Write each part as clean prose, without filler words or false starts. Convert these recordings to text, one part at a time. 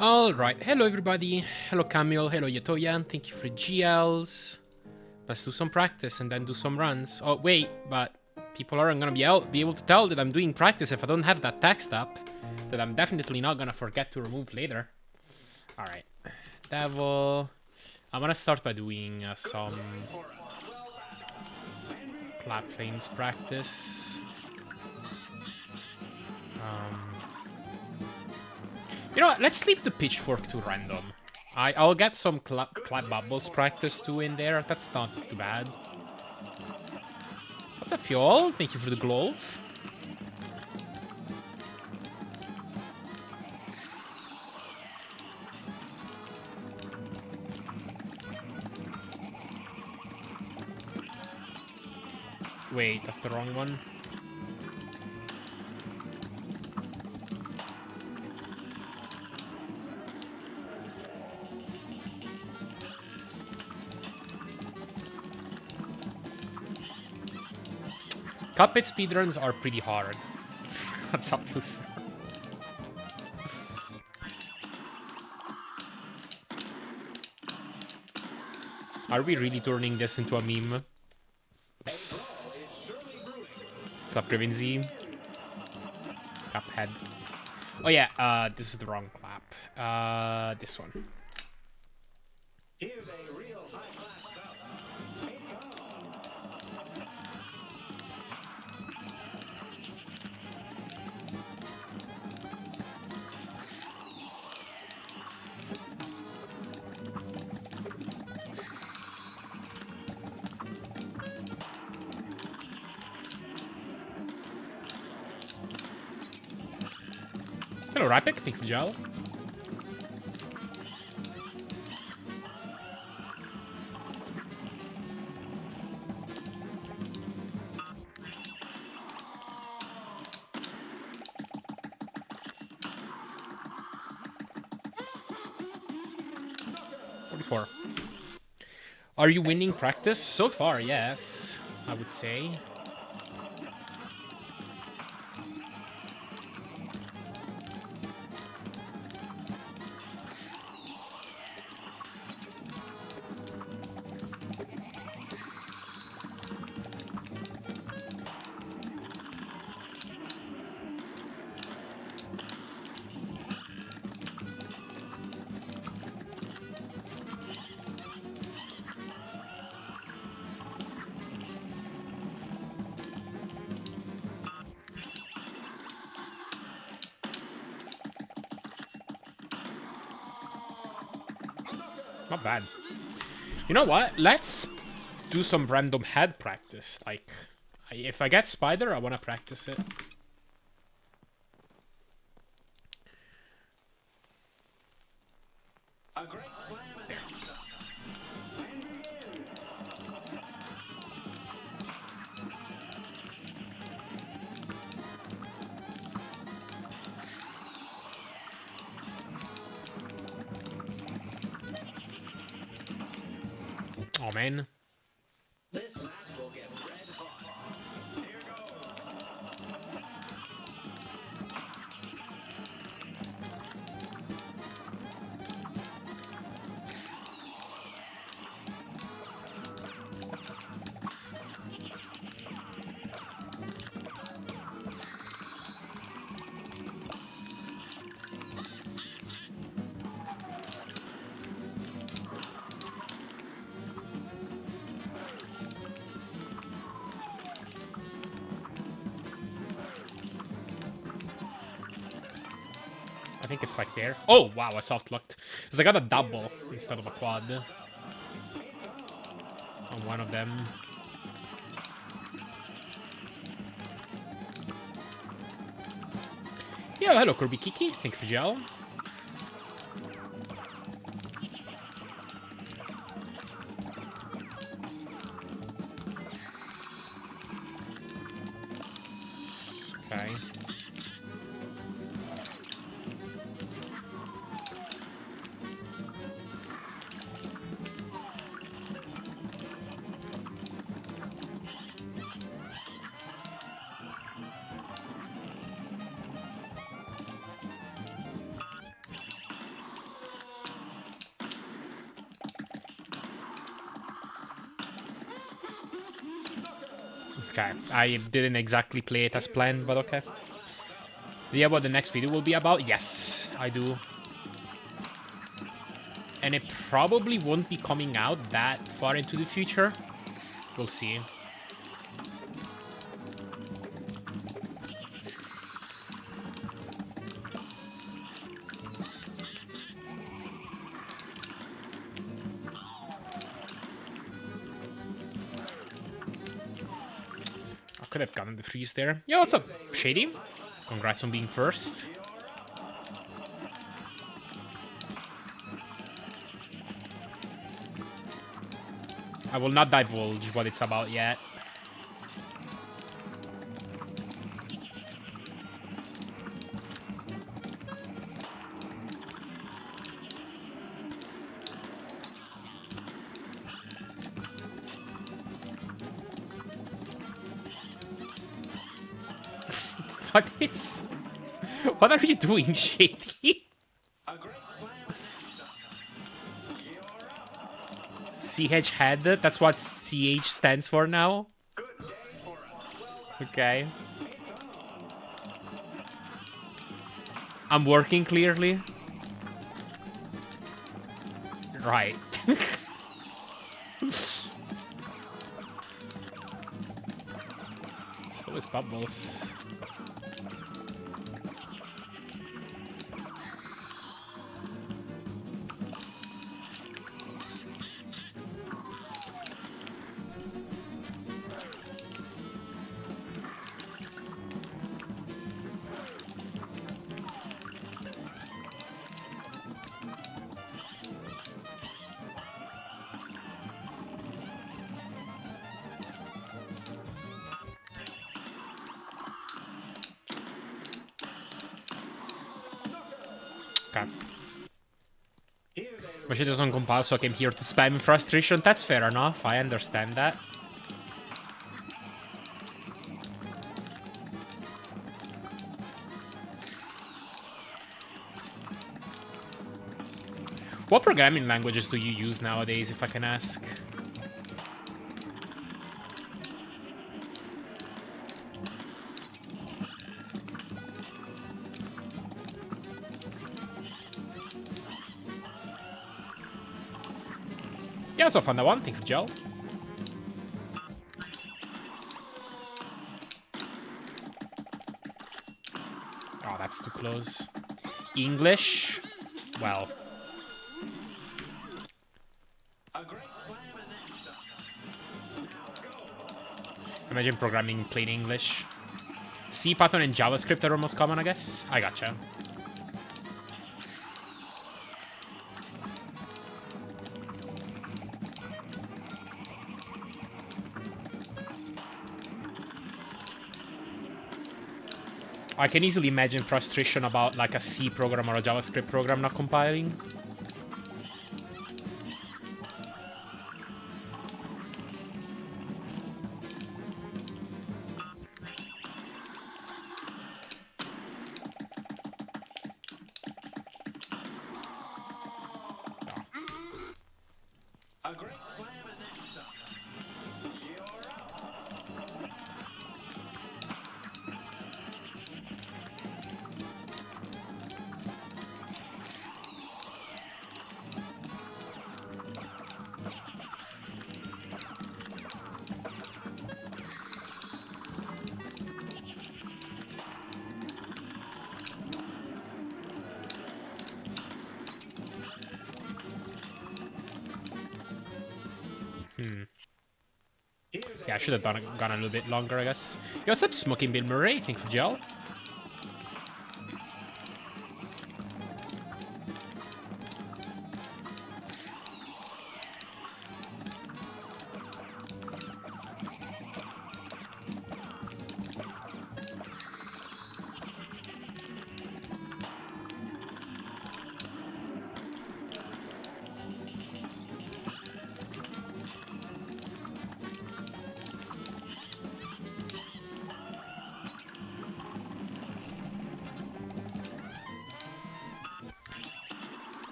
Alright, hello everybody, hello Camille, hello Yatoya, thank you for GLs. Let's do some practice and then do some runs. Oh wait, but people aren't gonna be able to tell that I'm doing practice if I don't have that text up, that I'm definitely not gonna forget to remove later. Alright, Devil. I'm gonna start by doing some Clap Flames practice. You know what, let's leave the Pitchfork to random. I'll get some clap bubbles practice too in there, that's not too bad. What's up, Fuel? Thank you for the glove. Wait, that's the wrong one. Cuphead speedruns are pretty hard. What's up, Lucy? Are we really turning this into a meme? What's up, Grivenzy? Cuphead. Oh yeah, this is the wrong clap. This one. Here's a real high-class sound. Hello, Rapik. Thank you for gel. Are you winning practice? So far, yes, I would say. Not bad. You know what? Let's do some random head practice. Like, if I get Spider, I want to practice it. There. Oh man. This match will get red hot. Here I think it's like there. Oh, wow, I soft looked. Because I got a double instead of a quad on one of them. Yeah, hello, Kirby Kiki. Thank you for gel. Okay. Okay, I didn't exactly play it as planned, but okay. Yeah, what the next video will be about? Yes, I do. And it probably won't be coming out that far into the future. We'll see. I could have gotten the freeze there. Yo, what's up, Shady? Congrats on being first. I will not divulge what it's about yet. What are you doing, Shady? CH head? That's what CH stands for now? Okay. I'm working clearly. Right. So is Bubbles. Okay. But she doesn't compile, so I came here to spam frustration. That's fair enough. I understand that. What programming languages do you use nowadays, if I can ask? Yeah, it's a fun one. Thank you, Gel. Oh, that's too close. English? Well. Imagine programming plain English. C, Python, and JavaScript are most common, I guess. I gotcha. I can easily imagine frustration about like a C program or a JavaScript program not compiling. Yeah, I should have gone a little bit longer, I guess. Yo, what's up, Smoking Bill Murray? Thank you for gel.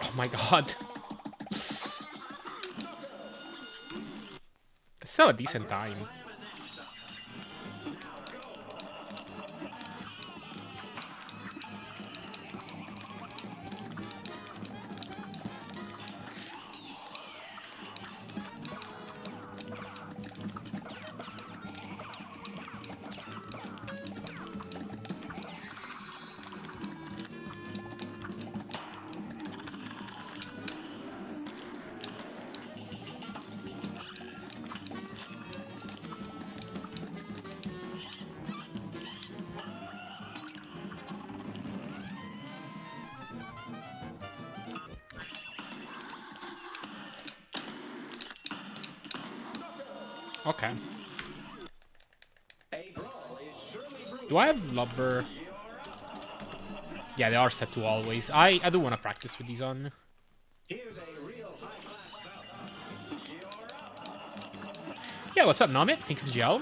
Oh my god. Still a decent time. Okay. Do I have Lubber? Yeah, they are set to always. I do want to practice with these on. Yeah, what's up, Nomit? Thank you for the gel.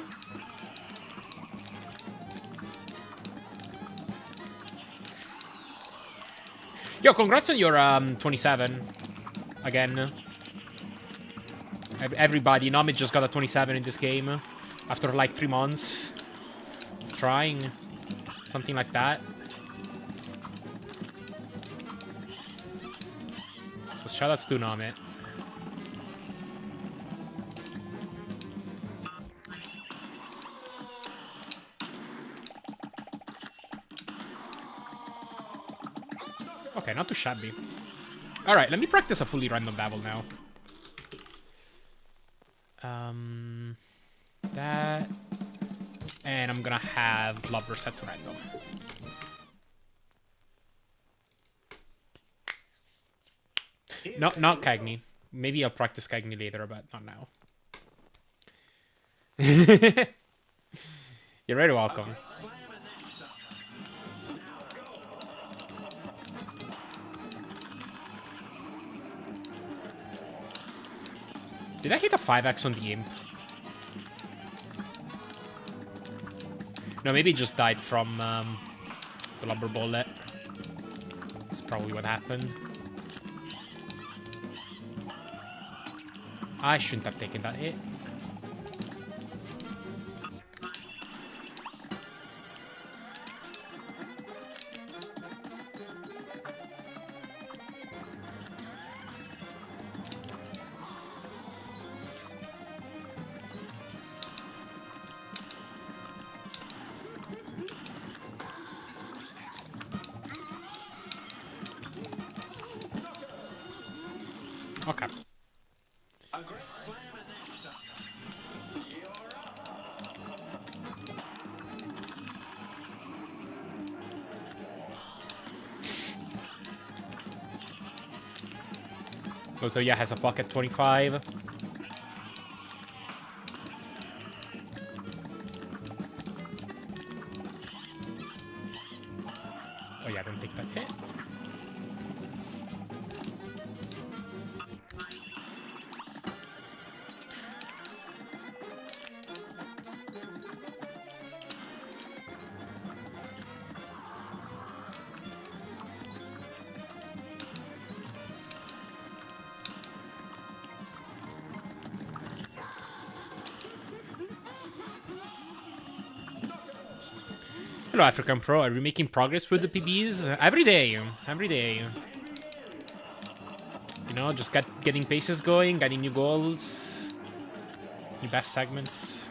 Yo, congrats on your 27. Again. Everybody, Nomit just got a 27 in this game. After like 3 months of trying. Something like that. So shoutouts to Nomit. Okay, not too shabby. Alright, let me practice a fully random babble now. That. And I'm gonna have Lubber set to random. No, not Cagney. Maybe I'll practice Cagney later, but not now. You're very welcome. Did I hit a 5x on the imp? No, maybe it just died from the Lubber bullet. That's probably what happened. I shouldn't have taken that hit. Okay. Lotoya has a pocket 25. Oh yeah, don't take that hit. Hello, African Pro. Are you making progress with the PBs? Every day. Every day. You know, just getting paces going, getting new goals, new best segments.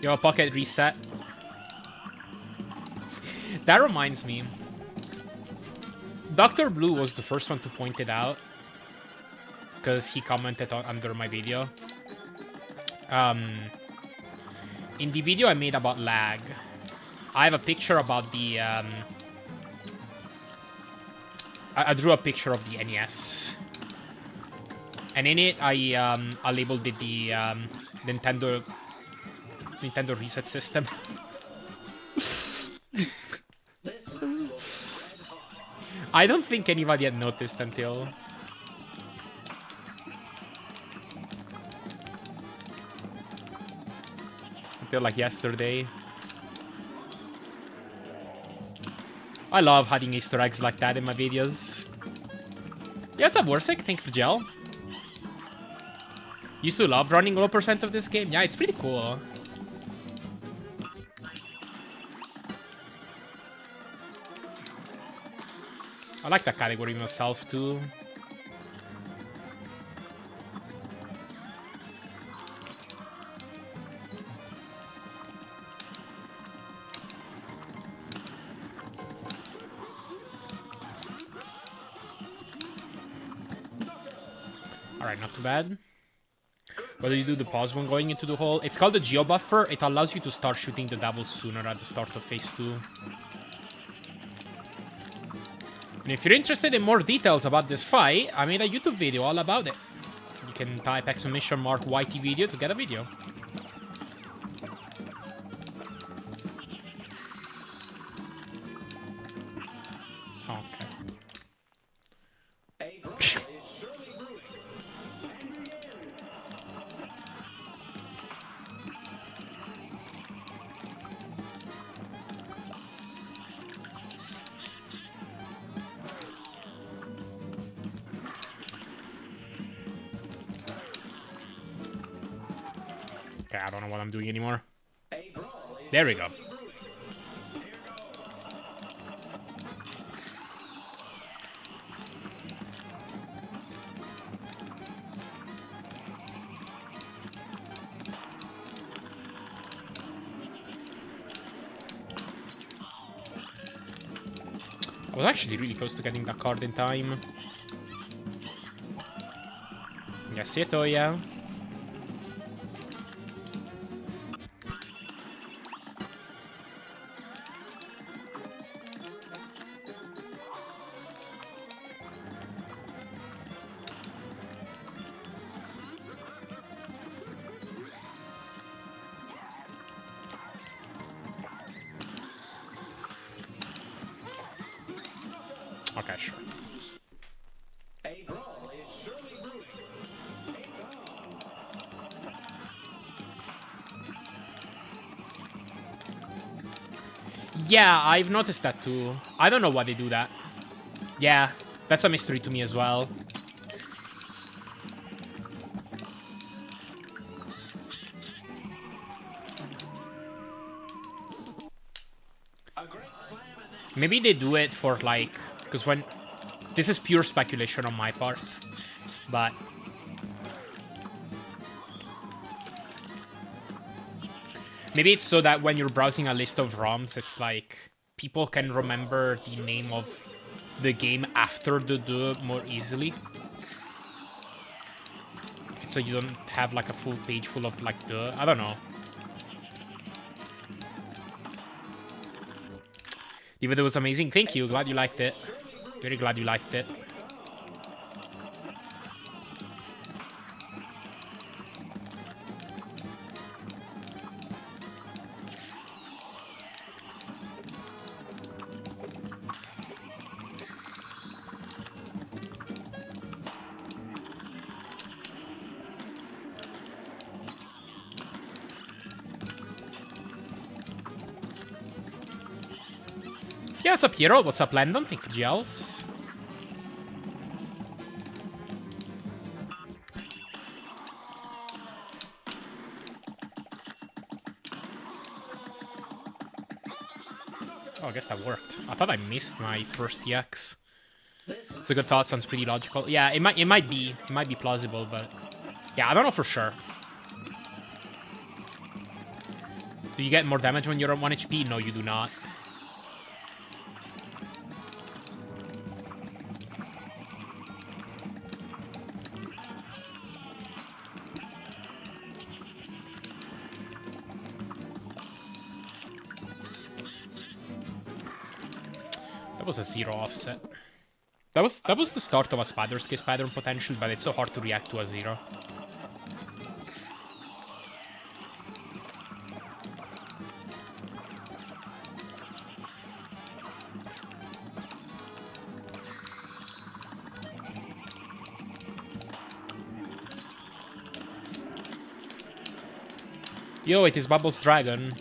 Yo, pocket reset. That reminds me. Dr. Blue was the first one to point it out. Because he commented under my video. In the video I made about lag, I have a picture about the... I drew a picture of the NES. And in it, I labeled it the Nintendo Reset System. I don't think anybody had noticed until like yesterday. I love having Easter eggs like that in my videos. Yeah, what's up, Warsick? Thank you for gel. Used to love running low percent of this game. Yeah, it's pretty cool. I like that category myself, too. Alright, not too bad. Whether you do the pause when going into the hole. It's called the geo buffer. It allows you to start shooting the doubles sooner at the start of phase 2. And if you're interested in more details about this fight, I made a YouTube video all about it. You can type !YT video to get a video. Okay. Okay, I don't know what I'm doing anymore. There we go. I was actually really close to getting that card in time. Yes, yeah. Okay, sure. Yeah, I've noticed that too. I don't know why they do that. Yeah, that's a mystery to me as well. Maybe they do it for like... Because when... This is pure speculation on my part. But... Maybe it's so that when you're browsing a list of ROMs, it's like... People can remember the name of the game after the duh more easily. So you don't have like a full page full of like duh. I don't know. The video was amazing. Thank you. Glad you liked it. Very glad you liked it. Yeah, what's up, Hero? What's up, Landon? Thank you for GLs. Oh, I guess that worked. I thought I missed my first EX. It's a good thought. Sounds pretty logical. Yeah, it might be plausible, but yeah, I don't know for sure. Do you get more damage when you're on 1 HP? No, you do not. Was a 0 offset. That was the start of a Spider's Case pattern potential, but it's so hard to react to a 0. Yo, it is Bubbles Dragon.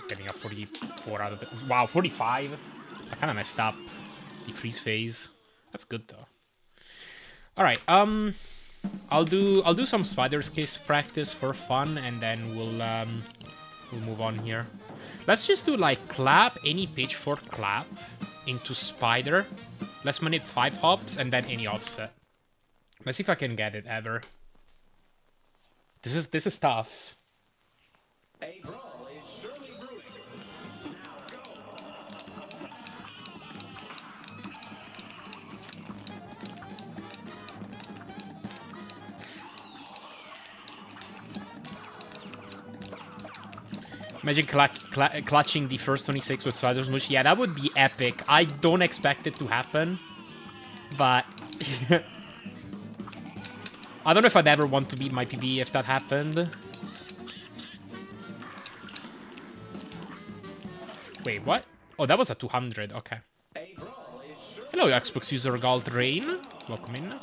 Getting a 44 out of it. Wow, 45. I kind of messed up the freeze phase. That's good though. All right. I'll do some spiders case practice for fun, and then we'll move on here. Let's just do like clap any pitchfork clap into spider. Let's manip 5 hops and then any offset. Let's see if I can get it ever. This is tough. A brawl is surely brewing. Now go. Imagine clutching the first 26 with Spider's Mush. Yeah, that would be epic. I don't expect it to happen, but I don't know if I'd ever want to beat my PB if that happened. Wait, what? Oh, that was a 200. Okay. Hello, Xbox user Galt Rain. Welcome in.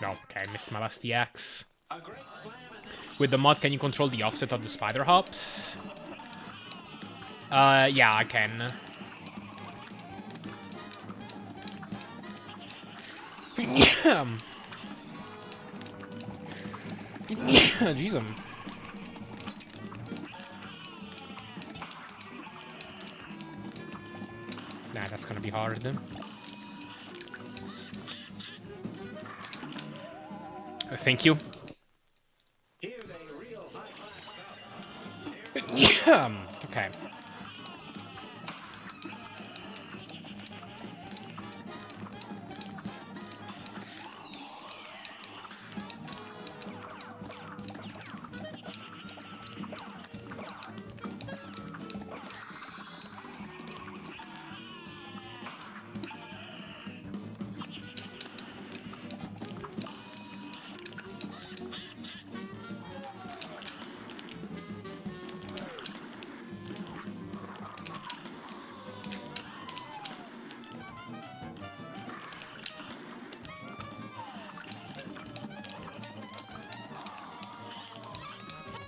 No, okay, I missed my last EX. With the mod, can you control the offset of the spider hops? Yeah, I can. Jeez, nah, that's gonna be hard. Thank you. Okay.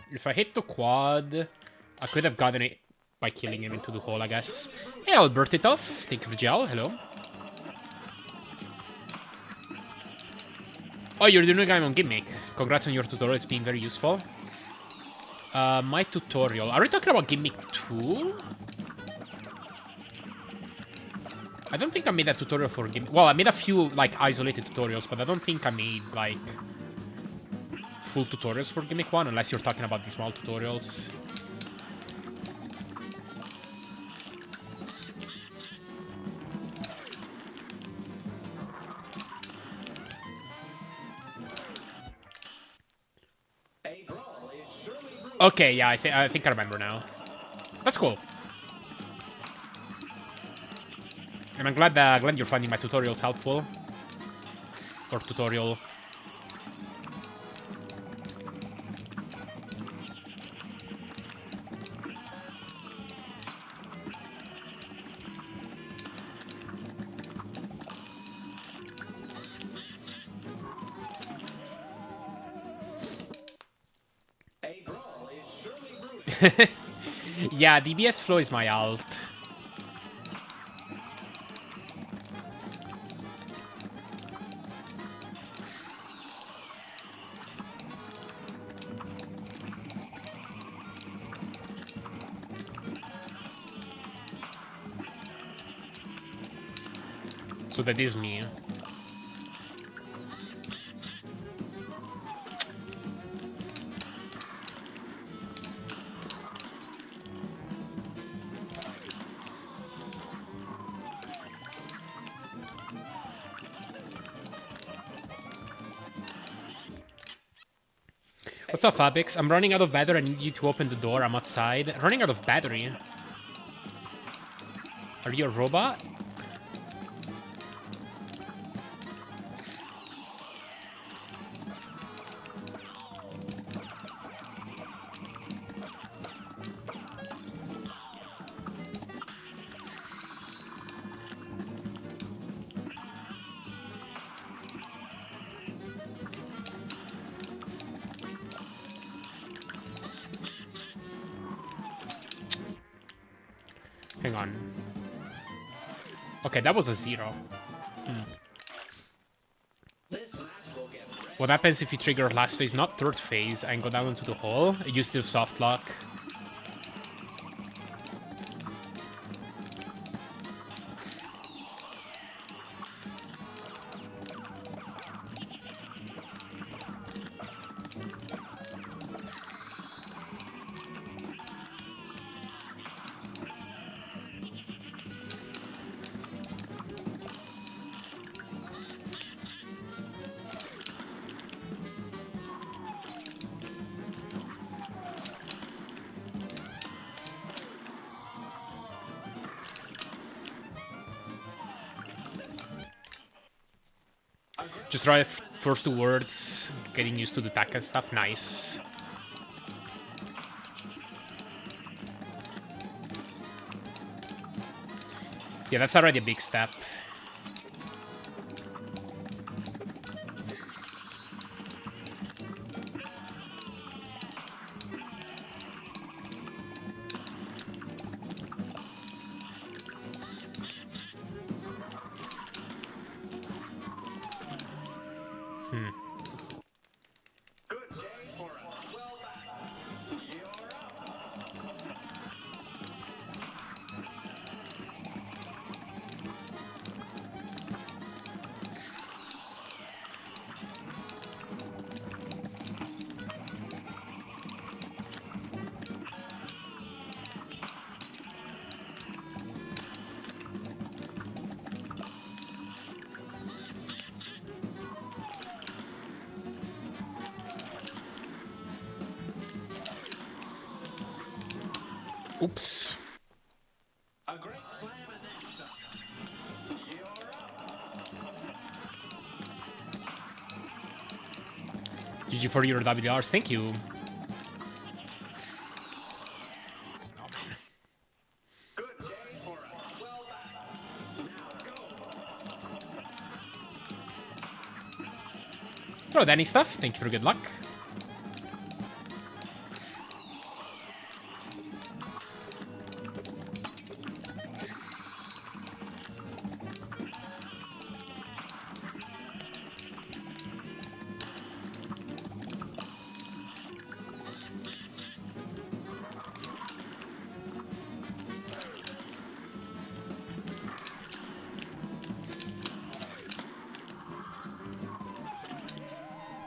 If I hit the quad, I could have gotten it by killing him into the hole, I guess. Hey, Albertitov. Thank you for gel. Hello. Oh, you're doing a game on Gimmick. Congrats on your tutorial. It's been very useful. My tutorial. Are we talking about Gimmick 2? I don't think I made a tutorial for Gimmick. Well, I made a few, like, isolated tutorials, but I don't think I made, like, full tutorials for Gimmick 1, unless you're talking about the small tutorials. Okay, yeah, I think I remember now. That's cool. And I'm glad you're finding my tutorials helpful. Or tutorial. Yeah, DBS flow is my alt. So that is me. What's up, Fabix? I'm running out of battery. I need you to open the door. I'm outside. Running out of battery. Are you a robot? Hang on. Okay, that was a 0. What happens if you trigger last phase, not third phase, and go down into the hole? You still soft lock. Just try first 2 words, getting used to the attack and stuff. Nice. Yeah, that's already a big step. Good day for us. Well done. You're up. Oops. A great slam and then some. You're up. GG for your WRs. Thank you. Good day for us. Well done. Now go. Hello, Danny stuff. Thank you for good luck.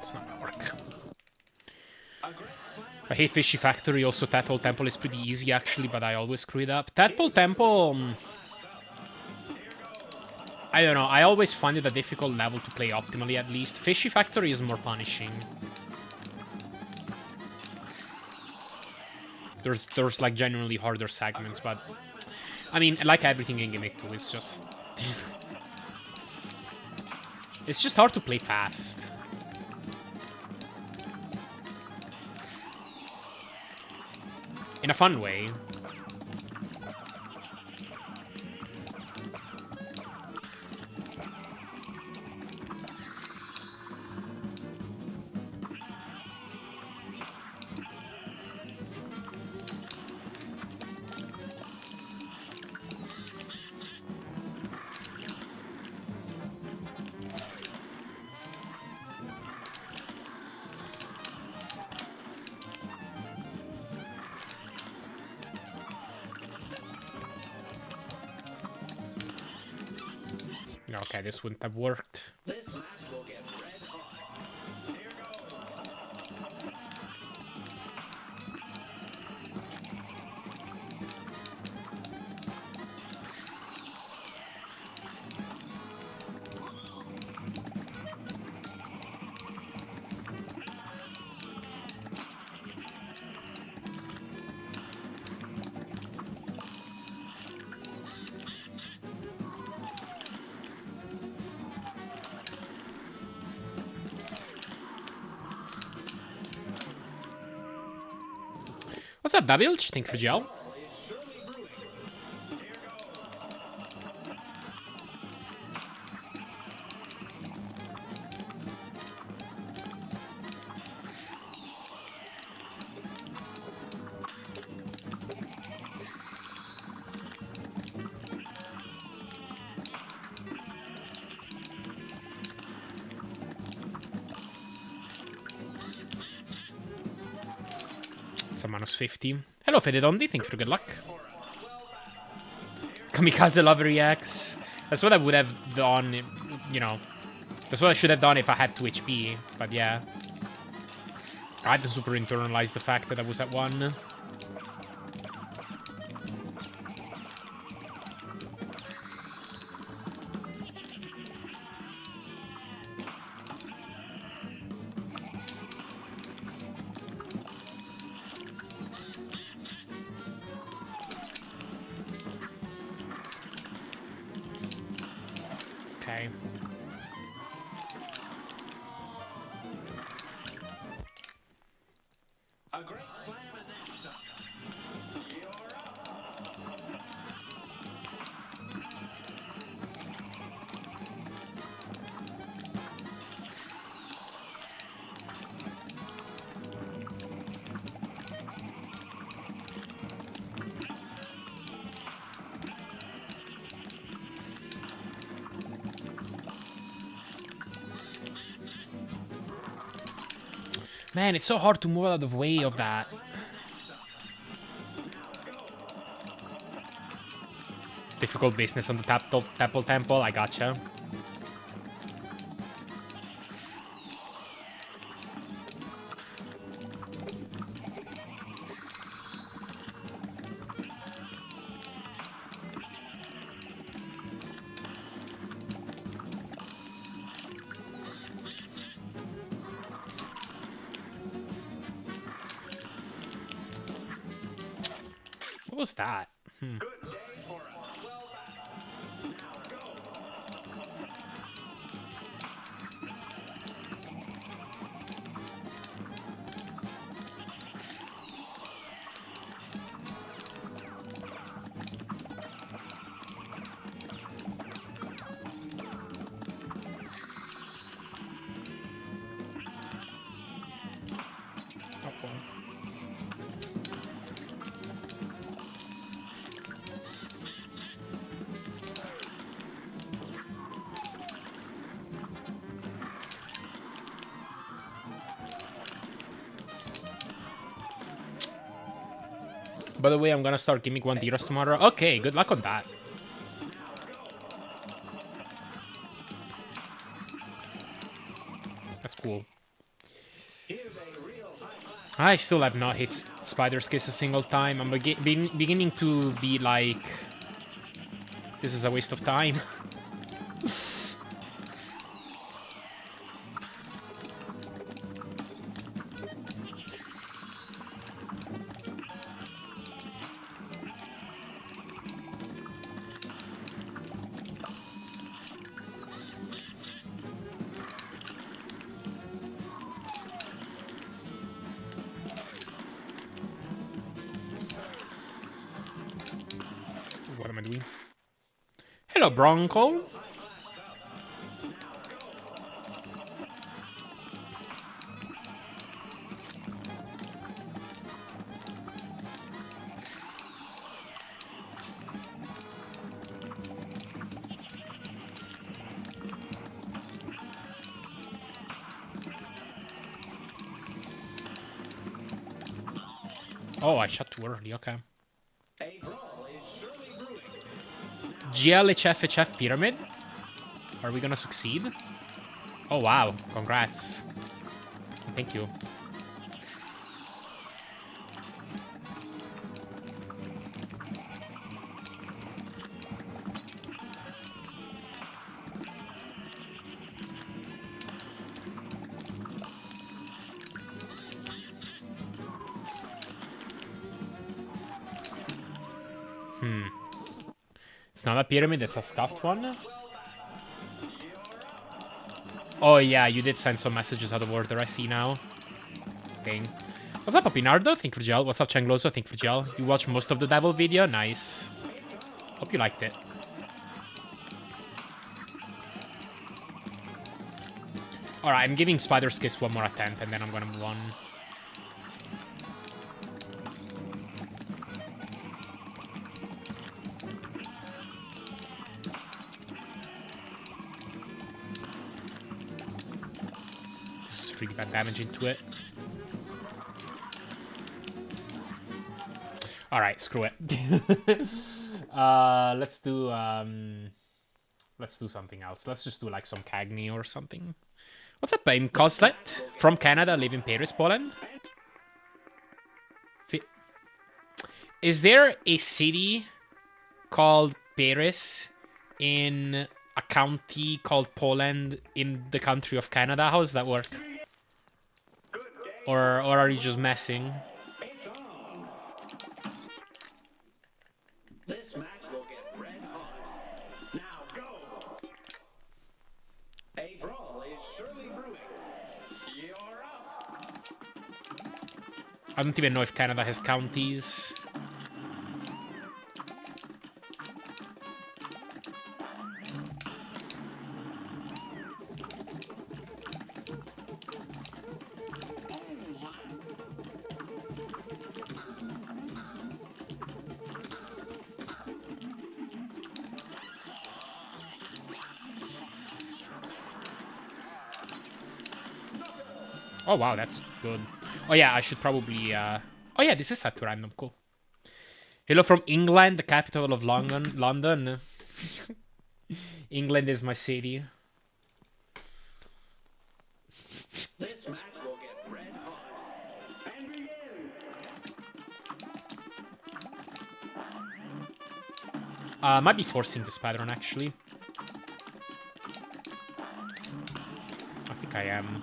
It's not gonna work. I hate Fishy Factory. Also, Tadpole Temple is pretty easy, actually, but I always screw it up. Tadpole Temple... I don't know. I always find it a difficult level to play optimally, at least. Fishy Factory is more punishing. There's like, genuinely harder segments, but... I mean, like everything in Gimmick 2, it's just... it's just hard to play fast. In a fun way. Okay, this wouldn't have worked. This match will get red hot. Here goes. What's up, Dabilch? Thank you for gel. It's a -50. Hello, Fededondi. Thank you for good luck. Kamikaze Lover EX. That's what I would have done, you know. That's what I should have done if I had 2 HP. But yeah. I had to super internalize the fact that I was at 1. Okay. A great slam and then stop. You're up. Man, it's so hard to move out of the way of that. Difficult business on the Temple Temple, I gotcha. What was that? Good day for us. Well done. Now go. Oh, well. By the way, I'm gonna start gimmick 1 Tiras tomorrow. Okay, good luck on that. That's cool. I still have not hit Spider's Kiss a single time. I'm beginning to be like... This is a waste of time. What am I doing? Hello, Bronco. Oh, I shot too early, okay. GLHFHF Pyramid? Are we gonna succeed? Oh wow, congrats. Thank you. It's not a pyramid, it's a scuffed one. Oh yeah, you did send some messages out of order, I see now. Dang. What's up, Opinardo? Thank you for gel. What's up, Changloso? Thank you for gel. You watched most of the devil video? Nice. Hope you liked it. Alright, I'm giving Spider's Kiss one more attempt, and then I'm gonna move on. This is really bad damage into it. Alright, screw it. Let's do something else. Let's just do like some Cagney or something. What's up, I'm Coslet from Canada, live in Paris, Poland. Is there a city called Paris in a county called Poland in the country of Canada? How does that work? Or are you just messing? This match will get red hot. Now go. A brawl is surely brewing. You're up. I don't even know if Canada has counties. Oh wow, that's good. Oh yeah, I should probably... Oh yeah, this is set to random, cool. Hello from England, the capital of London. England is my city. This match will get red hot. And begin. Might be forcing this pattern, actually. I think I am.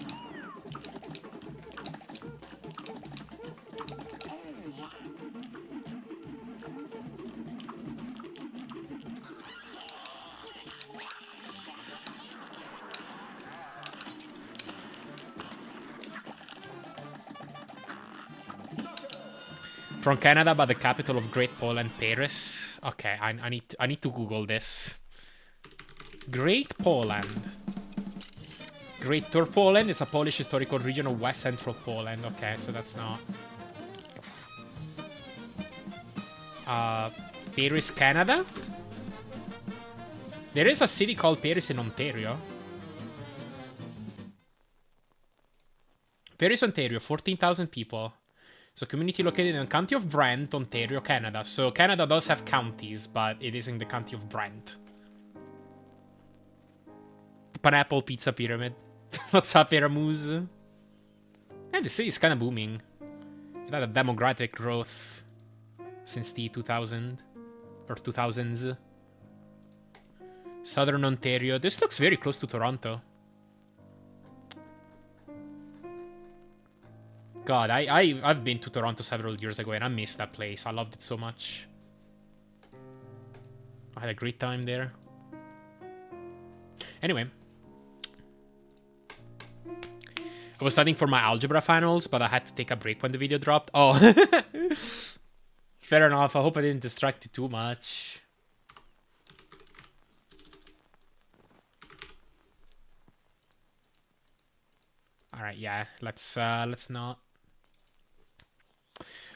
From Canada, but the capital of Great Poland, Paris. Okay, I need to Google this. Great Poland. Greater Poland is a Polish historical region of West Central Poland. Okay, so that's not. Paris, Canada. There is a city called Paris in Ontario. Paris, Ontario, 14,000 people. It's a community located in the county of Brent, Ontario, Canada. So Canada does have counties, but it is in the county of Brent. Pineapple Pizza Pyramid. What's up, Eramoose? And the city is kind of booming. It had a demographic growth since the 2000 or 2000s. Southern Ontario. This looks very close to Toronto. God, I've been to Toronto several years ago and I missed that place. I loved it so much. I had a great time there. Anyway. I was studying for my algebra finals, but I had to take a break when the video dropped. Oh. Fair enough. I hope I didn't distract you too much. Alright, yeah. Let's not.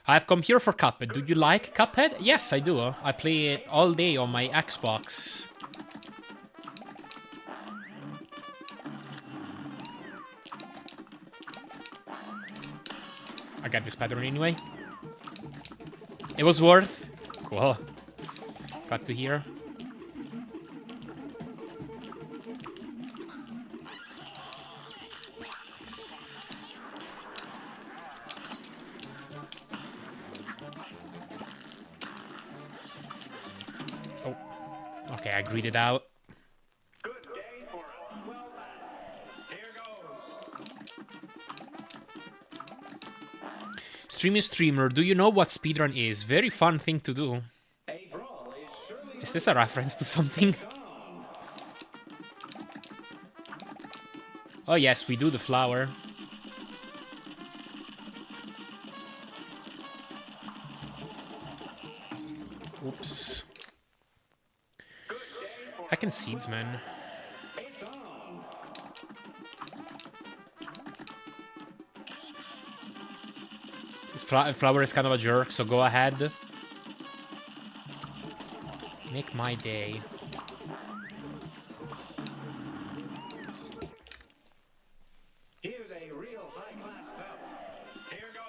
I've come here for Cuphead. Do you like Cuphead? Yes, I do. I play it all day on my Xbox. I got this pattern anyway. It was worth. Cool. Glad to hear. Oh. Okay, I greeted out. Good day for us. Well done. Here goes. Streamy streamer, do you know what speedrun is? Very fun thing to do. A brawl is surely Is this a reference to something? Oh yes, we do the flower. I can seedsman. It's on. This flower is kind of a jerk, so go ahead. Make my day. Here's a real high-class belt. Here goes.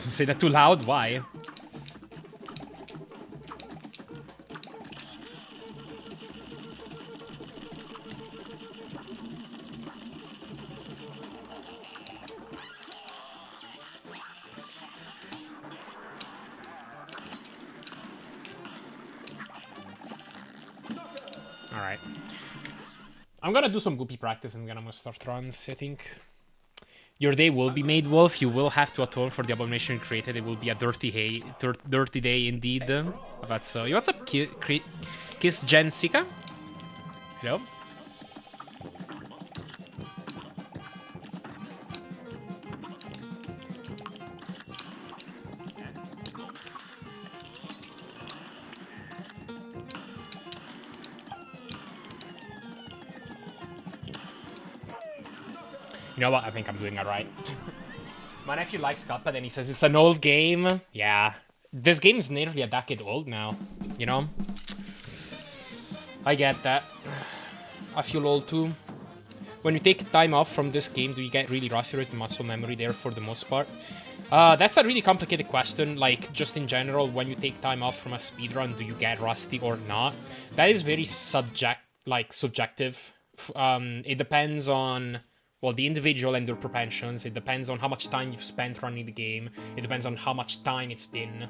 Say that too loud? Why? Alright. I'm gonna do some goopy practice and then I'm gonna start runs, I think. Your day will be made, Wolf. You will have to atone for the abomination you created. It will be a dirty day indeed. But so, what's up, Kiss Jensika? Hello? You know what? I think I'm doing alright. My nephew likes Cuphead and he says it's an old game. Yeah. This game is nearly a decade old now. You know? I get that. I feel old too. When you take time off from this game, do you get really rusty or is the muscle memory there for the most part? That's a really complicated question. Like, just in general, when you take time off from a speedrun, do you get rusty or not? That is very subjective. It depends on... well, the individual and their propensions. It depends on how much time you've spent running the game. It depends on how much time it's been.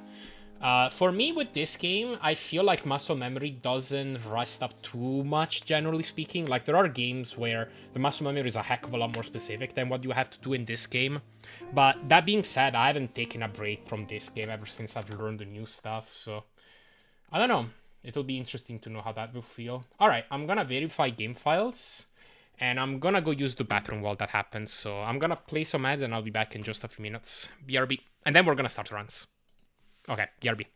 For me, with this game, I feel like muscle memory doesn't rust up too much, generally speaking. Like, there are games where the muscle memory is a heck of a lot more specific than what you have to do in this game. But that being said, I haven't taken a break from this game ever since I've learned the new stuff, so... I don't know. It'll be interesting to know how that will feel. Alright, I'm gonna verify game files. And I'm gonna go use the bathroom while that happens. So I'm gonna play some ads and I'll be back in just a few minutes. BRB. And then we're gonna start runs. Okay, BRB.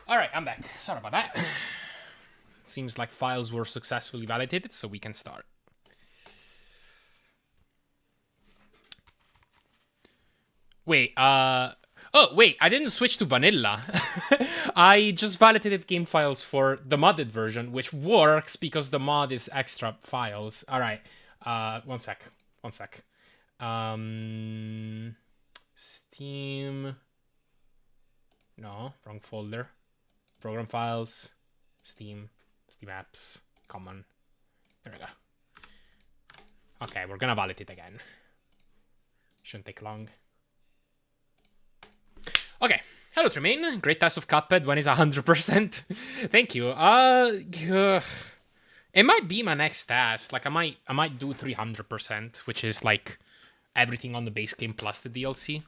Alright, I'm back. Sorry about that. Seems like files were successfully validated, so we can start. Wait, oh, wait, I didn't switch to vanilla. I just validated game files for the modded version, which works because the mod is extra files. Alright, one sec. Steam... No, wrong folder. Program files, Steam apps, common. There we go. Okay, we're gonna validate again. Shouldn't take long. Okay, hello Tremaine. Great test of Cuphead when it's 100%. Thank you. It might be my next task. Like I might do 300%, which is like everything on the base game plus the DLC.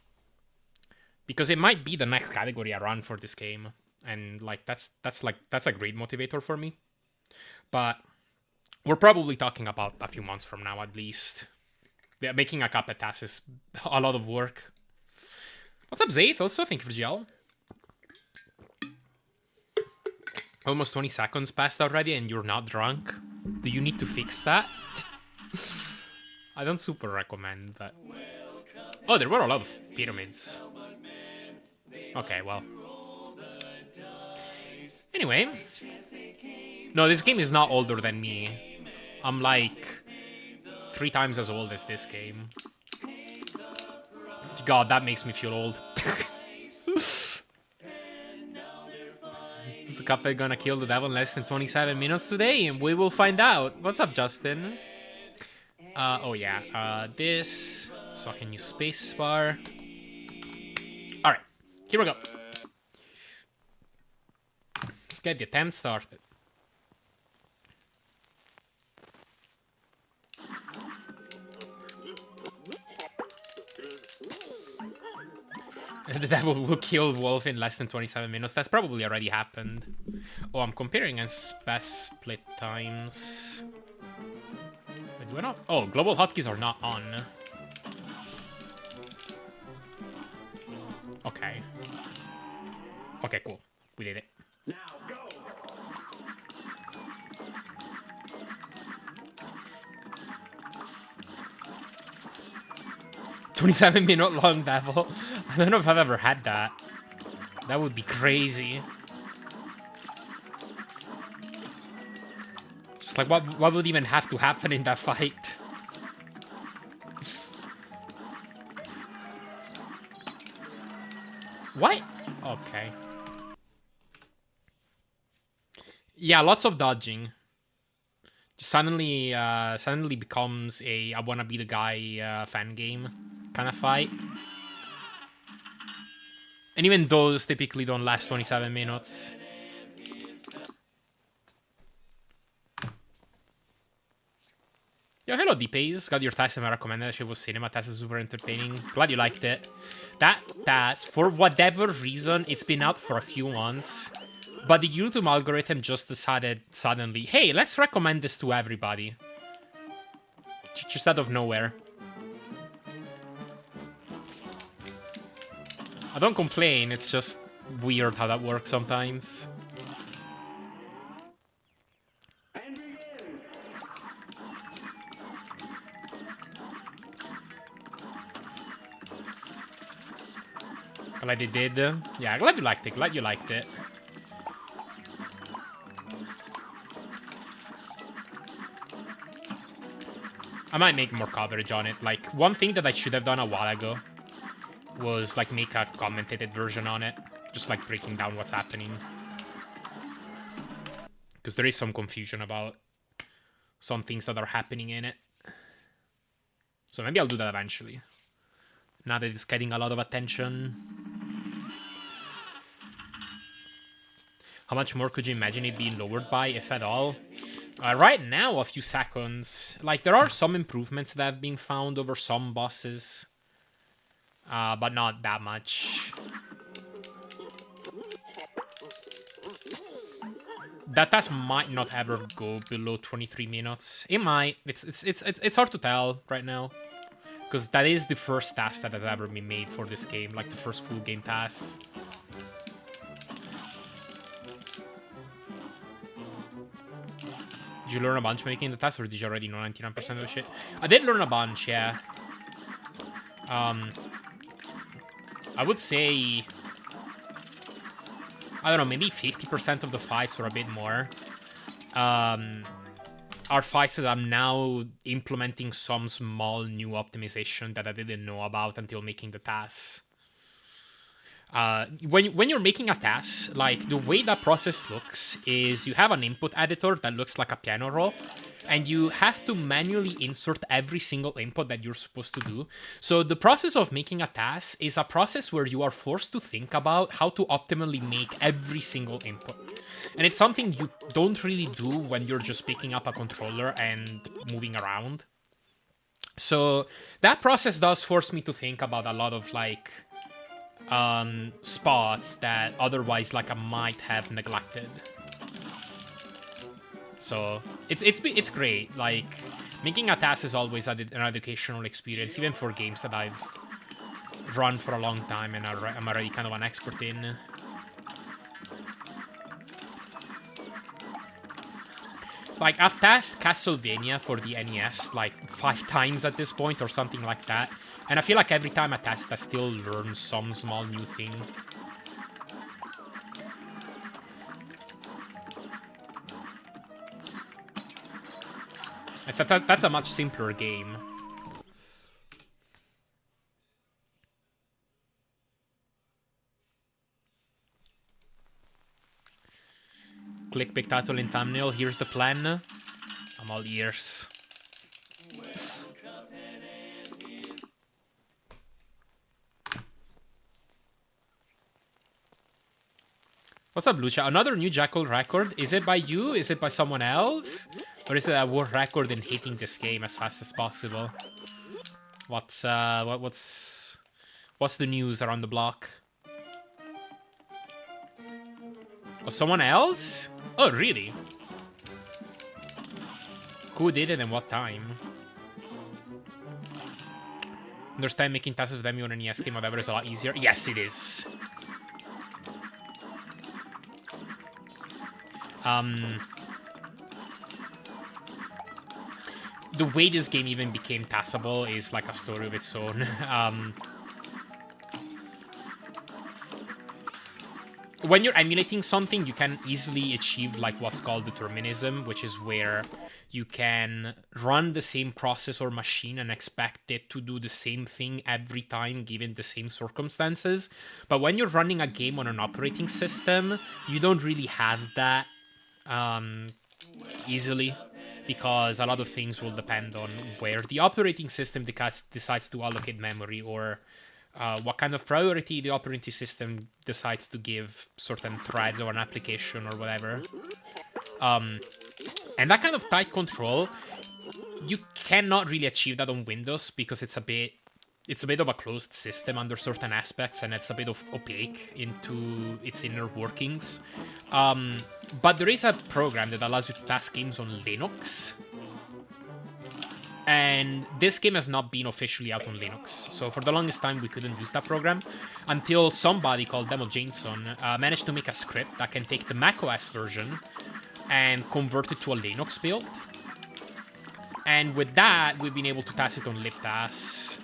Because it might be the next category I run for this game. And like that's a great motivator for me. But we're probably talking about a few months from now at least. Yeah, making a Cuphead task is a lot of work. What's up, Zaith? Also, thank you for GL. Almost 20 seconds passed already and you're not drunk? Do you need to fix that? I don't super recommend, but... Oh, there were a lot of pyramids. Okay, well. Anyway. No, this game is not older than me. I'm like 3 times as old as this game. God, that makes me feel old. Is the Cuphead gonna kill the devil in less than 27 minutes today? And we will find out. What's up, Justin? Oh yeah, this. So I can use spacebar. Alright, here we go. Let's get the attempt started. The devil will kill Wolf in less than 27 minutes. That's probably already happened. Oh, I'm comparing against best split times. Wait, do I not? Oh, global hotkeys are not on. Okay. Okay, cool. We did it. Now go. 27-minute long devil. I don't know if I've ever had that. That would be crazy. Just like, what would even have to happen in that fight? What? Okay. Yeah, lots of dodging. Suddenly becomes a I wanna be the guy fan game kind of fight. And even those typically don't last 27 minutes. Yo, hello D-Pace. Got your task and I recommended it. It was cinema. Task is super entertaining. Glad you liked it. That task, for whatever reason, it's been out for a few months. But the YouTube algorithm just decided suddenly, hey, let's recommend this to everybody. Just out of nowhere. I don't complain, it's just weird how that works sometimes. Glad they did. Yeah, glad you liked it. Glad you liked it. I might make more coverage on it. Like, one thing that I should have done a while ago was, like, make a commentated version on it. Just, like, breaking down what's happening. Because there is some confusion about some things that are happening in it. So maybe I'll do that eventually. Now that it's getting a lot of attention. How much more could you imagine it being lowered by, if at all? Right now, a few seconds. Like, there are some improvements that have been found over some bosses. But not that much. That task might not ever go below 23 minutes. It might. It's hard to tell right now. Because that is the first task that has ever been made for this game. Like, the first full game task. Did you learn a bunch making the task, or did you already know 99% of the shit? I did learn a bunch, yeah. I would say, I don't know, maybe 50% of the fights or a bit more are fights that I'm now implementing some small new optimization that I didn't know about until making the tasks. When you're making a task, like, the way that process looks is you have an input editor that looks like a piano roll, and you have to manually insert every single input that you're supposed to do. So the process of making a task is a process where you are forced to think about how to optimally make every single input. And it's something you don't really do when you're just picking up a controller and moving around. So that process does force me to think about a lot of, like, spots that otherwise, like, I might have neglected. So it's great. Like, making a task is always an educational experience, even for games that I've run for a long time and I'm already kind of an expert in. Like, I've tasked Castlevania for the NES like 5 times at this point or something like that. And I feel like every time I task, I still learn some small new thing. That's a much simpler game. Click big title in thumbnail. Here's the plan. I'm all ears. What's up, Lucha? Another new Jackal record? Is it by you? Is it by someone else? Or is it a world record in hating this game as fast as possible? What's the news around the block? Oh, someone else? Oh, really? Who did it and what time? Understand making tasks with them on an ES game, whatever, is a lot easier. Yes, it is. The way this game even became taskable is like a story of its own. When you're emulating something, you can easily achieve like what's called determinism, which is where you can run the same process or machine and expect it to do the same thing every time given the same circumstances. But when you're running a game on an operating system, you don't really have that easily, because a lot of things will depend on where the operating system decides to allocate memory, or what kind of priority the operating system decides to give certain threads or an application or whatever. And that kind of tight control, you cannot really achieve that on Windows because it's a bit of a closed system under certain aspects, and it's a bit of opaque into its inner workings. But there is a program that allows you to task games on Linux. And this game has not been officially out on Linux. So for the longest time, we couldn't use that program until somebody called Demo Jameson managed to make a script that can take the macOS version and convert it to a Linux build. And with that, we've been able to task it on libtasks,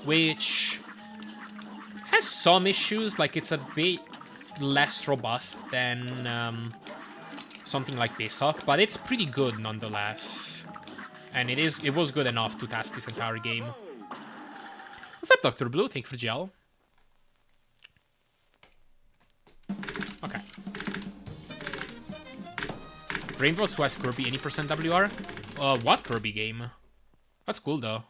which has some issues. Like, it's a bit less robust than something like BSOC, but it's pretty good nonetheless. And it was good enough to task this entire game. What's up, Dr. Blue? Thank you for gel. Okay. Rainbows who has Kirby any percent WR? What Kirby game? That's cool though.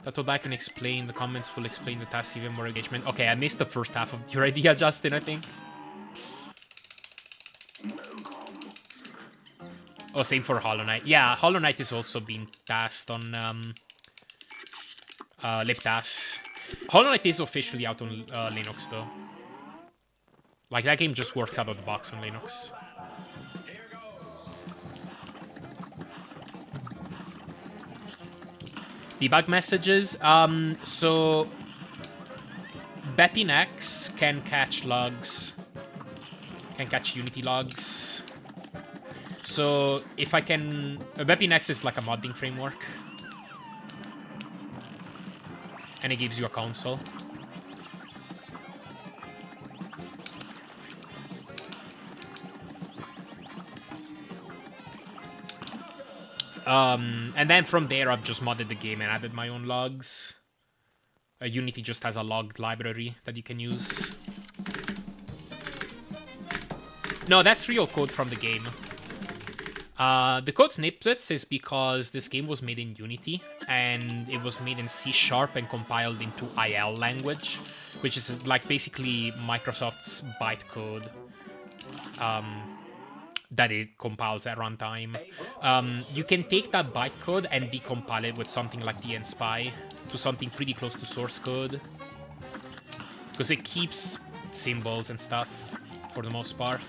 That's what I can explain. The comments will explain the task even more engagement. Okay, I missed the first half of your idea, Justin, I think. Oh, same for Hollow Knight. Yeah, Hollow Knight is also being tasked on libtasks. Hollow Knight is officially out on Linux though. Like, that game just works out of the box on Linux. Debug messages. So Bepin X can catch lugs Can catch Unity logs. So if I can... WebInX is like a modding framework. And it gives you a console. And then from there, I've just modded the game and added my own logs. Unity just has a logged library that you can use. No, that's real code from the game. The code snippets is because this game was made in Unity, and it was made in C# and compiled into IL language, which is like basically Microsoft's bytecode. That it compiles at runtime. You can take that bytecode and decompile it with something like dnspy to something pretty close to source code. Because it keeps symbols and stuff for the most part.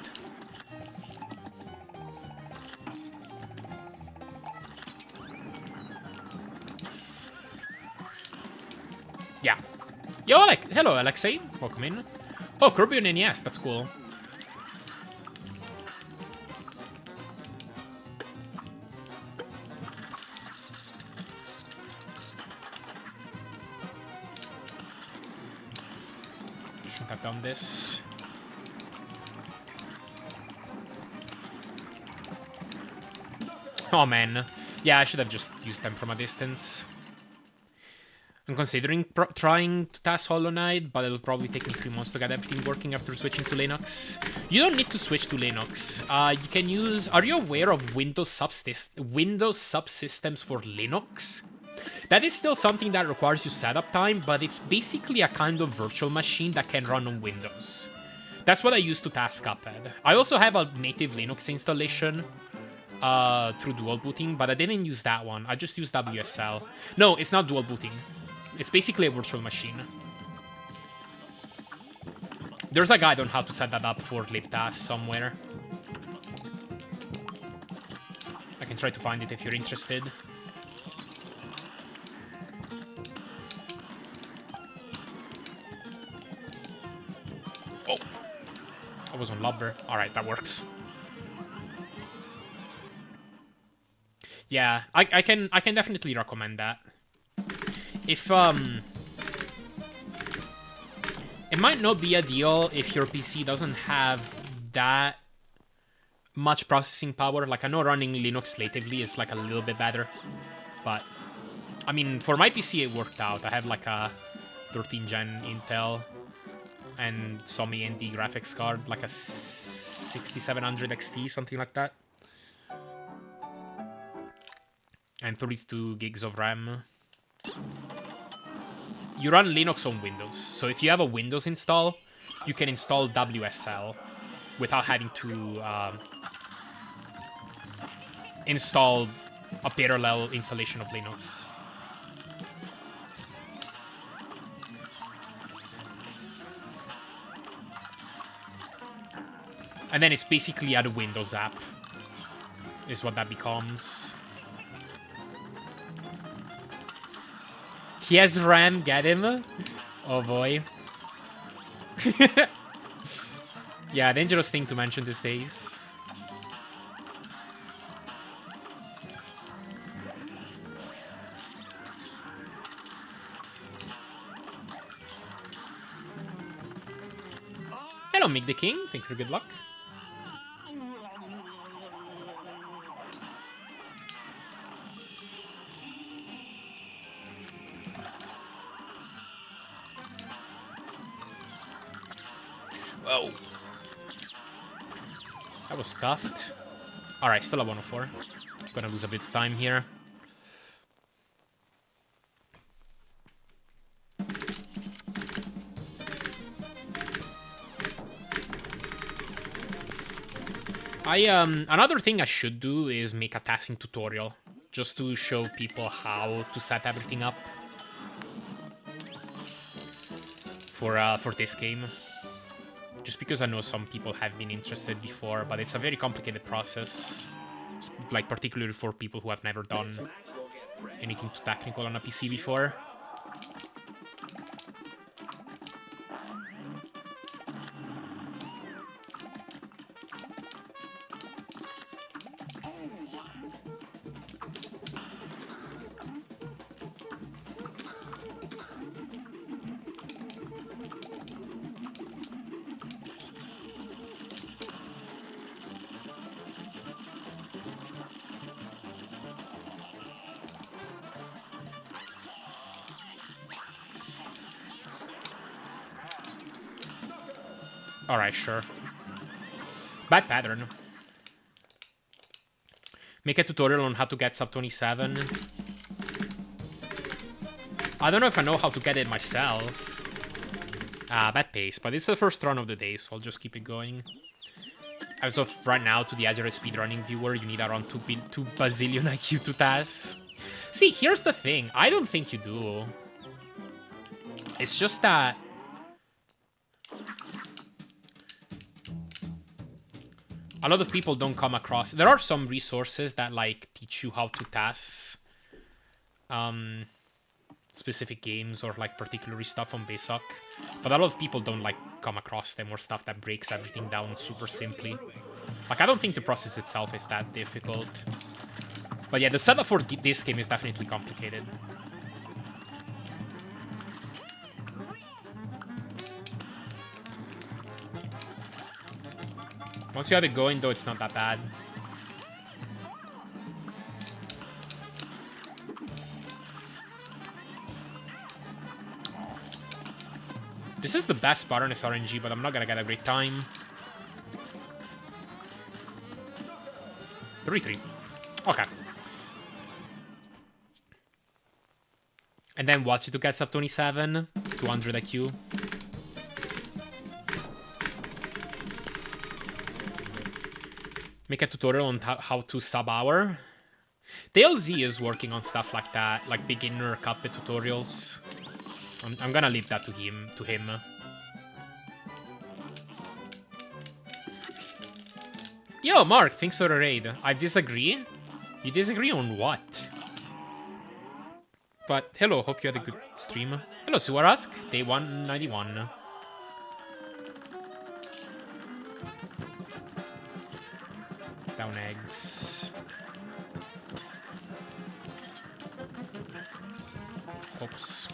Yeah. Yo, hello, Alexei. Welcome in. Oh, Kirby on NES. That's cool. Shouldn't have done this. Oh, man. Yeah, I should have just used them from a distance. I'm considering trying to task Hollow Knight, but it'll probably take me 3 months to get everything working after switching to Linux. You don't need to switch to Linux. You can use... Are you aware of Windows subsystems for Linux? That is still something that requires you setup time, but it's basically a kind of virtual machine that can run on Windows. That's what I use to task Cuphead. I also have a native Linux installation through dual booting, but I didn't use that one. I just used WSL. No, it's not dual booting. It's basically a virtual machine. There's a guide on how to set that up for libtasks somewhere. I can try to find it if you're interested. Oh, I was on Lubber. All right, that works. Yeah, I can definitely recommend that. If it might not be ideal if your PC doesn't have that much processing power. Like, I know running Linux natively is like a little bit better, but I mean, for my PC it worked out. I have like a 13 gen Intel and some AMD graphics card, like a 6700 XT, something like that, and 32 gigs of RAM. You run Linux on Windows, so if you have a Windows install, you can install WSL without having to install a parallel installation of Linux. And then it's basically a Windows app, is what that becomes. He has RAM, get him? Oh boy. Yeah, dangerous thing to mention these days. Hello, Mick the King. Thank you for good luck. Whoa. That was scuffed. Alright, still a 104. Gonna lose a bit of time here. Another thing I should do is make a tasking tutorial, just to show people how to set everything up for this game. Just because I know some people have been interested before, but it's a very complicated process, like particularly for people who have never done anything too technical on a PC before. Alright, sure. Bad pattern. Make a tutorial on how to get sub 27. I don't know if I know how to get it myself. Bad pace, but it's the first run of the day, so I'll just keep it going. As of right now, to the average speedrunning viewer, you need around 2 bazillion IQ to TAS. See, here's the thing. I don't think you do. It's just that... a lot of people don't come across... There are some resources that, like, teach you how to TAS specific games or, like, particular stuff on Basic. But a lot of people don't, like, come across them or stuff that breaks everything down super simply. Like, I don't think the process itself is that difficult. But yeah, the setup for this game is definitely complicated. Once you have it going, though, it's not that bad. This is the best part on this RNG, but I'm not gonna get a great time. 3-3. Okay. And then watch it to get sub 27. 200 IQ. Make a tutorial on how to sub-hour. DLZ is working on stuff like that, like beginner Cuphead tutorials. I'm gonna leave that to him. Yo, Mark, thanks for the raid. I disagree. You disagree on what? But hello, hope you had a good stream. Hello, Suarask, day 191. Down eggs. Oops.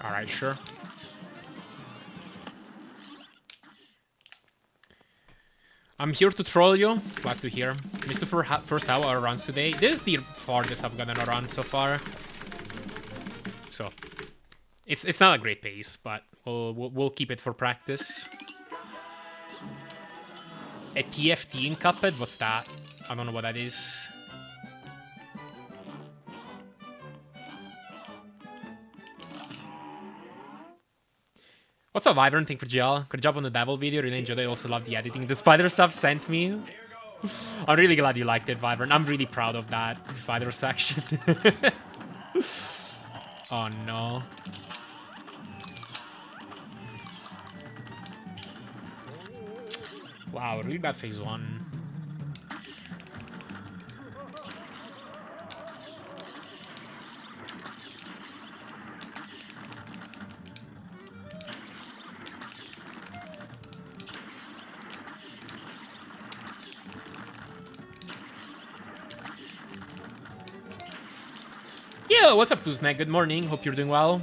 Alright, sure. I'm here to troll you. Glad to hear. Missed the first hour runs today. This is the farthest I've gotten a run so far. So, it's not a great pace, but we'll keep it for practice. A TFT in Cuphead? What's that? I don't know what that is. What's up, Vibrant? Thank you for GL. Good job on the Devil video. Really enjoyed it. I also love the editing the spider stuff sent me. I'm really glad you liked it, Vibrant. I'm really proud of that spider section. Oh, no. Wow, really bad phase 1. Yo, what's up, Tuznek? Good morning. Hope you're doing well.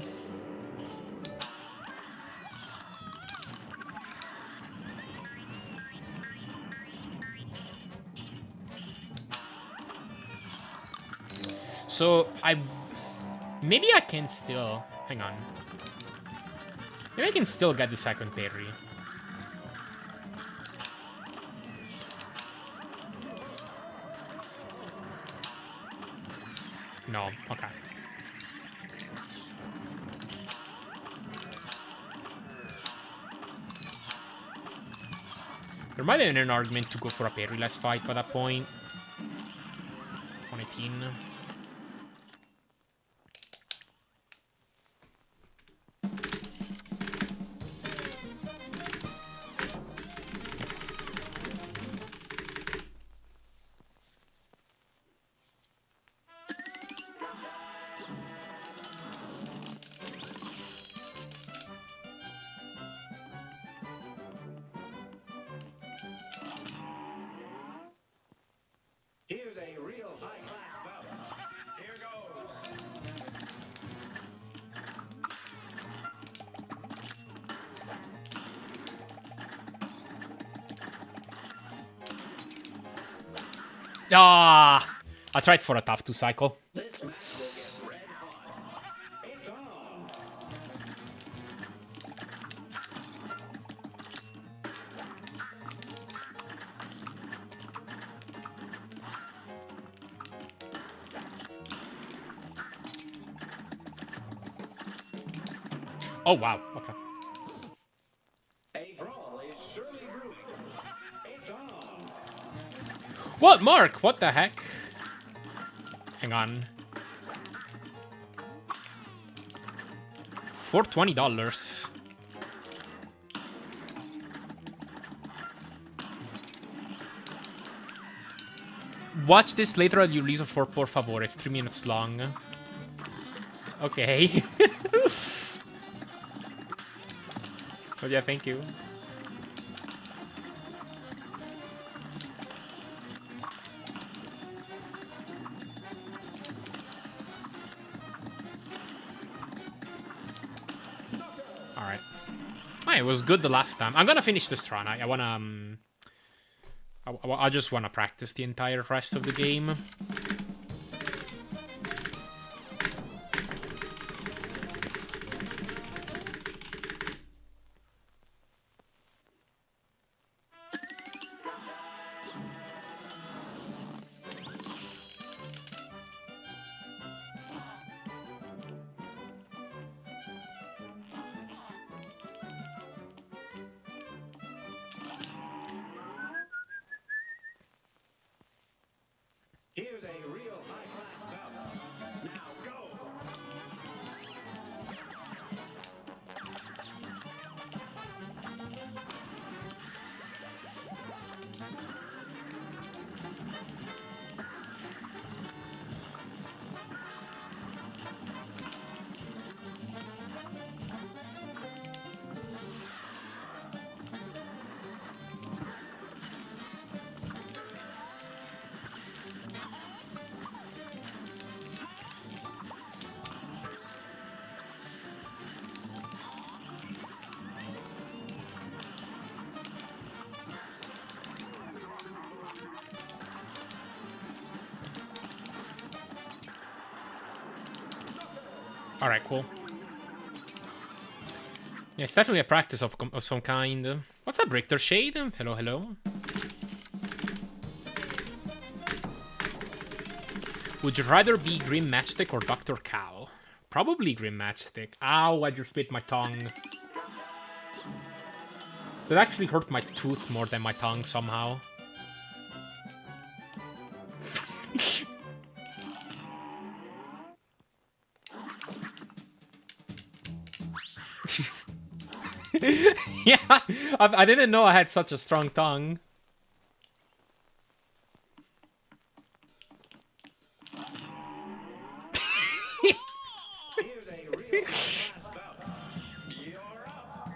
So, maybe I can still... Hang on. Maybe I can still get the second parry. No, okay. There might have been an argument to go for a parry-less fight by that point. 118. Ah! I tried for a tough 2 cycle. This match will get red hot. It's on. Oh, wow. Okay. A brawl is surely brewing. It's on. What, Mark? What the heck? Hang on. For $20. Watch this later at your release for por favor. It's 3 minutes long. Okay. Oh yeah, thank you. Alright. It was good the last time. I'm gonna finish this run. I wanna... I just wanna practice the entire rest of the game. Here's a real high-class bout. Now go. Alright, cool. Yeah, it's definitely a practice of some kind. What's up, Richter Shade? Hello, hello. Would you rather be Grim Matchstick or Dr. Cal? Probably Grim Matchstick. Ow, I just bit my tongue. That actually hurt my tooth more than my tongue somehow. Yeah, I didn't know I had such a strong tongue. Here's a real high-class bout. You're up.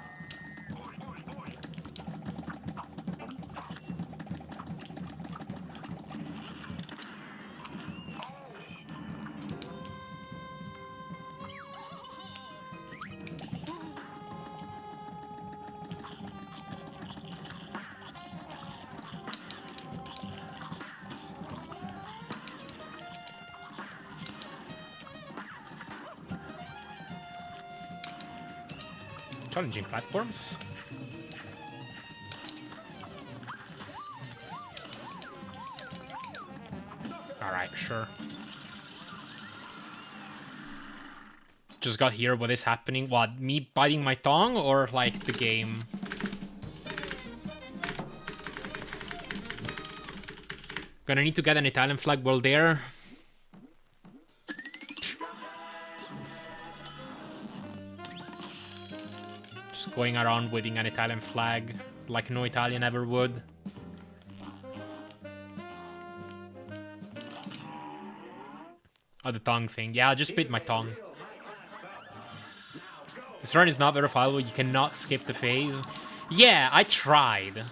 Challenging platforms. Alright, sure. Just got here, what is happening? What, me biting my tongue or like the game? Gonna need to get an Italian flag while there. Just going around waving an Italian flag like no Italian ever would. Oh, the tongue thing. Yeah, I just bit my tongue. This run is not verifiable. You cannot skip the phase. Yeah, I tried.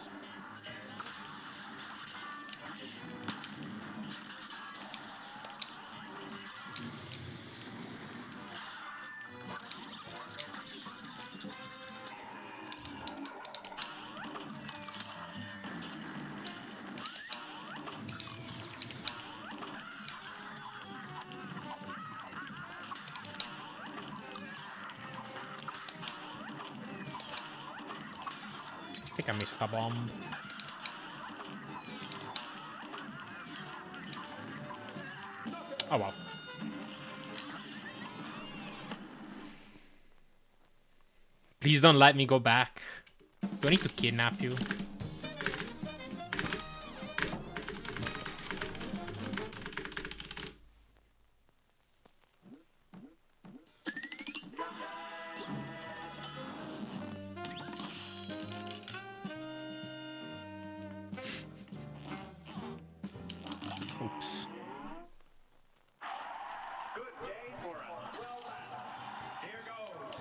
think I missed a bomb. Oh well. Please don't let me go back. Do I need to kidnap you? Oops. Good day for us. Well done. Here goes.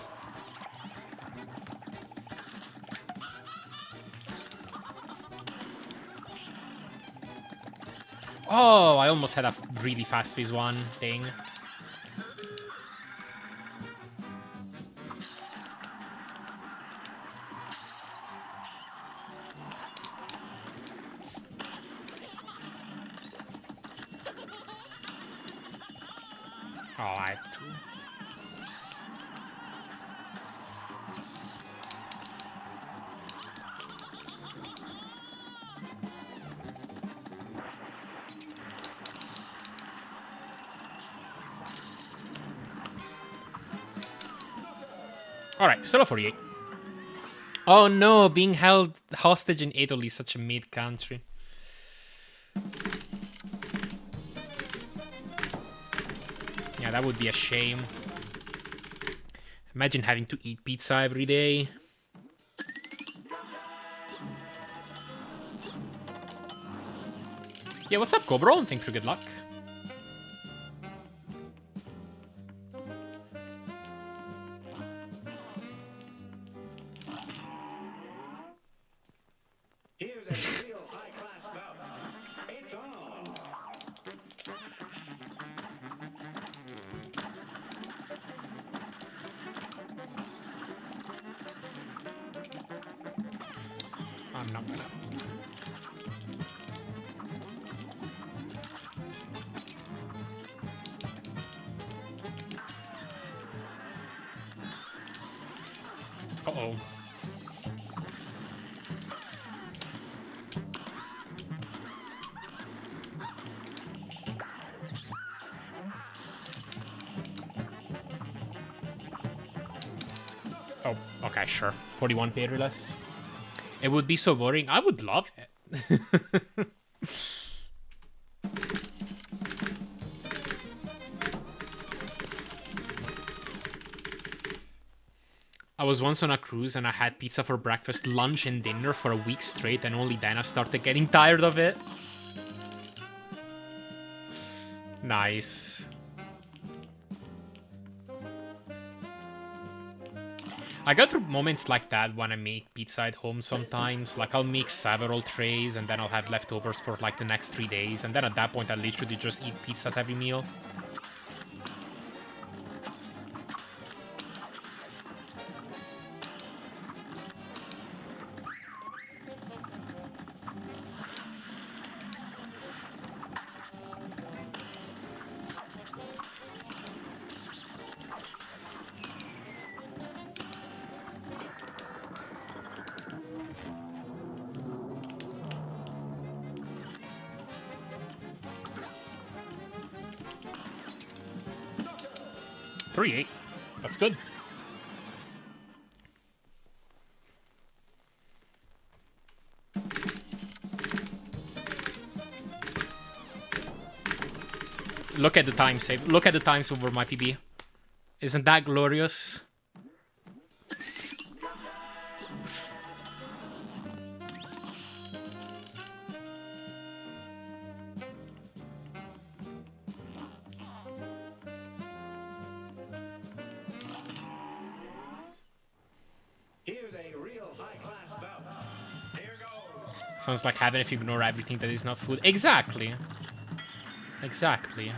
Oh, I almost had a really fast phase 1 thing. Oh, I had to. Alright, solo 48. Oh no, being held hostage in Italy is such a mid country. Yeah, that would be a shame. Imagine having to eat pizza every day. Yeah, what's up, Cobra? Thanks for good luck. Here's a real high-class bout. It's on. I'm not gonna. Uh-oh. Oh, okay, sure. 41 paperless. It would be so boring. I would love it. I was once on a cruise and I had pizza for breakfast, lunch, and dinner for a week straight, and only then I started getting tired of it. Nice. I go through moments like that when I make pizza at home sometimes. Like, I'll make several trays and then I'll have leftovers for like the next 3 days. And then at that point, I literally just eat pizza at every meal. .38. That's good. Look at the time save. Look at the times over my PB. Isn't that glorious? Here's a real high-class bout. Here goes. Sounds like heaven if you ignore everything that is not food. Exactly. Exactly.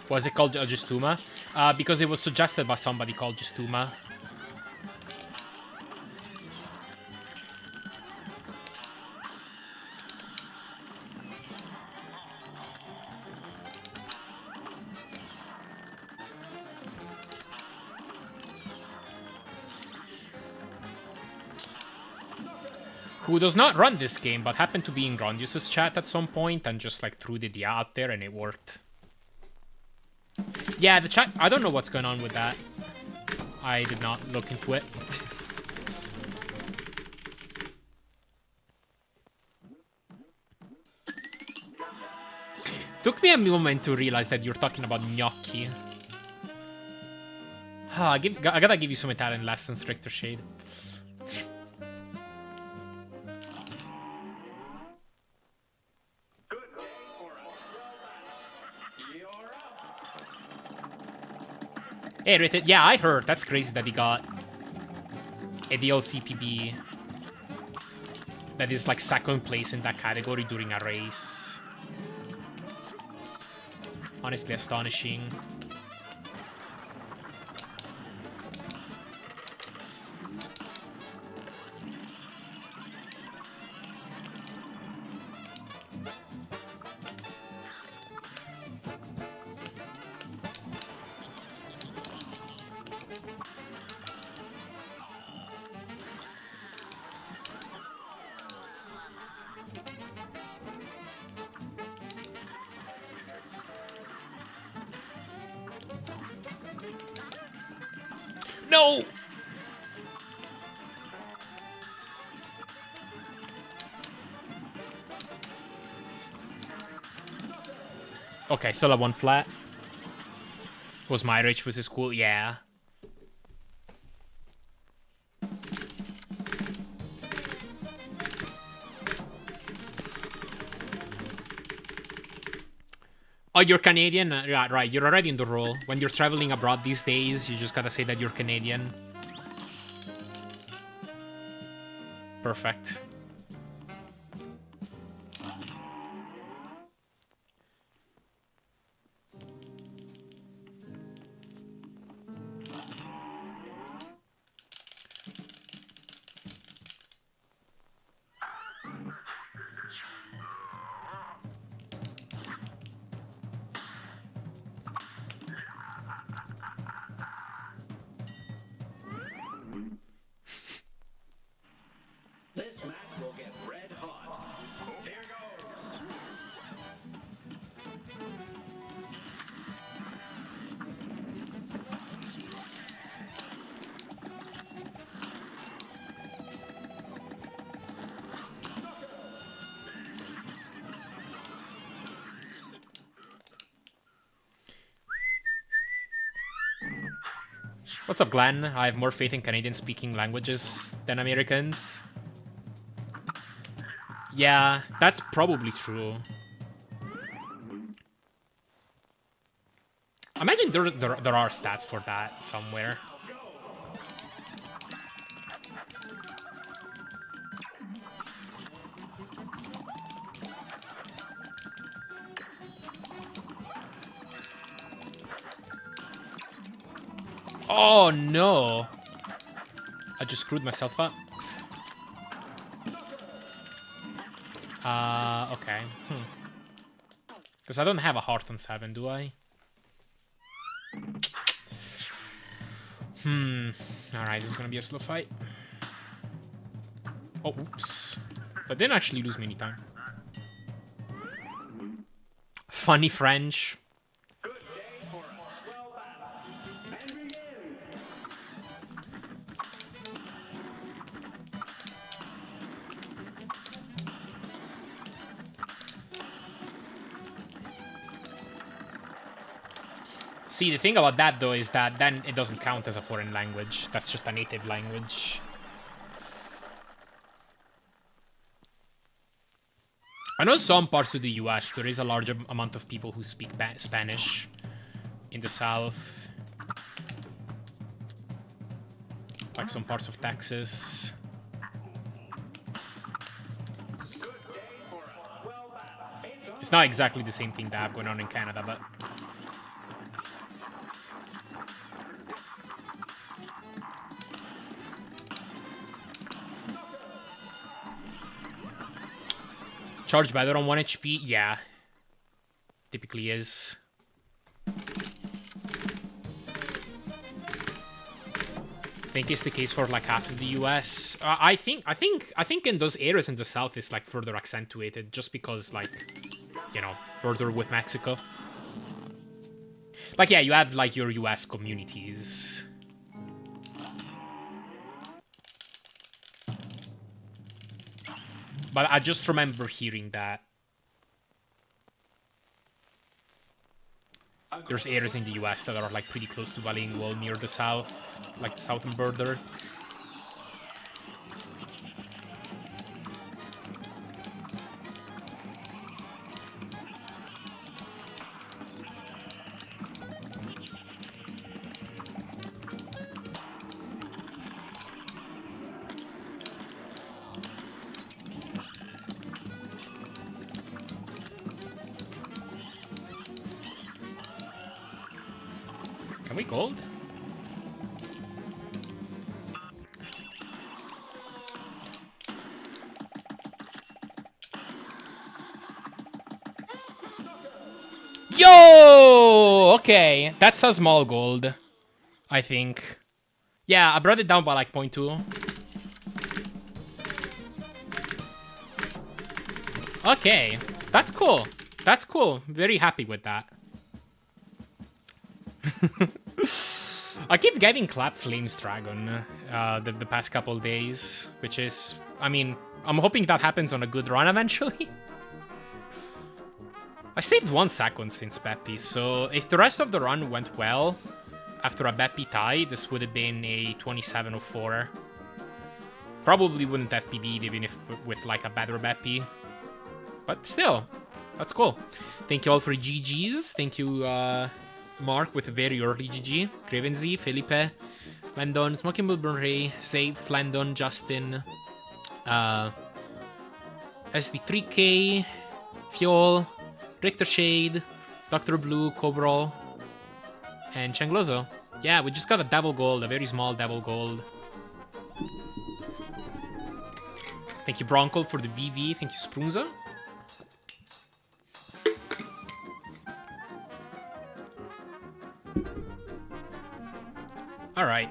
Was it called Justuma? Because it was suggested by somebody called Justuma. Who does not run this game, but happened to be in Grondius's chat at some point and just like threw the idea out there and it worked. Yeah, the chat, I don't know what's going on with that. I did not look into it. Took me a moment to realize that you're talking about gnocchi. I gotta give you some Italian lessons, Richter Shade. Hey, Rated. Yeah, I heard. That's crazy that he got a DL CPB that is like second place in that category during a race. Honestly astonishing. No! Okay, still at one flat. Was my rich was his cool? Yeah. Oh, you're Canadian? Yeah, right, you're already in the role. When you're traveling abroad these days, you just gotta say that you're Canadian. Perfect. This match will get red hot. Here goes. What's up, Glenn? I have more faith in Canadian-speaking languages than Americans. Yeah, that's probably true. I imagine there are stats for that somewhere. Oh no! I just screwed myself up. Okay. Because I don't have a heart on 7, do I? Alright, this is gonna be a slow fight. Oh, oops. But didn't actually lose me any time. Funny French. Good day for us. Well battled. And begin. See, the thing about that, though, is that then it doesn't count as a foreign language. That's just a native language. I know some parts of the US, there is a large amount of people who speak Spanish in the South. Like some parts of Texas. It's not exactly the same thing that I have going on in Canada, but... Charge better on 1 HP? Yeah. Typically is. I think it's the case for like half of the US. I think in those areas in the south it's like further accentuated just because like, you know, border with Mexico. Like, yeah, you have like your US communities. But I just remember hearing that there's areas in the US that are like pretty close to bilingual near the south, like the southern border. Can we gold? Yo! Okay, that's a small gold, I think. Yeah, I brought it down by like 0.2. Okay, that's cool. That's cool. Very happy with that. I keep getting Clap Flames Dragon the past couple days, which is, I mean, I'm hoping that happens on a good run eventually. I saved 1 second since Beppy, so if the rest of the run went well, after a Beppy tie, this would have been a 2704. Probably wouldn't FPB'd even if with like a better Beppy. But still, that's cool. Thank you all for GGs. Thank you, Mark, with a very early GG. Gravenzy, Felipe, Landon, Smoking Bull Ray, Save, Flandon, Justin, SD3K, Fiol, Richter Shade, Dr. Blue, Cobral, and Changlozo. Yeah, we just got a double gold, a very small double gold. Thank you, Bronco, for the VV. Thank you, Sprunza. Alright.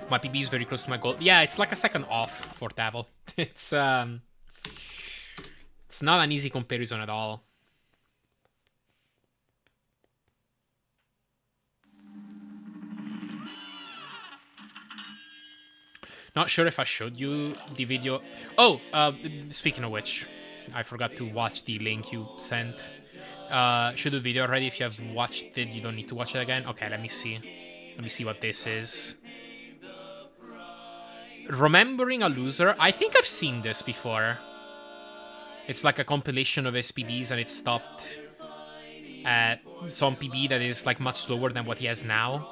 My PB is very close to my goal. Yeah, it's like a second off for Devil. It's not an easy comparison at all. Not sure if I showed you the video. Oh, speaking of which, I forgot to watch the link you sent. Should do video already. If you have watched it, you don't need to watch it again. Okay, let me see. Let me see what this is. Remembering a Loser. I think I've seen this before. It's like a compilation of SPBs and it stopped at some PB that is like much slower than what he has now.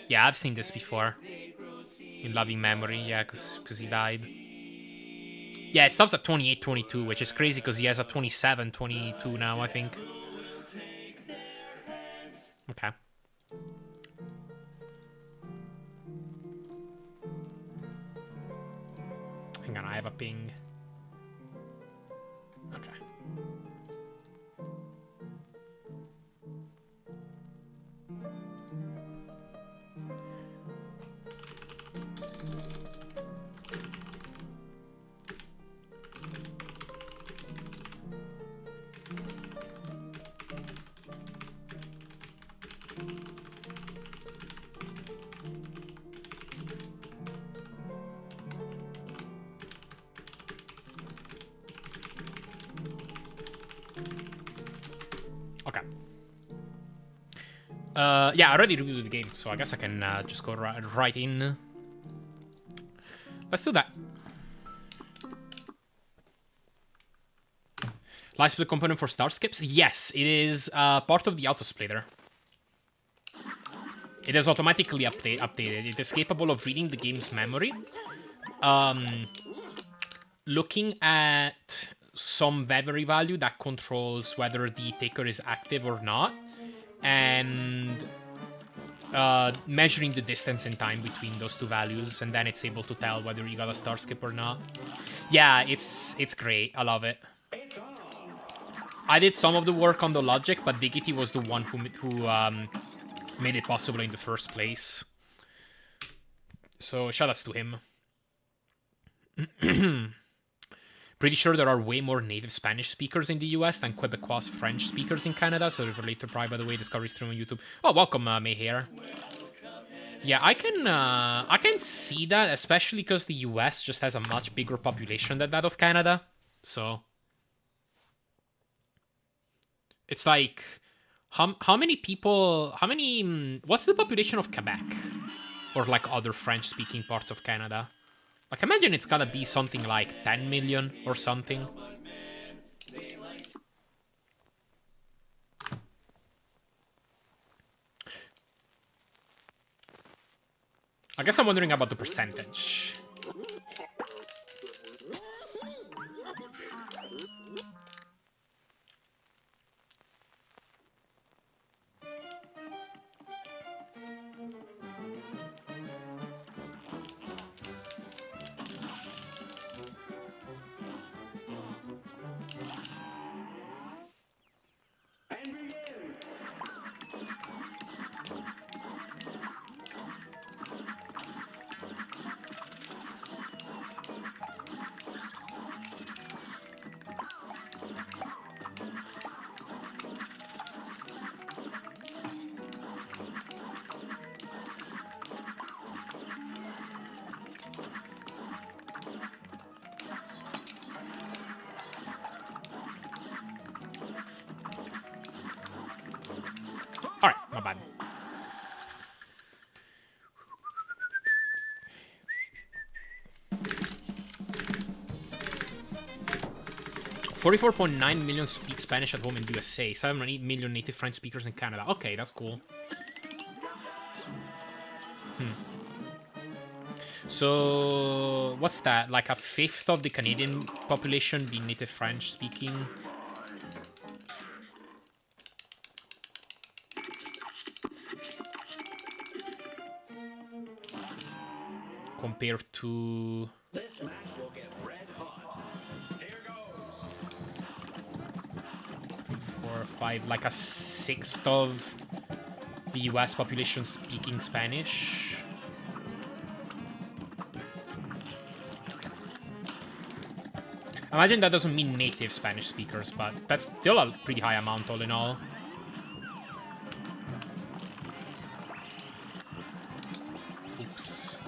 Yeah, I've seen this before. In loving memory, yeah, because he died. Yeah, it stops at 28-22, which is crazy because he has a 27-22 now, I think. Okay. Hang on, I have a ping. Okay. Okay. Yeah, I already reviewed the game, so I guess I can just go right in. Let's do that. Live split component for star skips? Yes, it is part of the autosplitter. It is automatically updated. It is capable of reading the game's memory. Looking at some memory value that controls whether the taker is active or not. And measuring the distance in time between those two values, and then it's able to tell whether you got a start skip or not. Yeah, it's great. I love it. I did some of the work on the logic, but Diggity was the one who made it possible in the first place. So shoutouts to him. Pretty sure there are way more native Spanish speakers in the US than Quebecois French speakers in Canada. So later, by the way, Discovery stream on YouTube. Oh, welcome, Mayhair. Yeah, I can see that, especially because the US just has a much bigger population than that of Canada. So it's like, how many people? What's the population of Quebec, or like other French-speaking parts of Canada? Like, imagine it's gotta be something like 10 million or something. I guess I'm wondering about the percentage. Alright, not bad. $44.9 million speak Spanish at home in USA. 7.8 million native French speakers in Canada. Okay, that's cool. So, what's that? Like a fifth of the Canadian population being native French speaking? Compared to... This match will get red hot. Here goes. 4 or 5, like a sixth of the US population speaking Spanish. Imagine that doesn't mean native Spanish speakers, but that's still a pretty high amount all in all. Oops.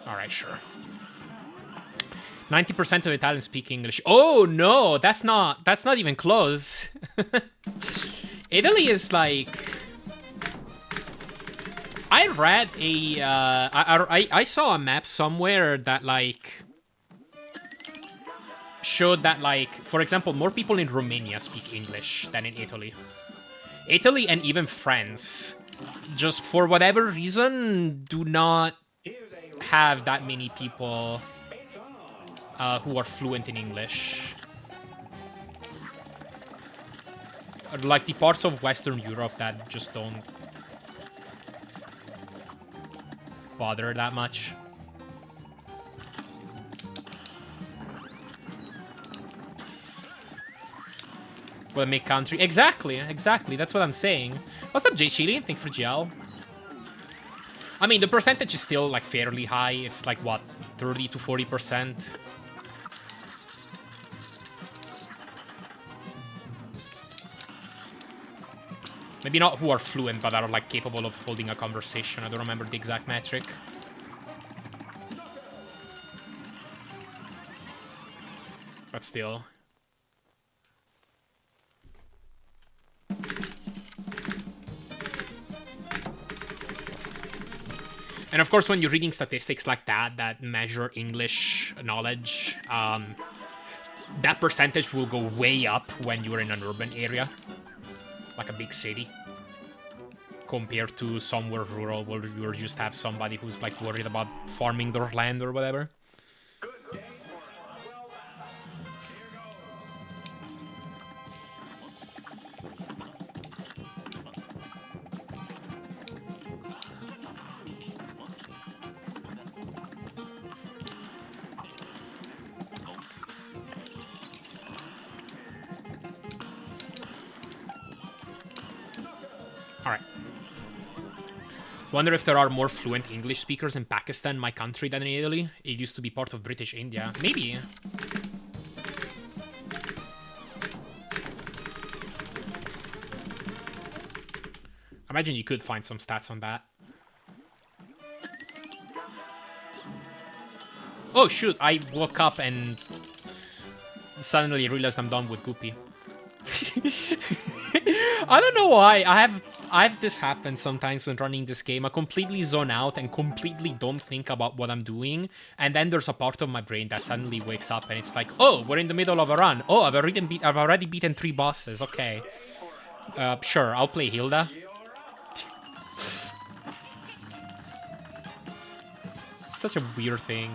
Alright, sure. 90% of Italians speak English. Oh no, that's not even close. Italy is like... I read a... I saw a map somewhere that like... showed that like, for example, more people in Romania speak English than in Italy. Italy and even France, just for whatever reason, do not have that many people who are fluent in English. Like the parts of Western Europe that just don't bother that much. What a make country. Exactly. That's what I'm saying. What's up, J Chili? Thank you for GL. I mean, the percentage is still like fairly high. It's like what, 30 to 40%. Maybe not who are fluent, but are like capable of holding a conversation. I don't remember the exact metric. But still. And of course, when you're reading statistics like that measure English knowledge, that percentage will go way up when you're in an urban area, like a big city, compared to somewhere rural where you just have somebody who's like worried about farming their land or whatever. Good day for us. Well done. Here goes. Wonder if there are more fluent English speakers in Pakistan, my country, than in Italy. It used to be part of British India. Maybe. I imagine you could find some stats on that. Oh shoot, I woke up and suddenly realized I'm done with Goopy. I don't know why. I have this happen sometimes when running this game. I completely zone out and completely don't think about what I'm doing. And then there's a part of my brain that suddenly wakes up and it's like, oh, we're in the middle of a run. Oh, I've already beaten 3 bosses. Okay. Sure, I'll play Hilda. Such a weird thing.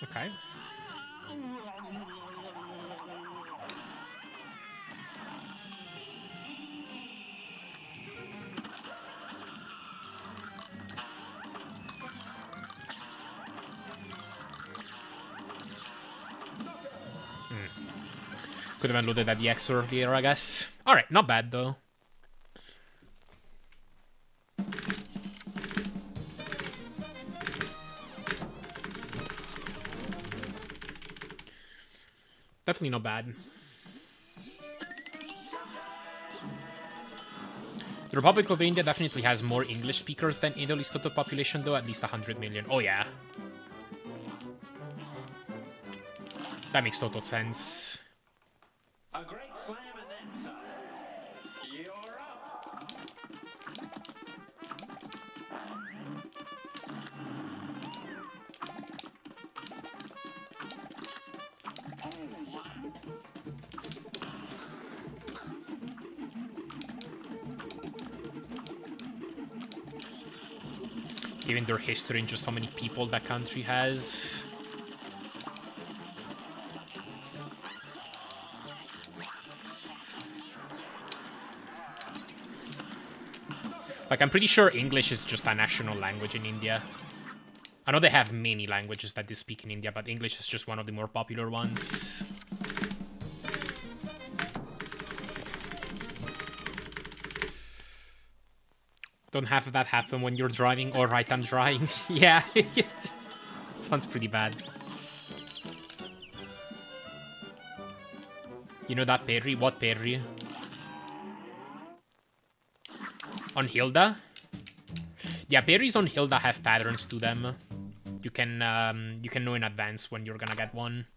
Okay. Could have unloaded at the X earlier, I guess. Alright, not bad though. Definitely not bad. The Republic of India definitely has more English speakers than Italy's total population though, at least 100 million. Oh yeah. That makes total sense. A great slam and then some. You're up. Given their history and just how many people that country has. Like, I'm pretty sure English is just a national language in India. I know they have many languages that they speak in India, but English is just one of the more popular ones. Don't have that happen when you're driving. Alright, I'm driving. Yeah, sounds pretty bad. You know that parry? What parry? On Hilda? Yeah, parries on Hilda have patterns to them. You can know in advance when you're gonna get one.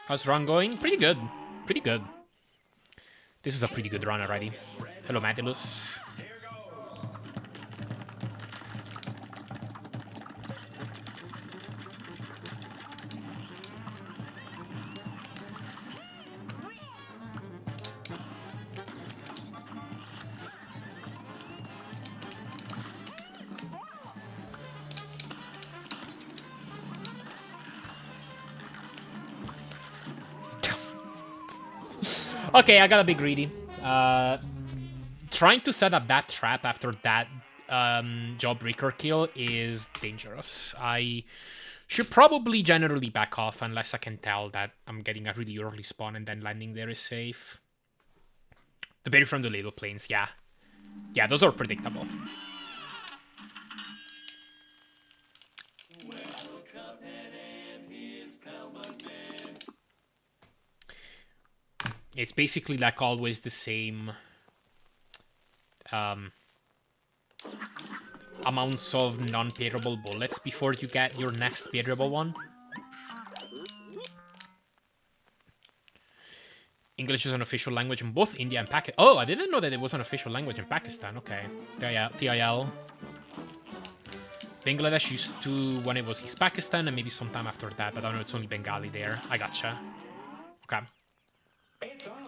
How's run going? Pretty good. Pretty good. This is a pretty good run already. Hello, Matilus. Okay, I gotta be greedy. Trying to set up that trap after that Jawbreaker kill is dangerous. I should probably generally back off unless I can tell that I'm getting a really early spawn and then landing there is safe. The berry from the Little Plains, yeah. Yeah, those are predictable. It's basically like always the same amounts of non-parable bullets before you get your next parable one. English is an official language in both India and Pakistan. Oh, I didn't know that it was an official language in Pakistan. Okay. TIL. Bangladesh used to, when it was East Pakistan, and maybe sometime after that, but I don't know, it's only Bengali there. I gotcha. Okay. It's on.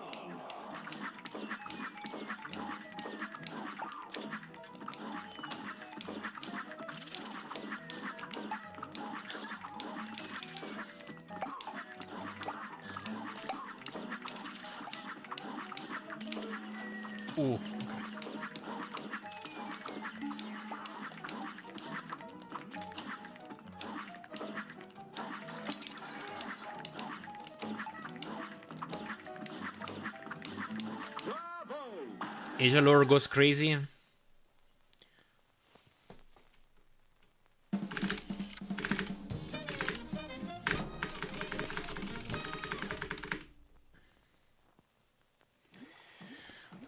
Ooh, okay. Bravo! Asia lore goes crazy.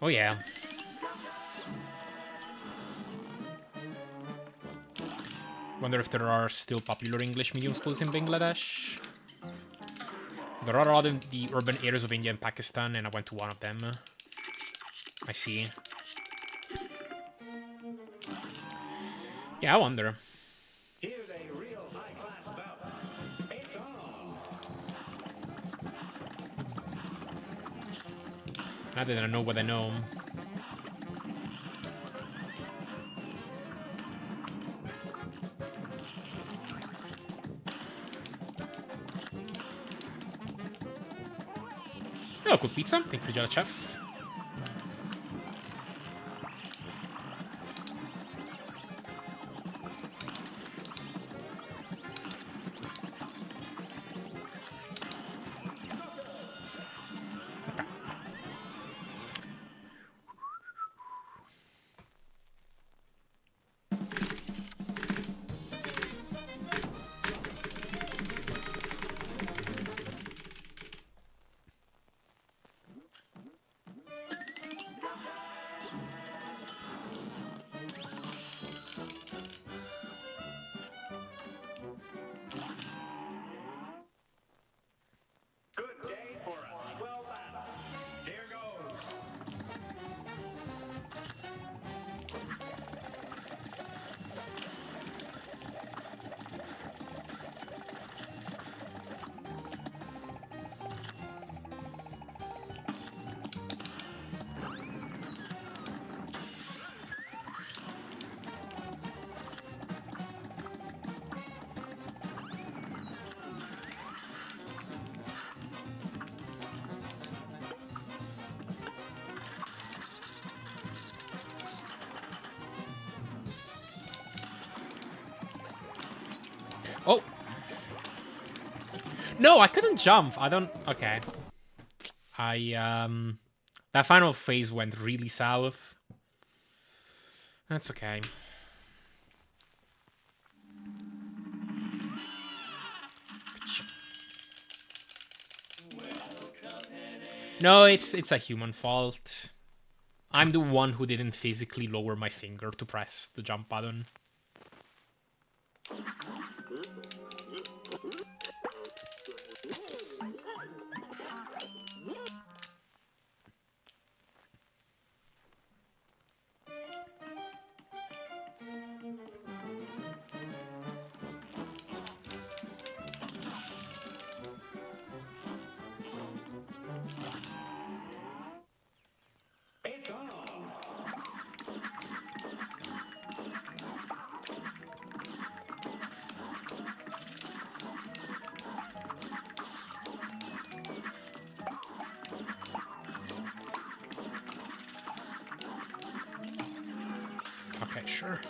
Oh yeah. Wonder if there are still popular English medium schools in Bangladesh. There are a lot in the urban areas of India and Pakistan, and I went to one of them. I see. Yeah, I wonder. Here's a real high-class bout. It's on. Now that I know what I know. Hello, cook pizza. Thank you for the chef. Good day for us. Well battled. Here goes. Oh! No, I couldn't jump. I don't... Okay. That final phase went really south. That's okay. No, it's a human fault. I'm the one who didn't physically lower my finger to press the jump button. It's on. Okay, sure.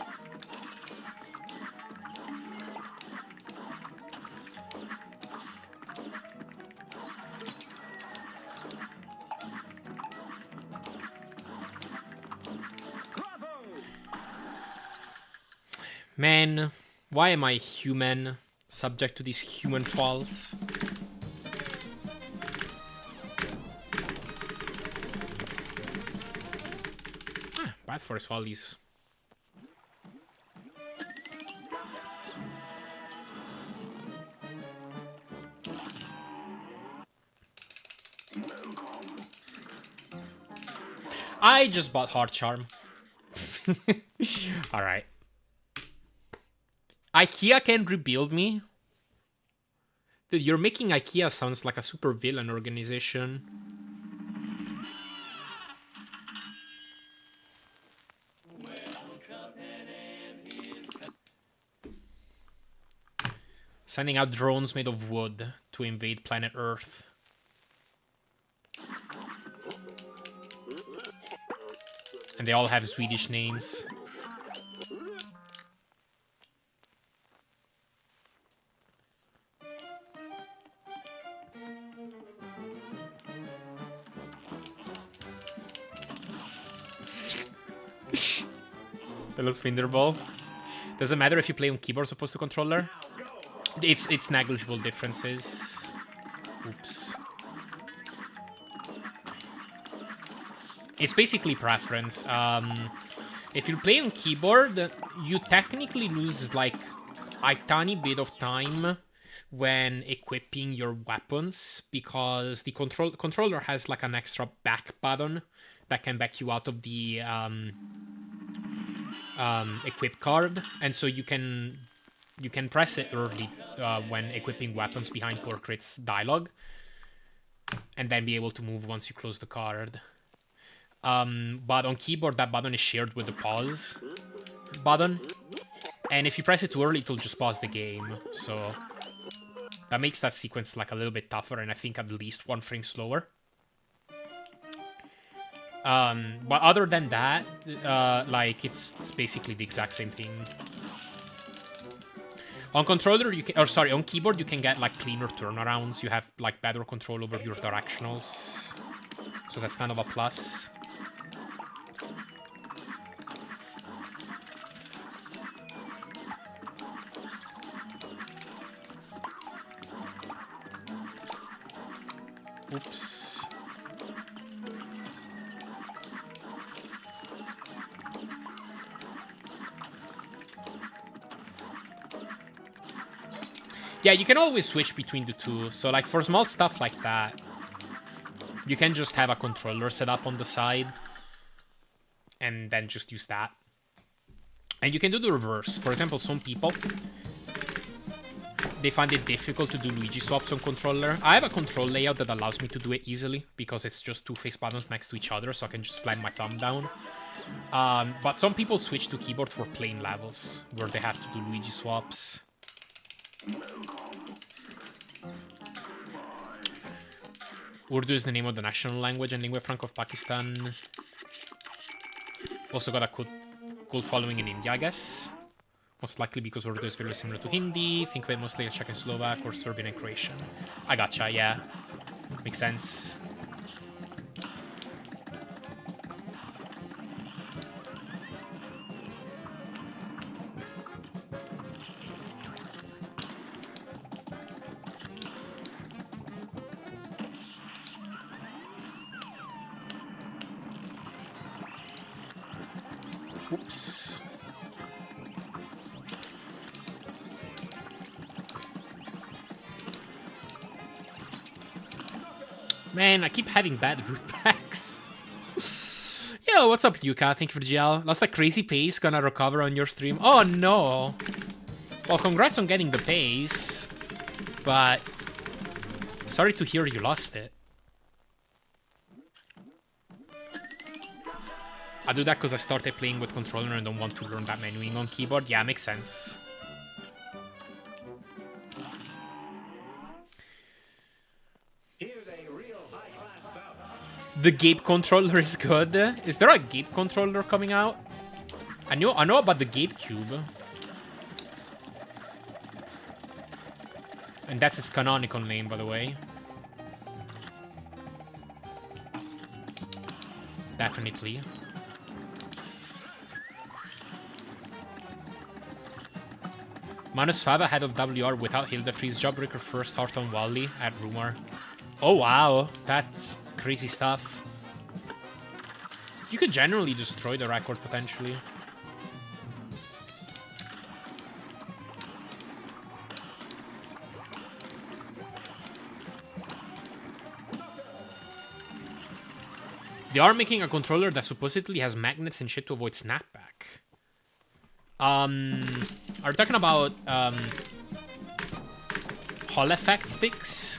Man, why am I human? Subject to these human faults? Bad forest follies. I just bought Hard Charm. Alright. IKEA can rebuild me? Dude, you're making IKEA sounds like a super villain organization. Sending out drones made of wood to invade planet Earth. And they all have Swedish names. Hello, Spinderball. Doesn't matter if you play on keyboard as opposed to controller. It's negligible differences. Oops. It's basically preference. If you play on keyboard, you technically lose like a tiny bit of time when equipping your weapons, because the controller has like an extra back button that can back you out of the equip card, and so you can press it early when equipping weapons behind portraits dialogue, and then be able to move once you close the card. But on keyboard, that button is shared with the pause button, and if you press it too early, it'll just pause the game. So that makes that sequence like a little bit tougher, and I think at least 1 frame slower. But other than that, like it's basically the exact same thing. On controller, you can, or sorry, on keyboard, you can get like cleaner turnarounds. You have like better control over your directionals, so that's kind of a plus. Oops. Yeah, you can always switch between the two. So like for small stuff like that, you can just have a controller set up on the side and then just use that. And you can do the reverse. For example, some people, they find it difficult to do Luigi swaps on controller. I have a control layout that allows me to do it easily because it's just 2 face buttons next to each other, so I can just slam my thumb down. But some people switch to keyboard for plain levels, where they have to do Luigi swaps. Urdu is the name of the national language and lingua franca of Pakistan. Also got a cult following in India, I guess. Most likely because Urdu is very similar to Hindi. Think of it mostly as Czech and Slovak or Serbian and Croatian. I gotcha, yeah. Makes sense. Oops. Man, I keep having bad root packs. Yo, what's up, Yuka? Thank you for the GL. Lost a crazy pace. Gonna recover on your stream. Oh, no. Well, congrats on getting the pace. But sorry to hear you lost it. I do that because I started playing with controller and don't want to learn that menuing on keyboard. Yeah, makes sense. The Gabe controller is good. Is there a Gabe controller coming out? I know about the Gabe Cube. And that's its canonical name, by the way. Definitely. -5 ahead of WR without Hildefreeze. Jawbreaker first, Heart on Wally at Rumor. Oh wow, that's crazy stuff. You could generally destroy the record potentially. They are making a controller that supposedly has magnets and shit to avoid snapback. Are we talking about Hall effect sticks?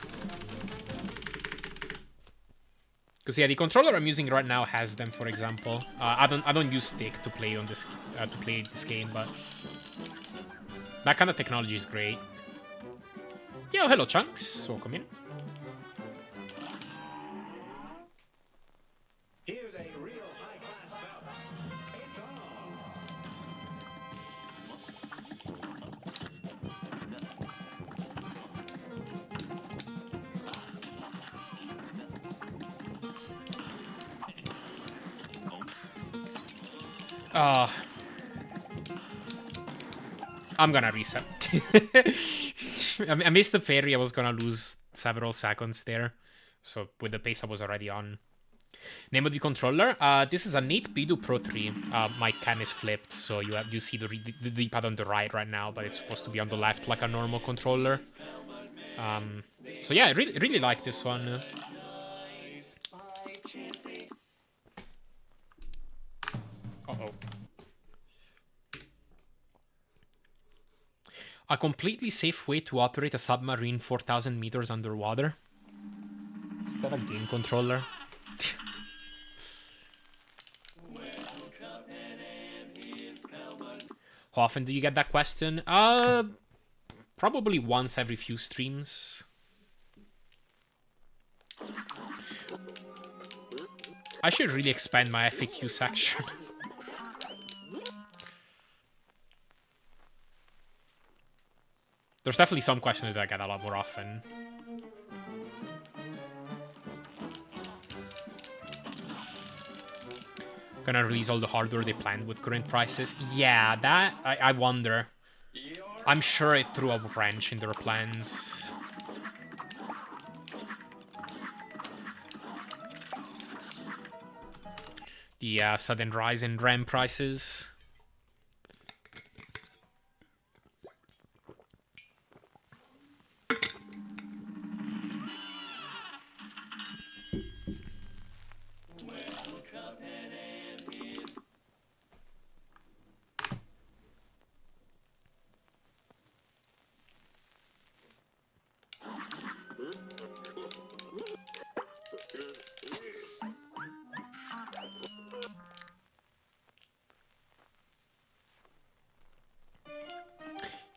Because yeah, the controller I'm using right now has them. For example, I don't use stick to play on this game, but that kind of technology is great. Yo, hello Chunks, welcome in. Here's a real high-class bout. It's on. I'm gonna reset. I missed the ferry. I was gonna lose several seconds there. So with the pace I was already on. Name of the controller. This is an 8Bidu Pro 3. My cam is flipped, so you see the D-pad on the right now, but it's supposed to be on the left like a normal controller. So yeah, I really like this one. Uh-oh. A completely safe way to operate a submarine 4,000 meters underwater. Is that a game controller? How often do you get that question? Probably once every few streams. I should really expand my FAQ section. There's definitely some questions that I get a lot more often. Gonna release all the hardware they planned with current prices. Yeah, that I wonder. I'm sure it threw a wrench in their plans. The sudden rise in RAM prices.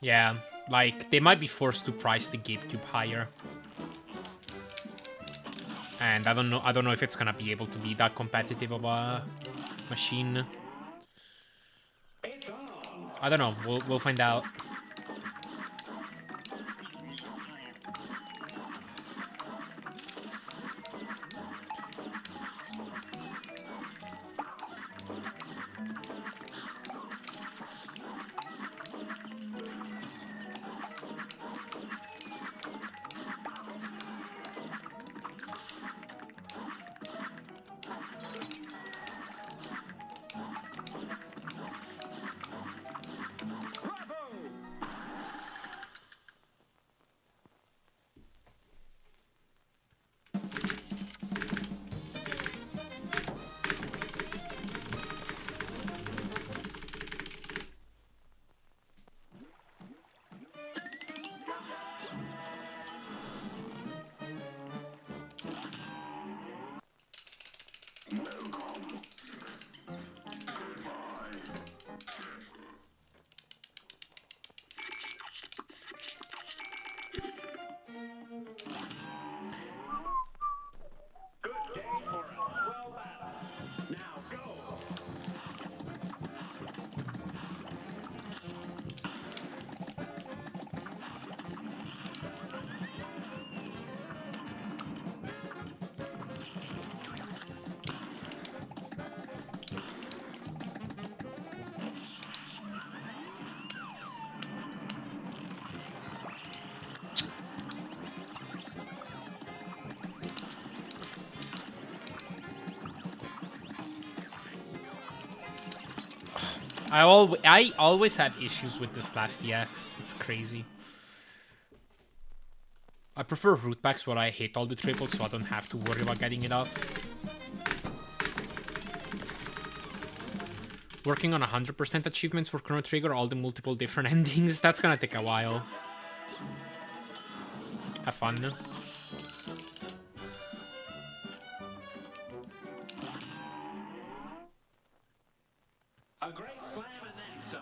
Yeah, like, they might be forced to price the GameCube higher. And I don't know if it's gonna be able to be that competitive of a machine. I don't know, we'll find out. I always have issues with this last EX. It's crazy. I prefer root packs where I hit all the triples so I don't have to worry about getting it off. Working on 100% achievements for Chrono Trigger, all the multiple different endings. That's gonna take a while. Have fun. A great slam and then some.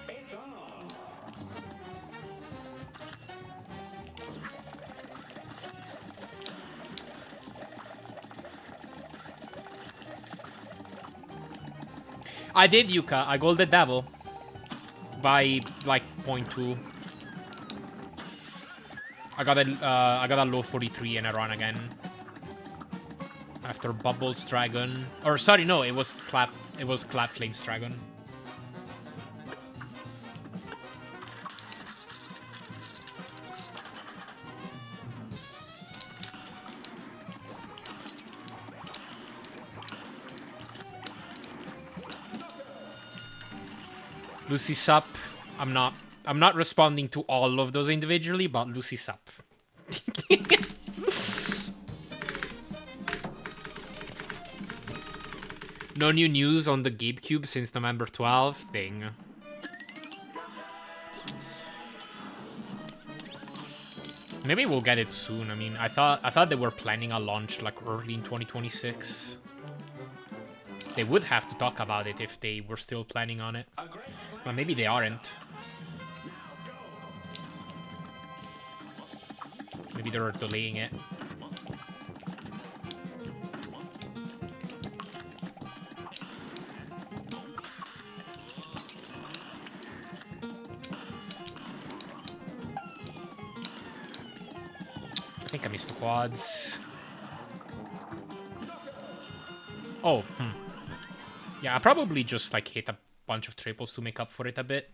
It's on. I did, Yuka. I golded Devil. By, like, 0.2. I got a low 43 and I run again. After Bubbles Dragon. Or, sorry, no, it was Clap Flames Dragon. Lucy Sup. I'm not responding to all of those individually, but Lucy Sup. No new news on the GameCube since November 12th thing. Maybe we'll get it soon. I mean, I thought they were planning a launch like early in 2026. They would have to talk about it if they were still planning on it. But maybe they aren't. Maybe they're delaying it. I think I missed the quads. Oh, yeah, I probably just like hit a bunch of triples to make up for it a bit.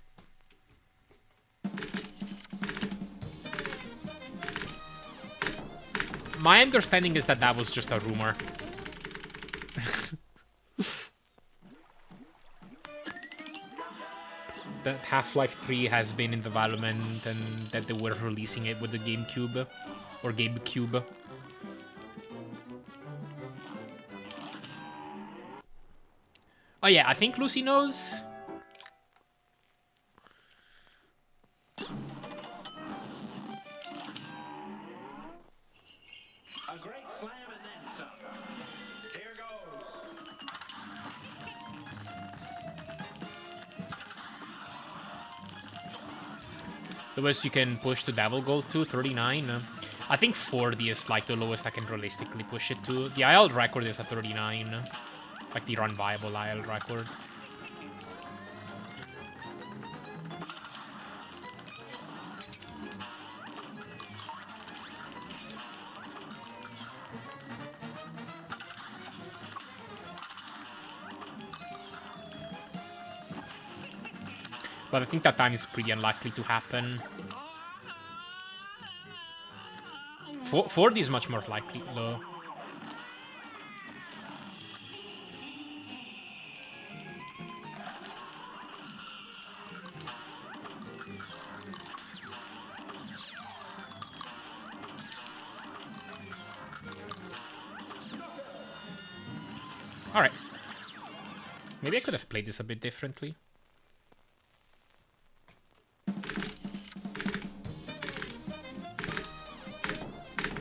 My understanding is that that was just a rumor. That Half-Life 3 has been in development and that they were releasing it with the GameCube. Or GameCube. Oh yeah, I think Lucy knows. A great slam and then some. Here goes. The lowest you can push the Devil Gold to, 39. I think 40 is like the lowest I can realistically push it to. The IL record is a 39. Like the run viable IL record. But I think that time is pretty unlikely to happen. 40 is much more likely, though. Alright. Maybe I could have played this a bit differently.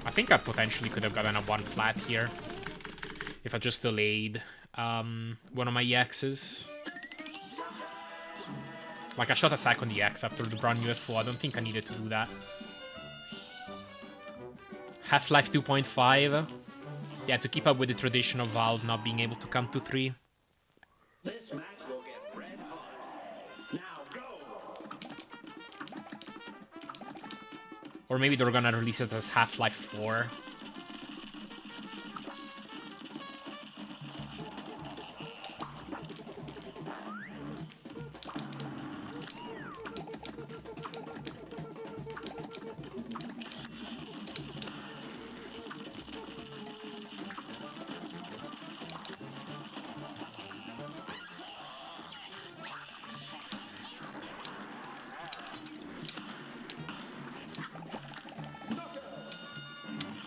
I think I potentially could have gotten a 1 flat here if I just delayed one of my EXs. Like, I shot a second EX after the brand new UFO. I don't think I needed to do that. Half-Life 2.5. Yeah, to keep up with the tradition of Valve not being able to come to 3. This match will get red hot. Now go. Or maybe they're gonna release it as Half-Life 4.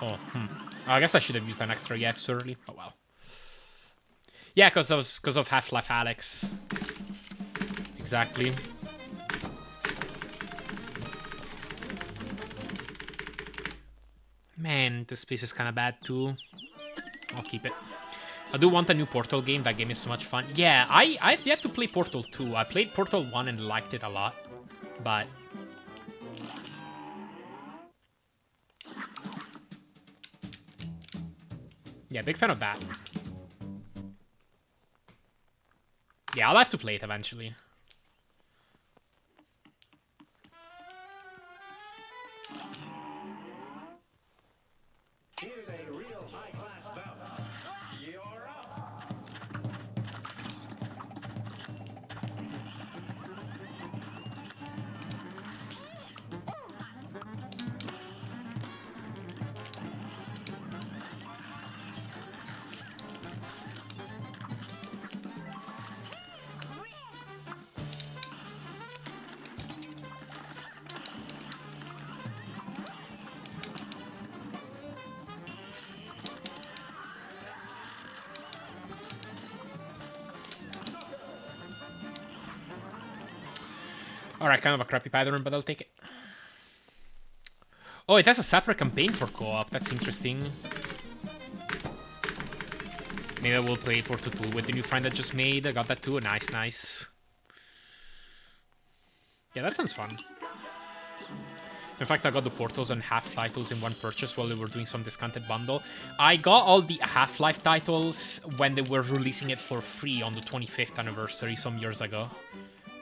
Oh, I guess I should have used an extra EX early. Oh well. Yeah, because of Half-Life Alex. Exactly. Man, this place is kind of bad too. I'll keep it. I do want a new Portal game. That game is so much fun. Yeah, I've yet to play Portal 2. I played Portal 1 and liked it a lot. But... yeah, big fan of that. Yeah, I'll have to play it eventually. Here's a real high-class bout. You're up. Alright, kind of a crappy pattern, but I'll take it. Oh, it has a separate campaign for co-op. That's interesting. Maybe I will play Portal 2 with the new friend I just made. I got that too. Nice, nice. Yeah, that sounds fun. In fact, I got the Portals and Half titles in one purchase while they were doing some discounted bundle. I got all the Half-Life titles when they were releasing it for free on the 25th anniversary some years ago.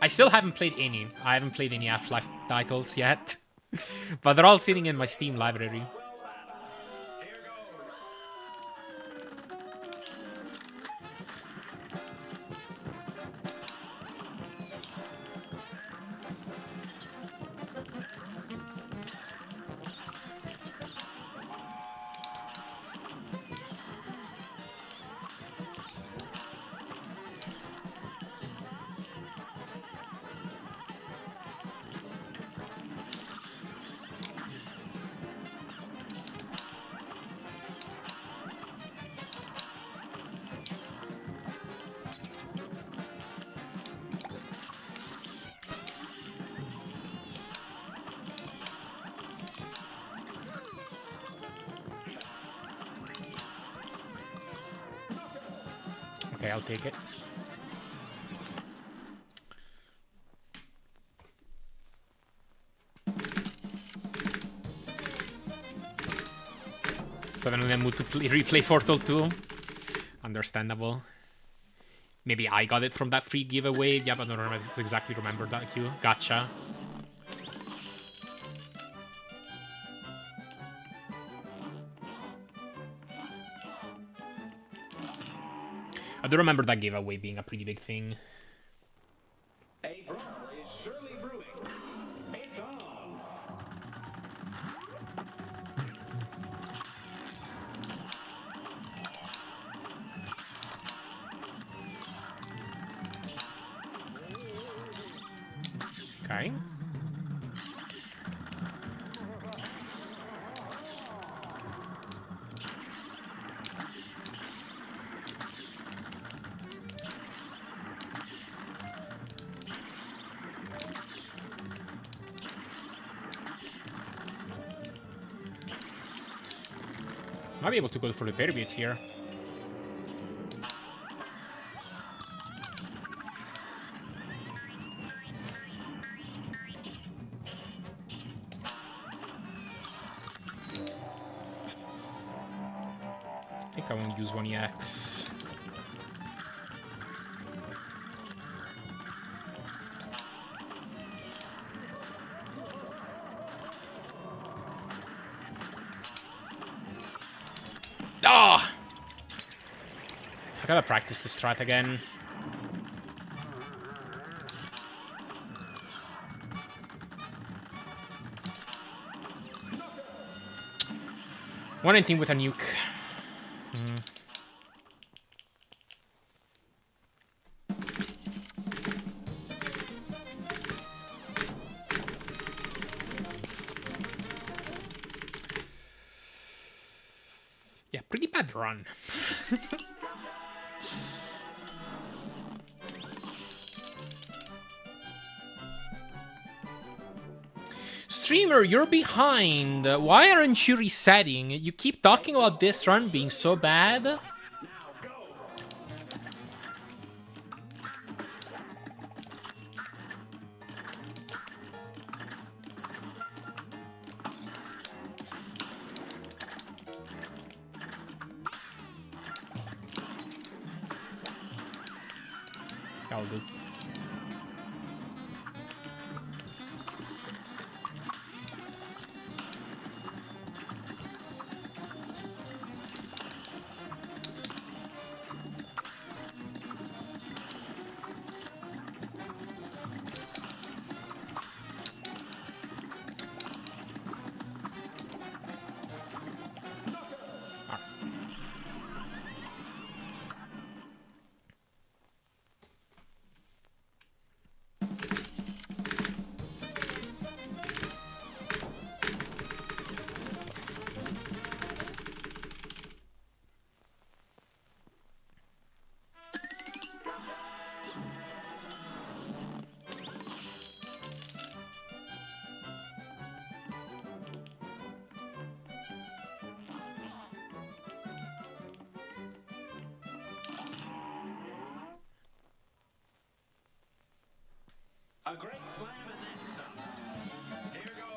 I still haven't played any. I haven't played any Half-Life titles yet. But they're all sitting in my Steam library. Okay, I'll take it. Suddenly I moved to replay Portal 2. Understandable. Maybe I got it from that free giveaway. Yeah, but I don't exactly remember that queue. Gotcha. I do remember that giveaway being a pretty big thing. A brawl is surely brewing. It's on. Okay. Might be able to go for the berry bit here. I think I won't use one EX. Ah! I gotta practice this strat again. One ending with a nuke. Yeah, pretty bad run. Streamer, you're behind. Why aren't you resetting? You keep talking about this run being so bad. Now go. That'll do. A great slam and then some. Here goes.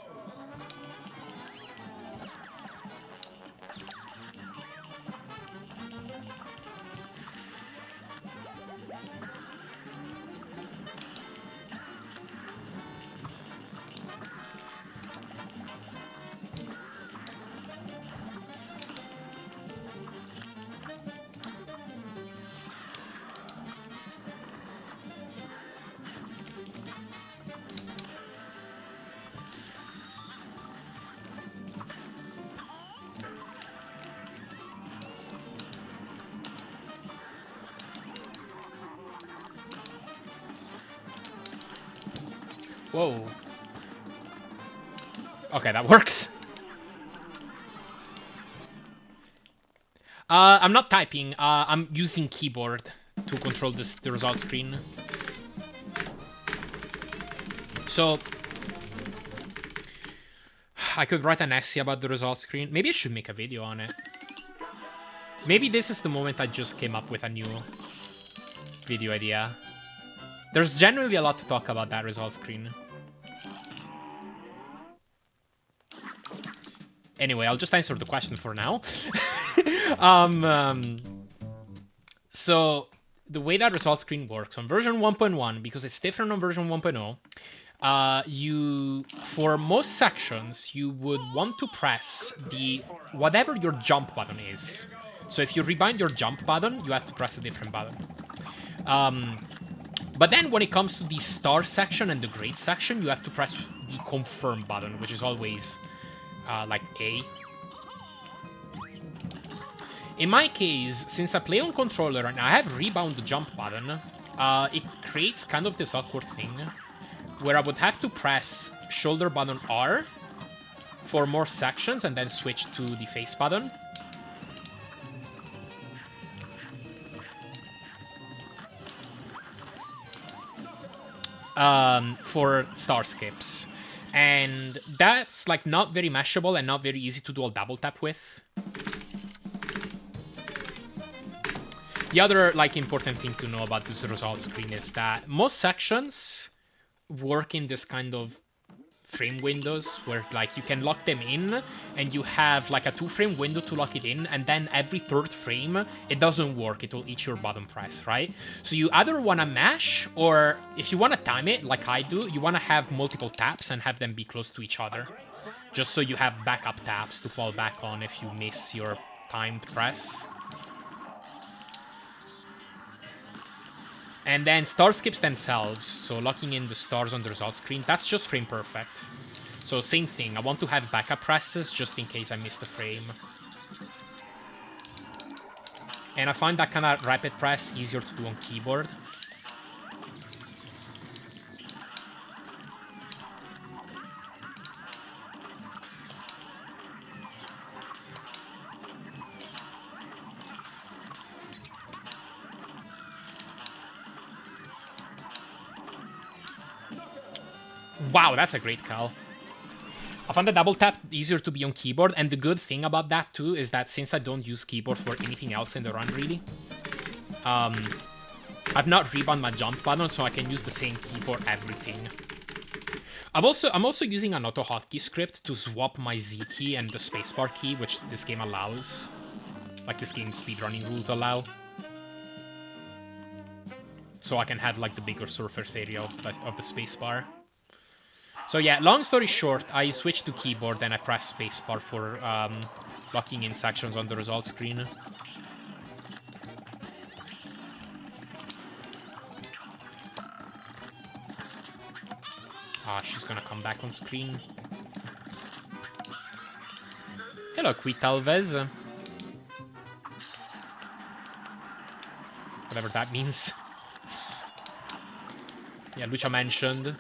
Whoa. Okay, that works. I'm not typing. I'm using keyboard to control the result screen. So I could write an essay about the result screen. Maybe I should make a video on it. Maybe this is the moment I just came up with a new video idea. There's generally a lot to talk about that result screen. Anyway, I'll just answer the question for now. So the way that result screen works on version 1.1, because it's different on version 1.0, for most sections, you would want to press whatever your jump button is. So if you rebind your jump button, you have to press a different button. But then when it comes to the star section and the grade section, you have to press the confirm button, which is always like A. In my case, since I play on controller and I have rebound the jump button, it creates kind of this awkward thing where I would have to press shoulder button R for more sections and then switch to the face button. For star skips. And that's like not very meshable and not very easy to do a double tap with. The other like important thing to know about this result screen is that most sections work in this kind of frame windows where like you can lock them in and you have like a 2-frame window to lock it in, and then every third frame it doesn't work, it will eat your button press, right? So you either want to mash, or if you want to time it like I do, you want to have multiple taps and have them be close to each other, just so you have backup taps to fall back on if you miss your timed press. And then star skips themselves, so locking in the stars on the result screen, that's just frame perfect. So same thing, I want to have backup presses just in case I miss the frame. And I find that kind of rapid press easier to do on keyboard. Wow, that's a great call. found the double tap easier to be on keyboard, and the good thing about that too is that since I don't use keyboard for anything else in the run really, I've not rebound my jump button, so I can use the same key for everything. I'm also using an auto hotkey script to swap my Z key and the spacebar key, which this game allows. Like this game's speedrunning rules allow. So I can have like the bigger surface area of the spacebar. So yeah, long story short, I switched to keyboard and I press spacebar for locking in sections on the result screen. Ah, she's gonna come back on screen. Hello, Quit Alves. Whatever that means. Yeah, Lucha mentioned.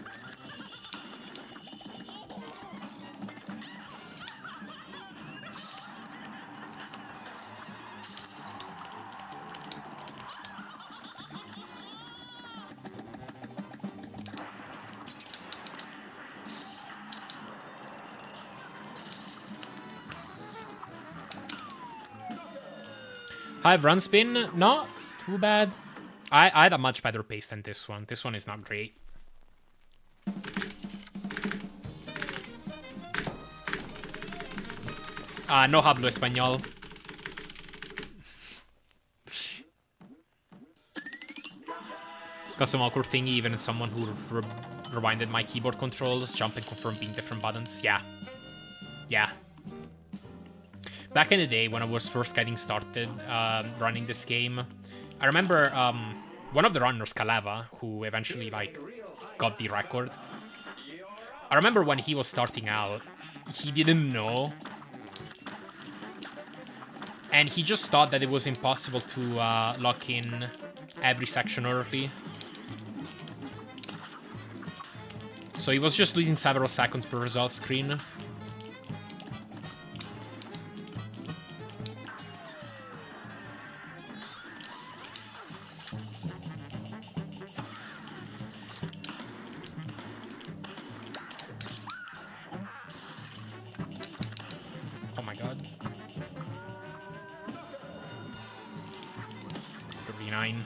High run spin, not too bad. I had a much better pace than this one. This one is not great. No hablo español. Got some awkward thingy, even as someone who rewinded my keyboard controls, jump and confirm being different buttons. Yeah. Yeah. Back in the day, when I was first getting started running this game, I remember one of the runners, Kaleva, who eventually like got the record. I remember when he was starting out, he didn't know, and he just thought that it was impossible to lock in every section early. So he was just losing several seconds per result screen. Oh my god. 39.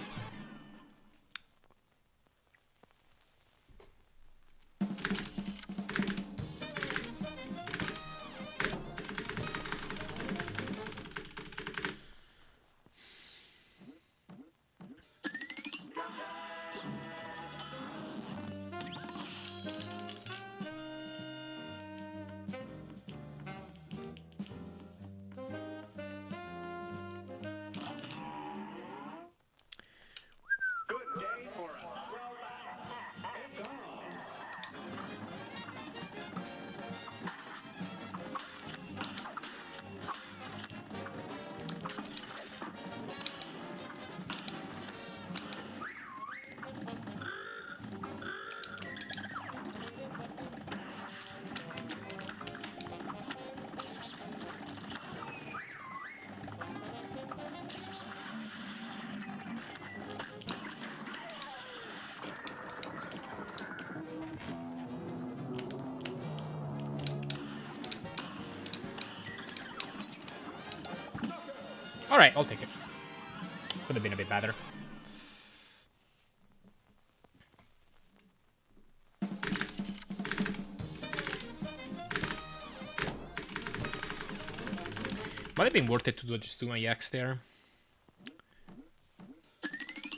Alright, I'll take it. Could have been a bit better. Might have been worth it to just do my X there.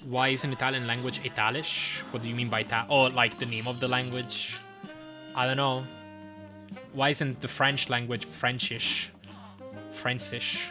Why is an Italian language Italish? What do you mean by Oh, like the name of the language? I don't know. Why isn't the French language Frenchish? Francish?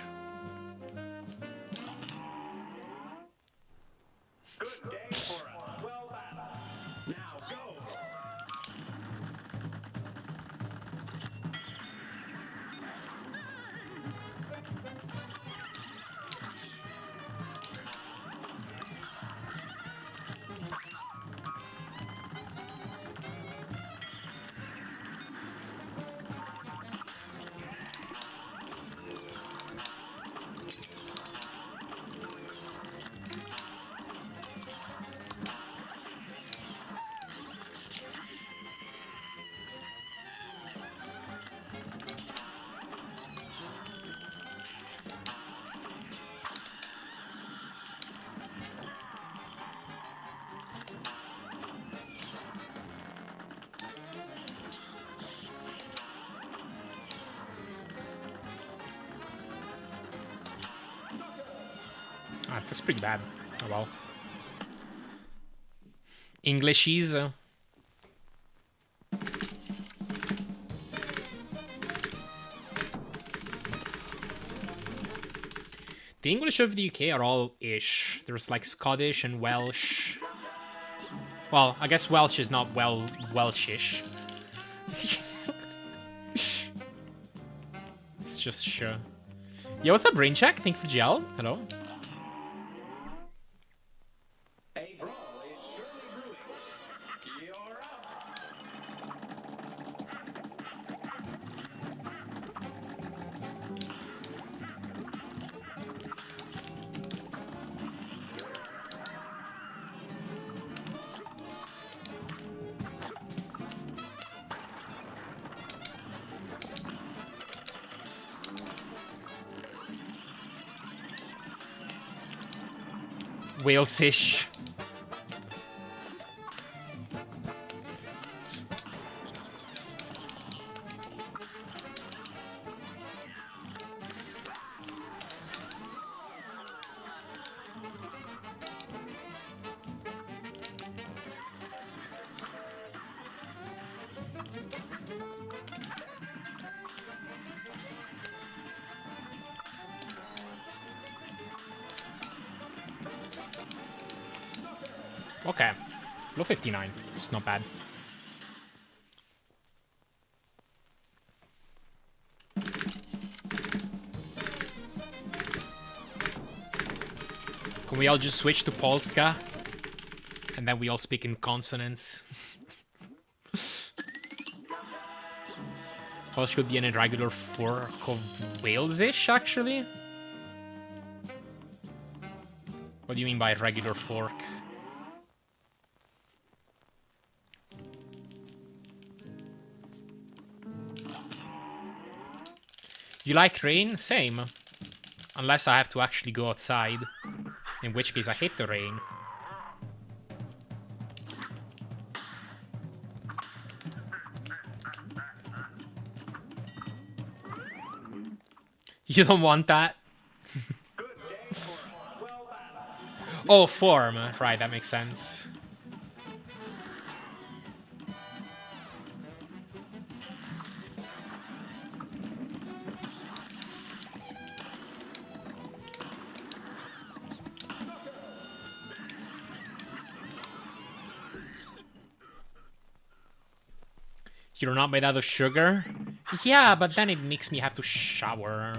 Ah, that's pretty bad. Oh well. Englishies. The English of the UK are all ish. There's like Scottish and Welsh. Well, I guess Welsh is not Welshish. It's just sure. Yo, what's up, Brain Check? Thank you for GL. Hello. A brawl is surely brewing. You're up. Walesish. Okay. Low 59. It's not bad. Can we all just switch to Polska? And then we all speak in consonants. Polish could be an irregular fork of Walesish, actually? What do you mean by regular fork? You like rain? Same. Unless I have to actually go outside. In which case I hate the rain. You don't want that? Oh, form. Right, that makes sense. You're not made out of sugar? Yeah, but then it makes me have to shower.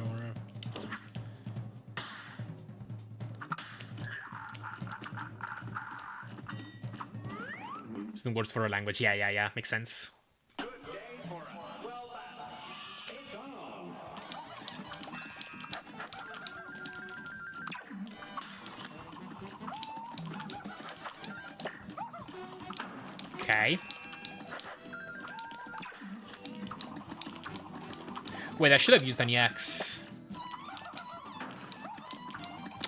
Some words for a language. Yeah. Makes sense. Okay. Wait, I should have used an EX.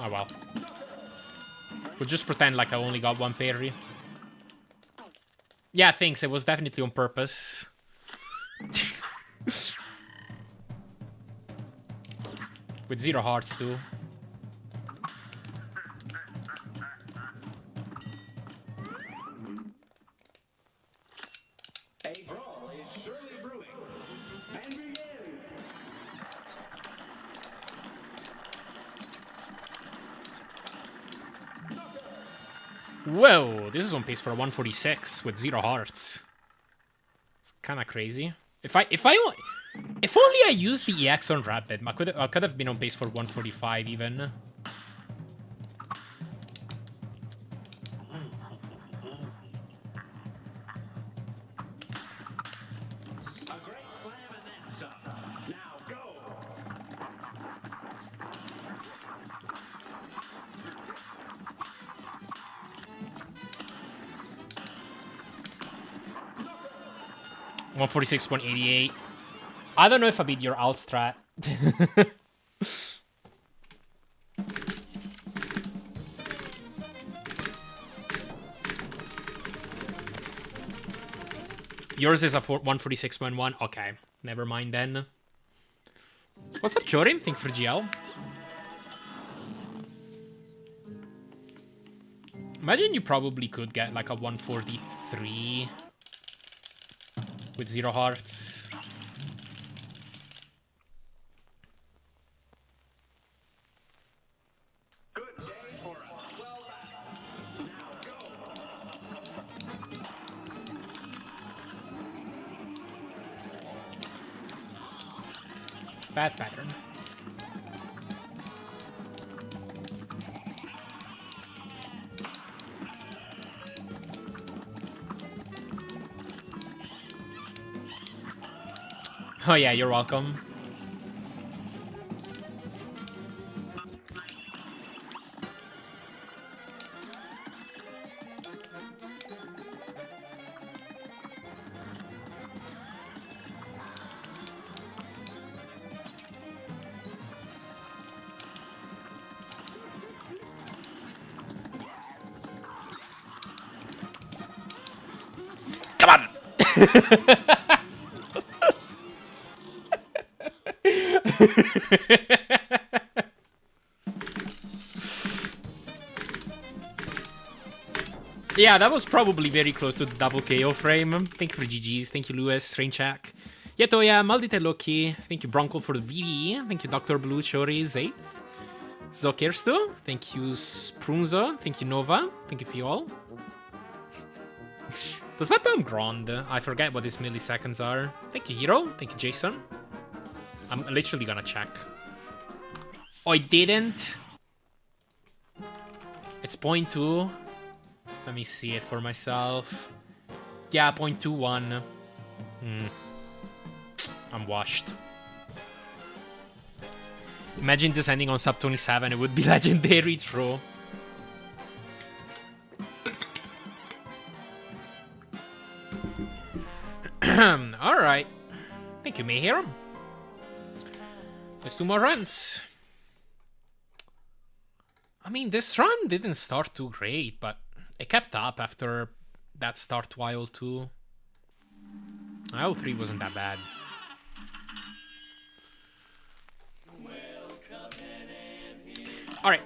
Oh well. We'll just pretend like I only got one parry. Yeah, thanks. It was definitely on purpose. With 0 hearts, too. A brawl is surely brewing. And begin. Whoa, this is on pace for a 146 with 0 hearts. It's kind of crazy. If only I used the EX on Rapid, I could have been on pace for 145 even. A great slam and then some. Now go. One 146.88. I don't know if I beat your alt strat. Yours is a 146.1. Okay, never mind then. What's up, Jorim? Thank you for GL. Imagine you probably could get like a 143 with 0 hearts. Good day for us. Well done. Now go. Bad pattern. Oh yeah, you're welcome. Come on! Yeah, that was probably very close to the double KO frame. Thank you for GG's. Thank you, Lewis, Rainchak. Yetoya, Maldite Loki. Thank you, Bronco, for the VV. Thank you, Dr. Blue, Chori, Zape. Zokirsto. Thank you, Sprunzo. Thank you, Nova. Thank you for you all. Does that bomb Grand? I forget what these milliseconds are. Thank you, Hero. Thank you, Jason. I'm literally gonna check. Oh, I didn't. It's 0.2. Let me see it for myself. Yeah, 0.21. I'm washed. Imagine descending on sub 27. It would be legendary throw. Alright. Thank you, Mayhero. Let's do more runs. I mean, this run didn't start too great, but it kept up after that start to IL-2. IL-3 wasn't that bad. Alright.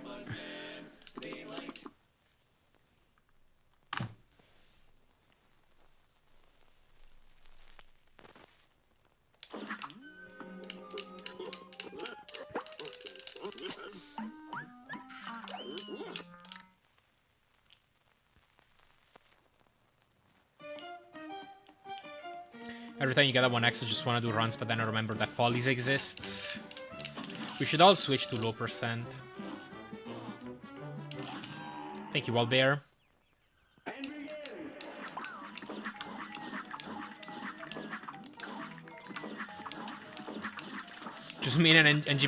Every time you get that 1x, I just want to do runs, but then I remember that Follies exists. We should all switch to low percent. Thank you, Wallbear. Just mean an NG+.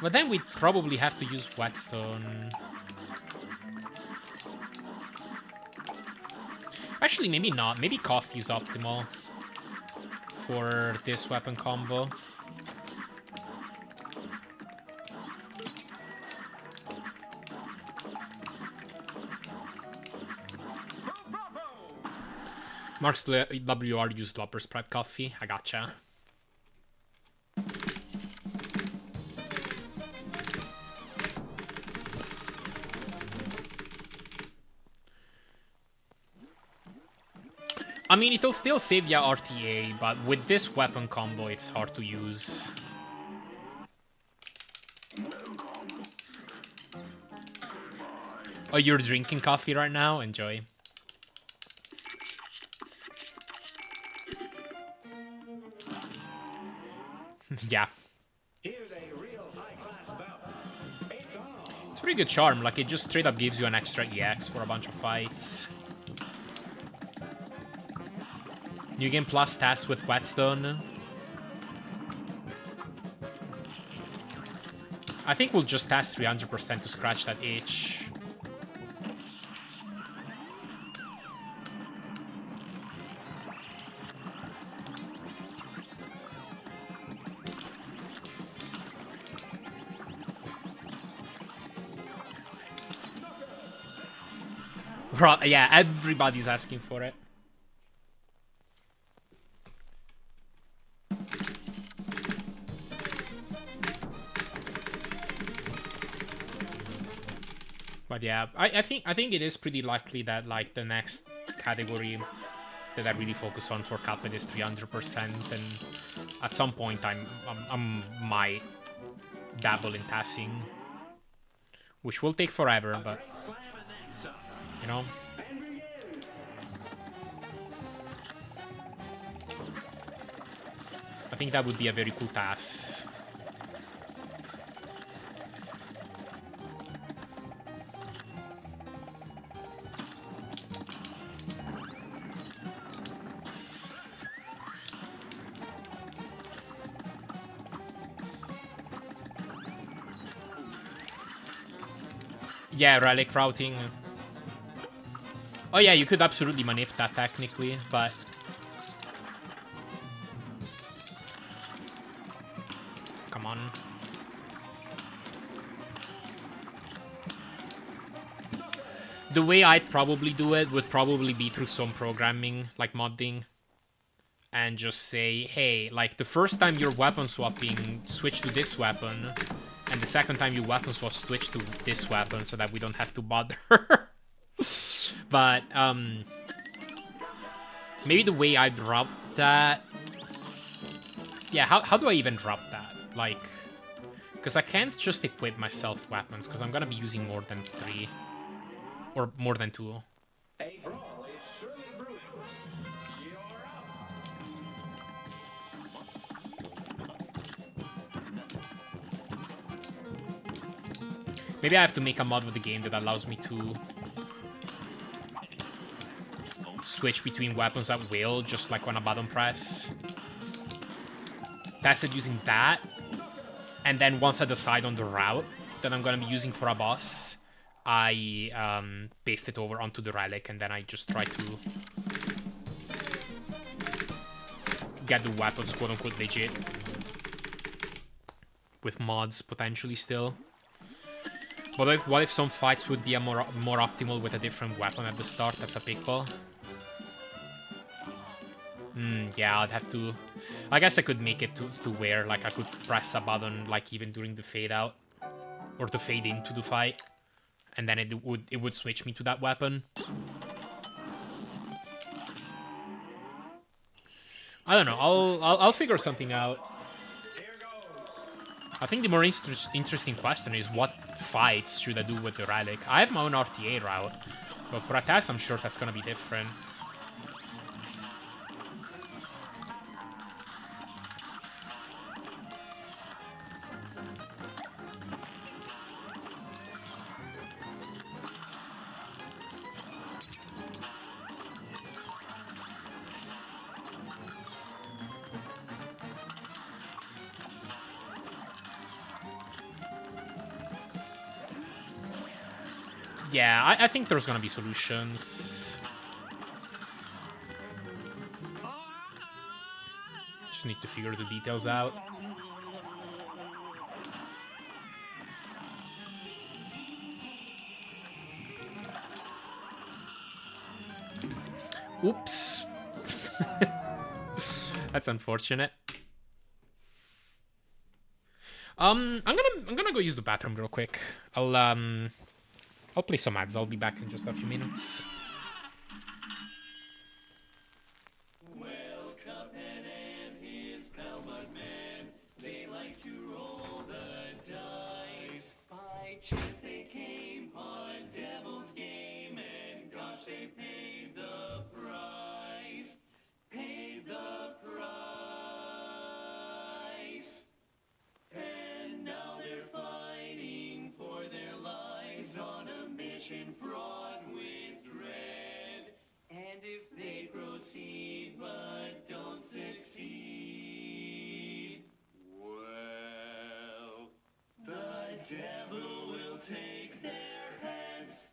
But then we'd probably have to use Whetstone. Actually, maybe not. Maybe Coffee is optimal for this weapon combo. Mark's WR used Lopper Spread Coffee. I gotcha. I mean, it'll still save ya RTA, but with this weapon combo, it's hard to use. Oh, you're drinking coffee right now? Enjoy. Yeah. It's a pretty good charm. Like, it just straight up gives you an extra EX for a bunch of fights. New game plus stats with Whetstone. I think we'll just test 300% to scratch that itch. Yeah, everybody's asking for it. But yeah, I think it is pretty likely that like the next category that I really focus on for Cuphead is 300%, and at some point I might dabble in passing, which will take forever, but you know. I think that would be a very cool task. Yeah, relic routing. Oh yeah, you could absolutely manip that technically, but come on. The way I'd probably do it would probably be through some programming, like modding, and just say, hey, like the first time you're weapon swapping, switch to this weapon, and the second time you weapon swap, switch to this weapon, so that we don't have to bother. But maybe the way I'd route that, yeah, how do I even route that? Like, because I can't just equip myself weapons, because I'm gonna be using more than 3. Or more than 2. A brawl is surely brewing. You're up. Maybe I have to make a mod of the game that allows me to switch between weapons at will, just like on a button press. Test it using that. And then once I decide on the route that I'm gonna be using for a boss, I paste it over onto the relic, and then I just try to get the weapons quote-unquote legit. With mods, potentially, still. But what if some fights would be a more optimal with a different weapon at the start? That's a pickle. Yeah, I'd have to... I guess I could make it to where, like, I could press a button, like, even during the fade out. Or the fade into the fight. And then it would switch me to that weapon. I don't know. I'll figure something out. I think the more interesting question is what fights should I do with the relic? I have my own RTA route, but for a test, I'm sure that's gonna be different. Yeah, I think there's gonna be solutions. Just need to figure the details out. Oops. That's unfortunate. I'm gonna go use the bathroom real quick. I'll play some ads. I'll be back in just a few minutes. Well, Cuphead and his pal Mudman, they like to roll the dice. By chance they came on Devil's Game, and gosh, they paid the price. Paid the price. And now they're fighting for their lives on a mission fraught with dread. And if they proceed but don't succeed, well, the devil will take their heads.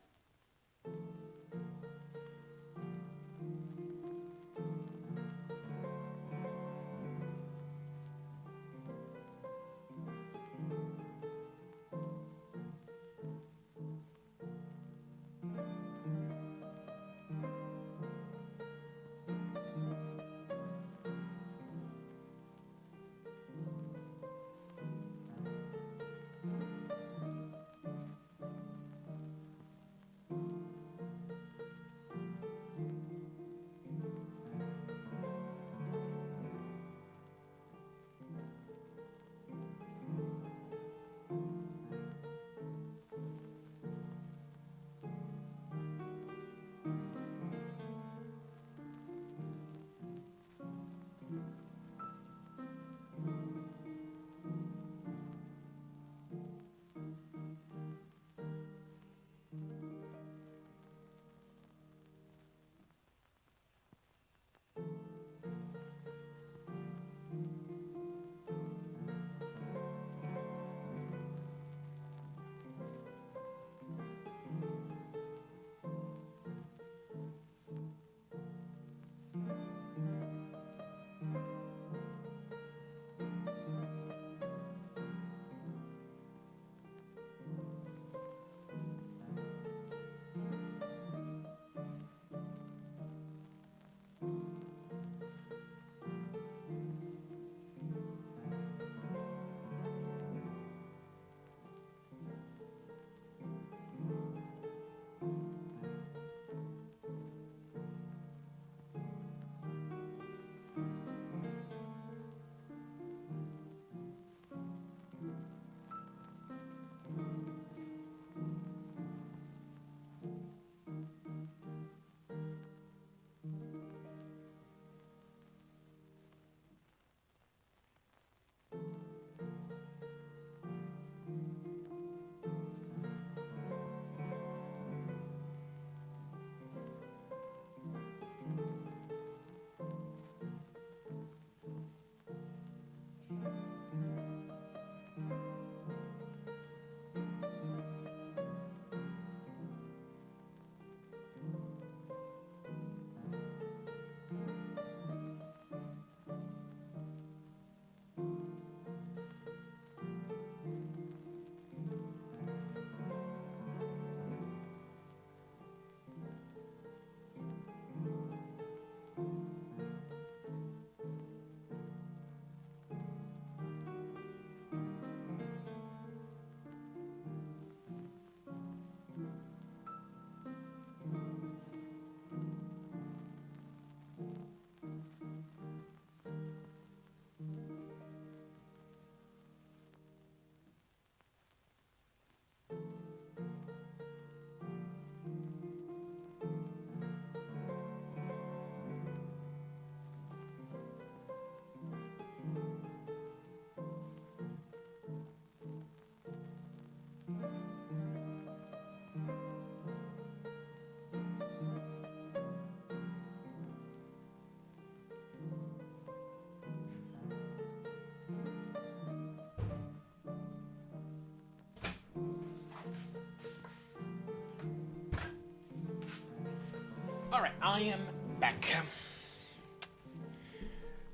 Alright, I am back.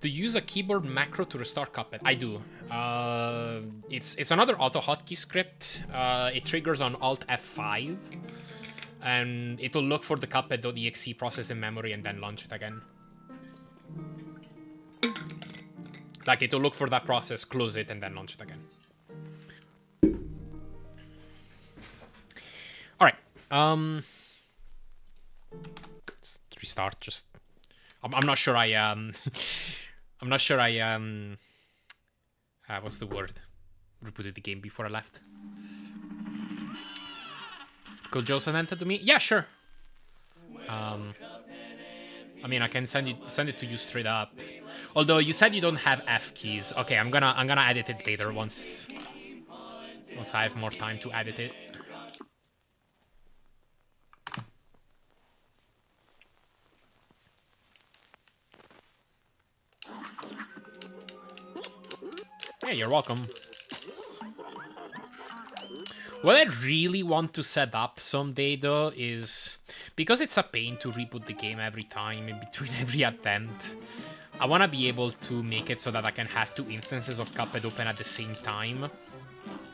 Do you use a keyboard macro to restart Cuphead? I do. It's another auto hotkey script. It triggers on Alt F5, and it'll look for the Cuphead.exe process in memory and then launch it again. Like, it'll look for that process, close it, and then launch it again. Alright, let's restart, just... I'm not sure I, I'm not sure I, what's the word? Rebooted the game before I left. Could Joe send it to me? Yeah, sure. I mean, I can send it to you straight up. Although you said you don't have F keys. Okay, I'm gonna edit it later once I have more time to edit it. Hey, you're welcome. What I really want to set up someday, though, is... because it's a pain to reboot the game every time in between every attempt, I want to be able to make it so that I can have 2 instances of Cuphead open at the same time.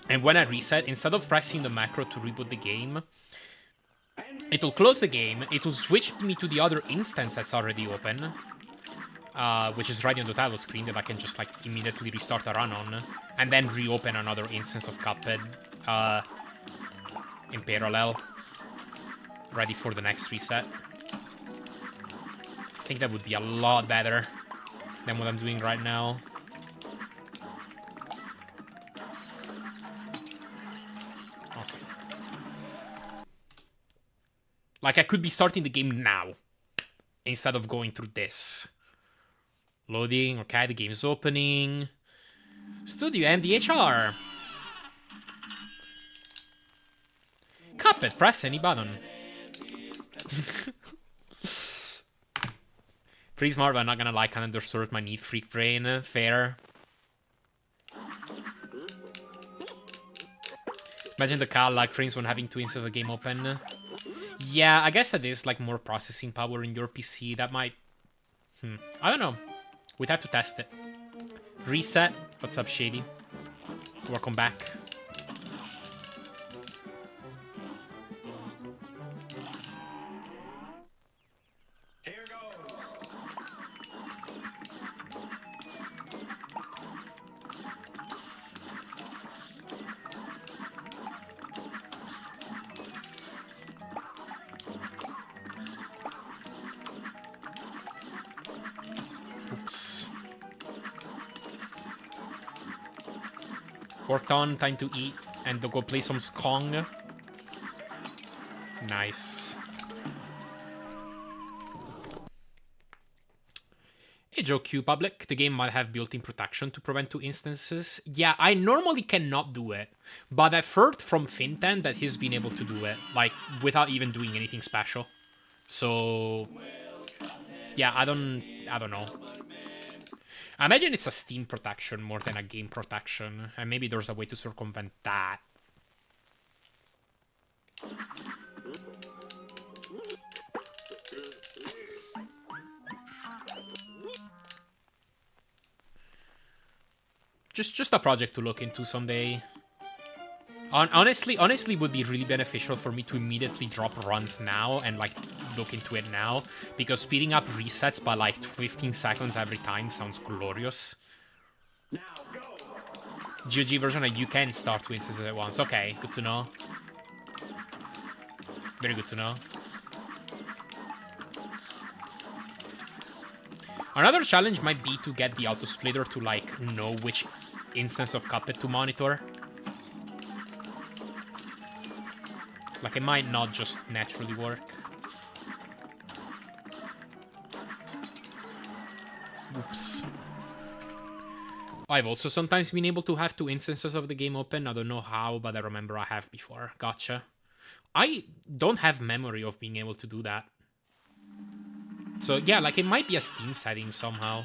And when I reset, instead of pressing the macro to reboot the game, it'll close the game, it'll switch me to the other instance that's already open, which is right on the title screen that I can just like immediately restart a run on, and then reopen another instance of Cuphead in parallel, ready for the next reset. I think that would be a lot better than what I'm doing right now. Okay. Like, I could be starting the game now instead of going through this. Loading, okay, the game's opening. Studio MDHR. Cuphead, press any button. Pretty smart, but I'm not gonna lie, can't undersort my neat freak brain. Fair. Imagine the car lag frames when having 2 instances of the game open. Yeah, I guess that is like more processing power in your PC. That might... I don't know. We'd have to test it. Reset. What's up, Shady? Welcome back. Here goes. Oops. Worked on, time to eat, and to go play some Skong. Nice. Hey Joe Q public, the game might have built-in protection to prevent 2 instances. Yeah, I normally cannot do it, but I've heard from Fintan that he's been able to do it, like, without even doing anything special. So, yeah, I don't know. I imagine it's a Steam protection more than a game protection, and maybe there's a way to circumvent that. Just a project to look into someday. Honestly, would be really beneficial for me to immediately drop runs now and like look into it now, because speeding up resets by like 15 seconds every time sounds glorious. Now go. GOG version, you can start 2 instances at once. Okay, good to know. Very good to know. Another challenge might be to get the auto splitter to like know which instance of Cuphead to monitor. Like, it might not just naturally work. Oops. I've also sometimes been able to have 2 instances of the game open. I don't know how, but I remember I have before. Gotcha. I don't have memory of being able to do that. So yeah, like, it might be a Steam setting somehow.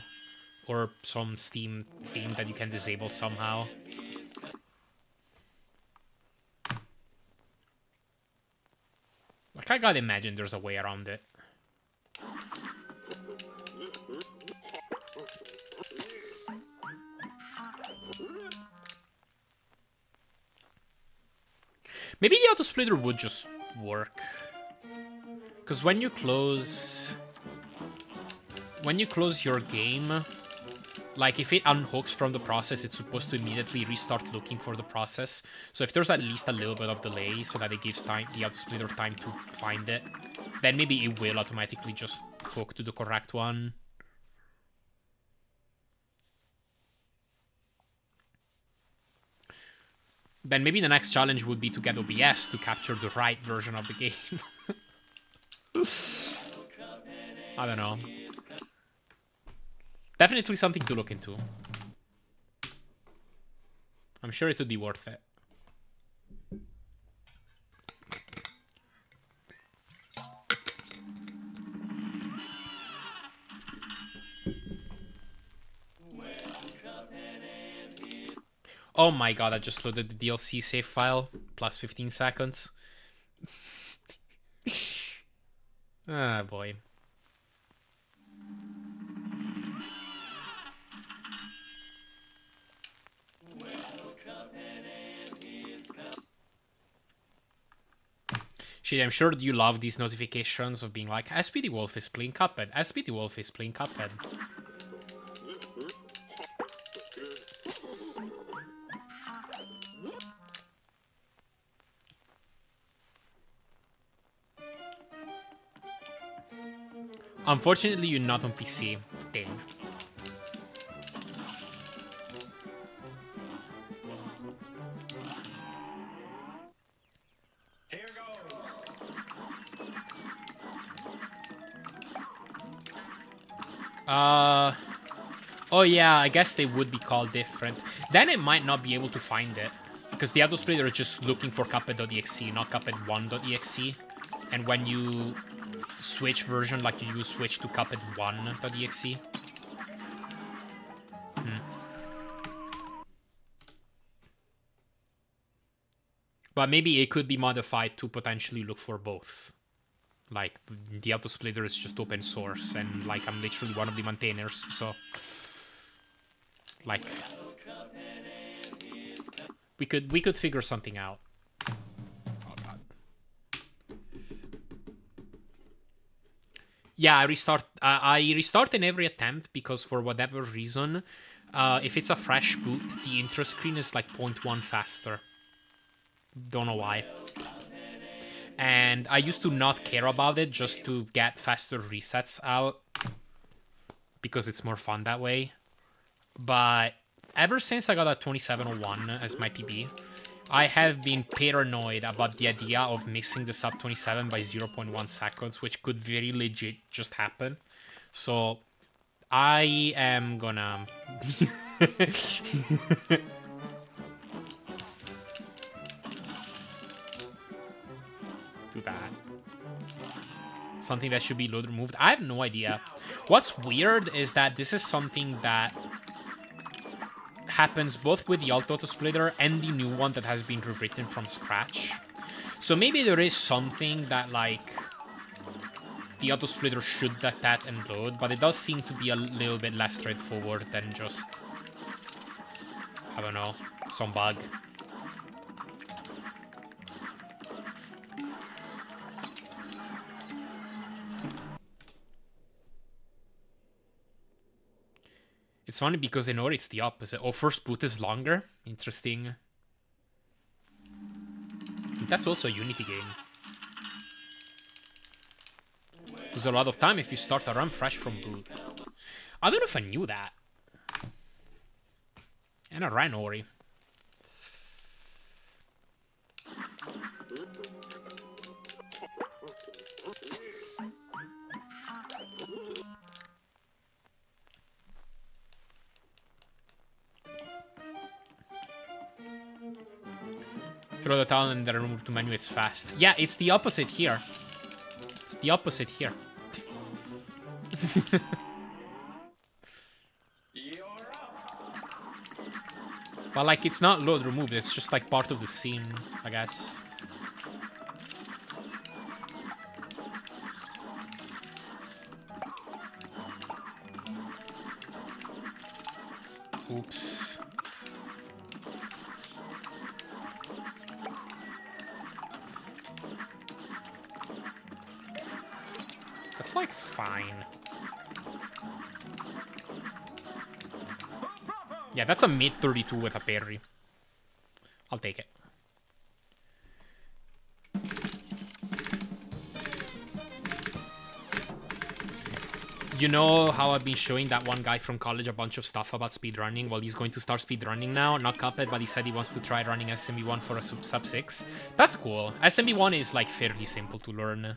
Or some Steam theme that you can disable somehow. Like, I gotta imagine there's a way around it. Maybe the auto splitter would just work. Because when you close your game, like if it unhooks from the process, it's supposed to immediately restart looking for the process. So if there's at least a little bit of delay so that it gives the auto splitter time to find it, then maybe it will automatically just hook to the correct one. Then maybe the next challenge would be to get OBS to capture the right version of the game. I don't know. Definitely something to look into. I'm sure it would be worth it. Oh my god, I just loaded the DLC save file. Plus 15 seconds. Ah, boy. Shit, I'm sure you love these notifications of being like, SPD Wolf is playing Cuphead, SPD Wolf is playing Cuphead. Unfortunately, you're not on PC. Dang. Oh yeah, I guess they would be called different. Then it might not be able to find it. Because the auto splitter is just looking for Cuphead.exe, not Cuphead1.exe. And when you switch version, like you switch to Cuphead1.exe. But maybe it could be modified to potentially look for both. Like, the auto splitter is just open source, and like I'm literally one of the maintainers, so like we could figure something out. Oh god. Yeah, I restart in every attempt because for whatever reason, if it's a fresh boot, the intro screen is like 0.1 faster. Don't know why. And I used to not care about it just to get faster resets out because it's more fun that way. But ever since I got a 2701 as my PB, I have been paranoid about the idea of missing the sub 27 by 0.1 seconds, which could very legit just happen. So I am gonna... do that. Something that should be load removed. I have no idea. What's weird is that this is something that happens both with the alt auto splitter and the new one that has been rewritten from scratch. So maybe there is something that like the auto splitter should detect and load, but it does seem to be a little bit less straightforward than just, I don't know, some bug. It's funny because in Ori it's the opposite. Oh, first boot is longer? Interesting. That's also a Unity game. Lose a lot of time if you start a run fresh from boot. I don't know if I knew that. And I ran Ori. Throw the towel and then remove to menu, it's fast. Yeah, it's the opposite here. It's the opposite here. But like, it's not load removed, it's just like part of the scene, I guess. Oops. That's like fine. Yeah, that's a mid 32 with a parry. I'll take it. You know how I've been showing that one guy from college a bunch of stuff about speedrunning? Well, he's going to start speedrunning now. Not Cuphead, but he said he wants to try running SMB1 for a sub 6. That's cool. SMB1 is like fairly simple to learn.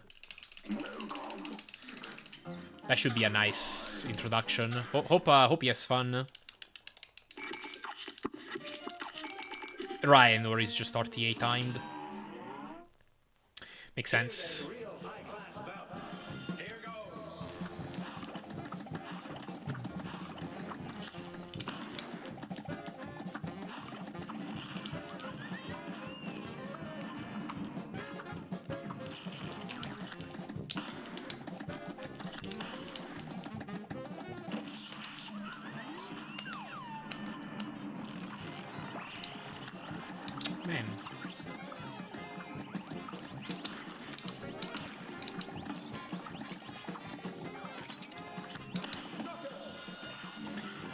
That should be a nice introduction. Hope he has fun. Ryan, or he's just RTA timed. Makes sense. Man.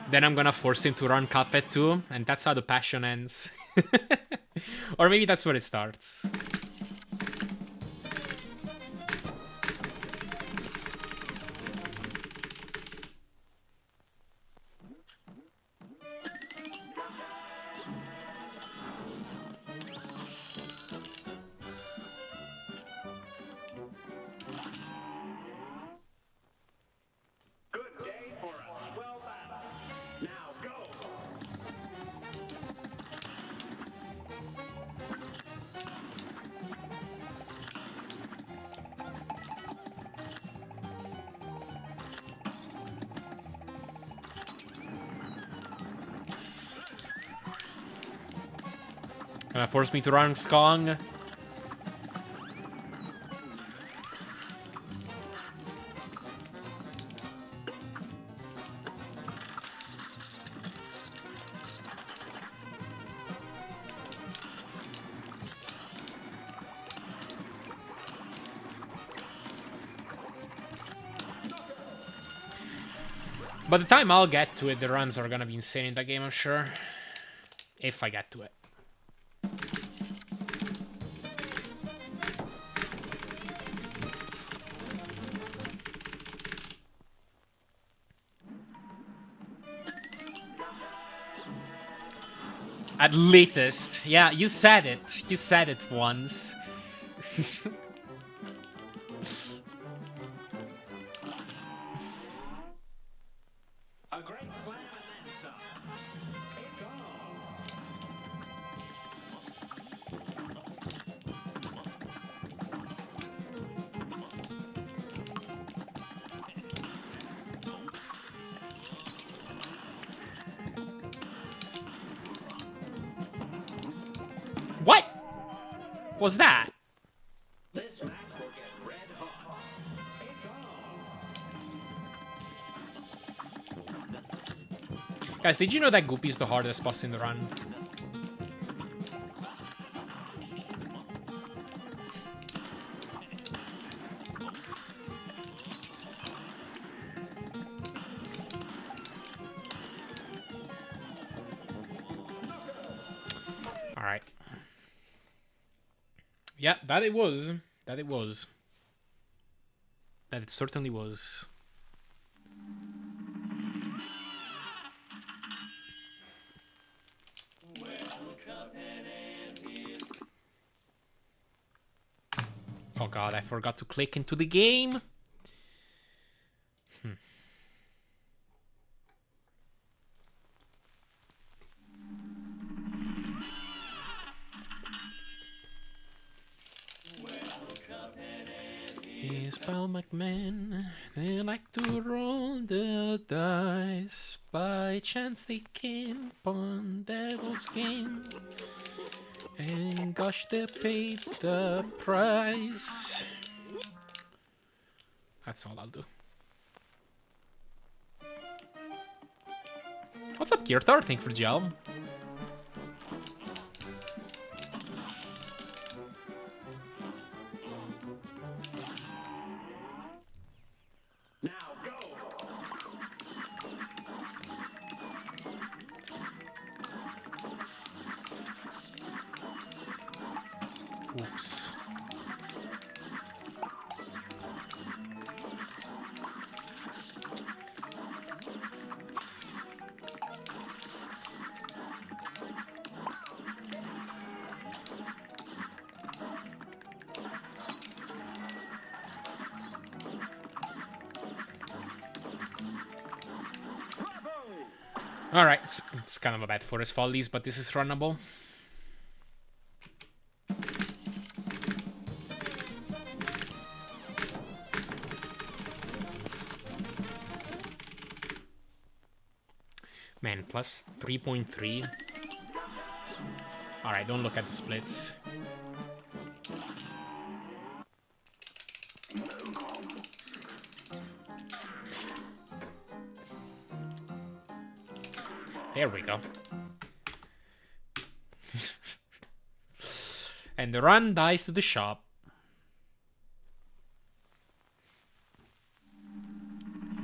Then I'm gonna force him to run Cuphead too, and that's how the passion ends. Or maybe that's where it starts. Gonna force me to run Skong. By the time I'll get to it, the runs are gonna be insane in that game, I'm sure. If I get to it. At latest. Yeah, you said it. You said it once. A great slam and then some. It's on. What was that? This match will get red hot. It's on. Guys, did you know that Goopy is the hardest boss in the run? Alright. Yeah, that it was. That it was. That it certainly was. Oh god, I forgot to click into the game. Here's Pal McMahon. They like to roll the dice. By chance they came upon Devil's Game. And gosh, they paid the price. That's all I'll do. What's up, Kirtar? Thank you for gel. Oops. Alright, it's kind of a bad forest follies, but this is runnable. Man, plus 3.3. Alright, don't look at the splits. There we go. And the run dies to the shop.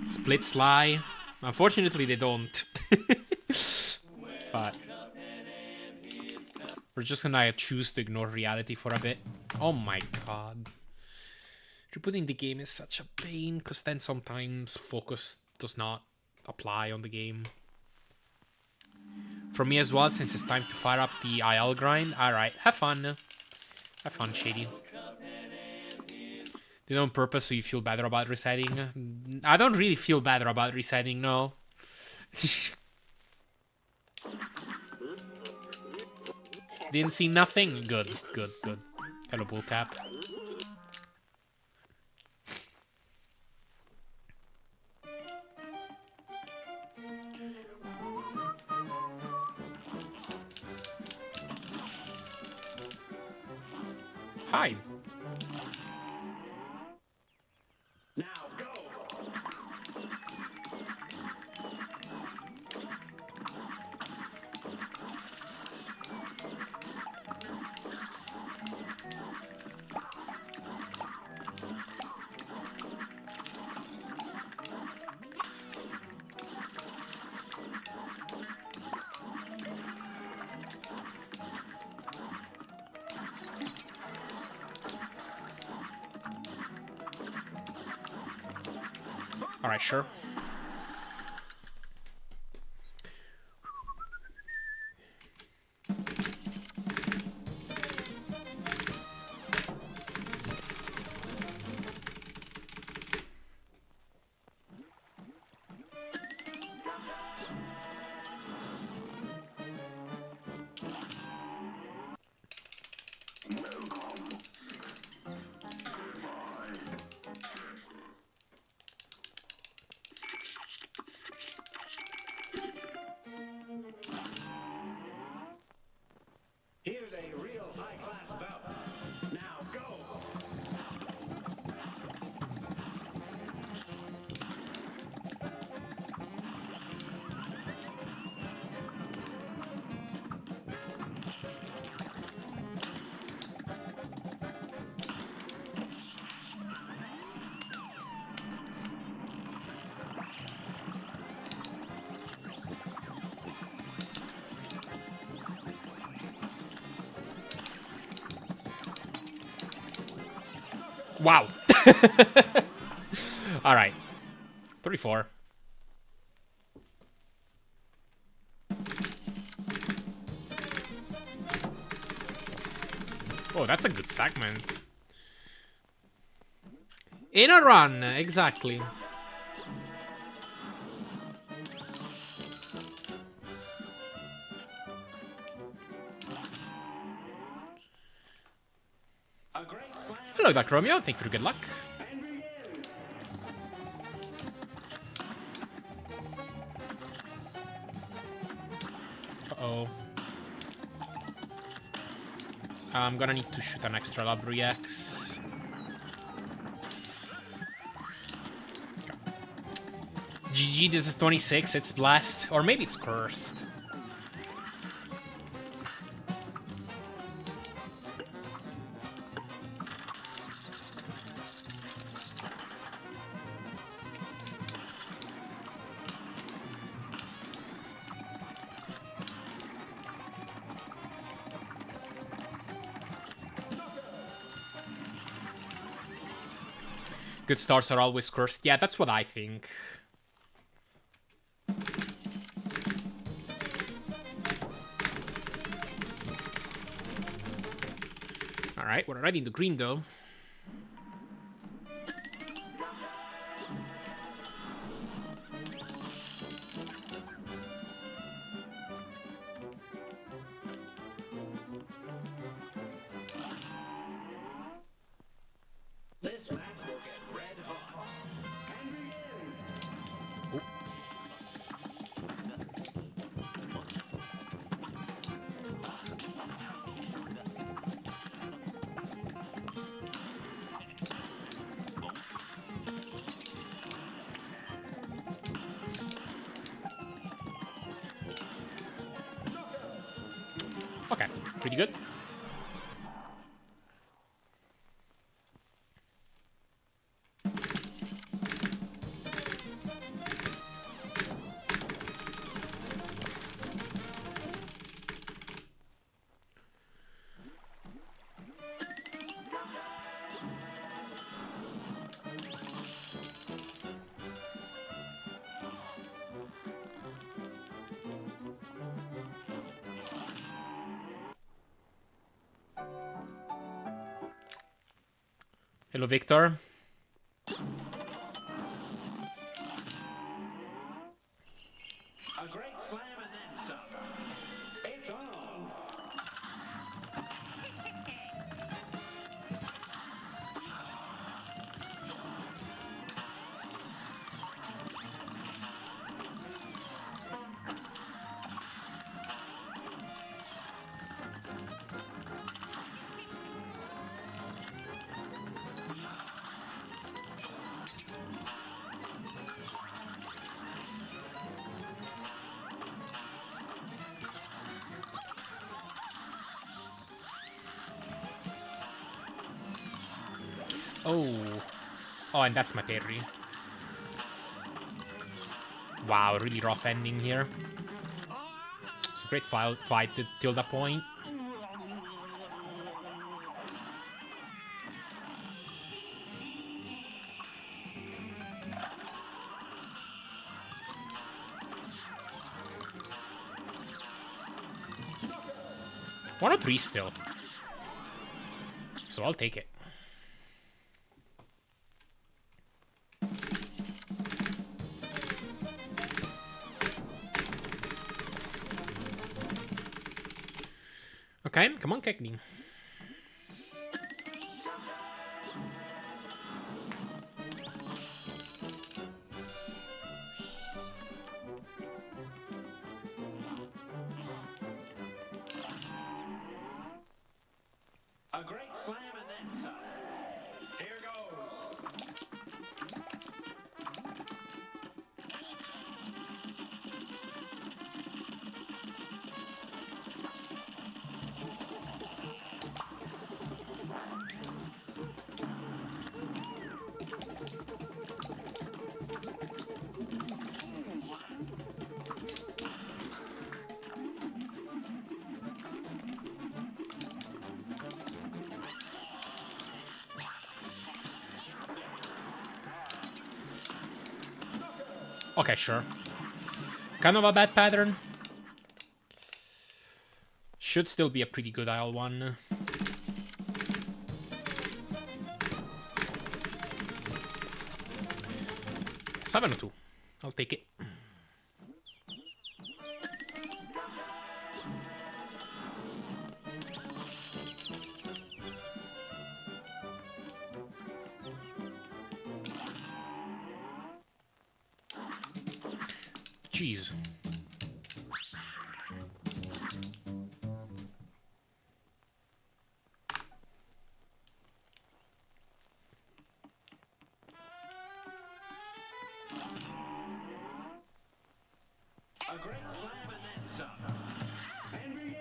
Splits lie. Unfortunately, they don't. But we're just gonna choose to ignore reality for a bit. Oh my god. Rebooting the game is such a pain, because then sometimes focus does not apply on the game. For me as well, since it's time to fire up the IL grind. Alright, have fun. Have fun, Shady. Did it on purpose so you feel better about resetting? I don't really feel better about resetting, no. Didn't see nothing? Good, good, good. Hello, bullcap. Hi. Now go. Alright, sure. Here's a real high-class bout. Now go. Wow. Alright. 34. Oh, that's a good segment. In a run, exactly. Hello, Dr. Romeo. Thank you for good luck. Uh-oh. I'm gonna need to shoot an extra Labry X. GG, this is 26. It's blessed. Or maybe it's cursed. Good starts are always cursed. Yeah, that's what I think. Alright, we're already in the green though. This match will get red hot. And begin. Oh. Okay, pretty good. Hello, Victor. A great slam and then some. It's on. Oh. Oh, and that's my parry. Wow, really rough ending here. It's a great fight till that point. One or three still. So I'll take it. Okay, come on, Kekni. A great slam and then some. Here goes. Okay, sure. Kind of a bad pattern. Should still be a pretty good aisle one. Seven or two. I'll take it. Jeez. A great slam and then some. And begin.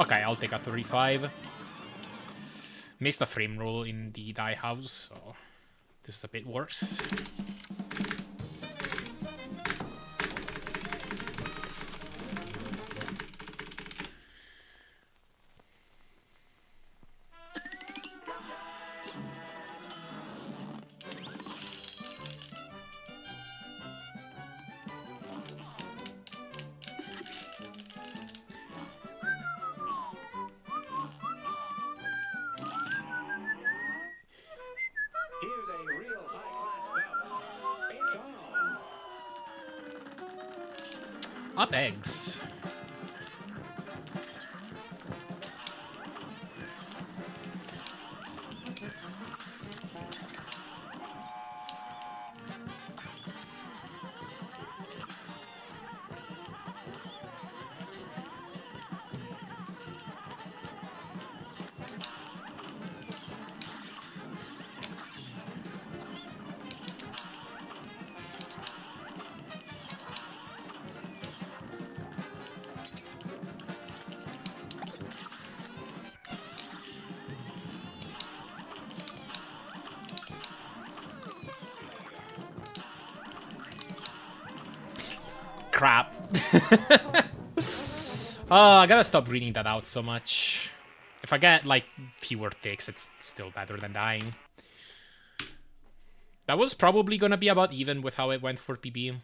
Okay, I'll take a 35. Missed a frame roll in the die house, so this is a bit worse. Here's a real high-class bout. It's on. Up eggs. Crap. Oh, I gotta stop reading that out so much. If I get, like, fewer ticks, it's still better than dying. That was probably gonna be about even with how it went for PB.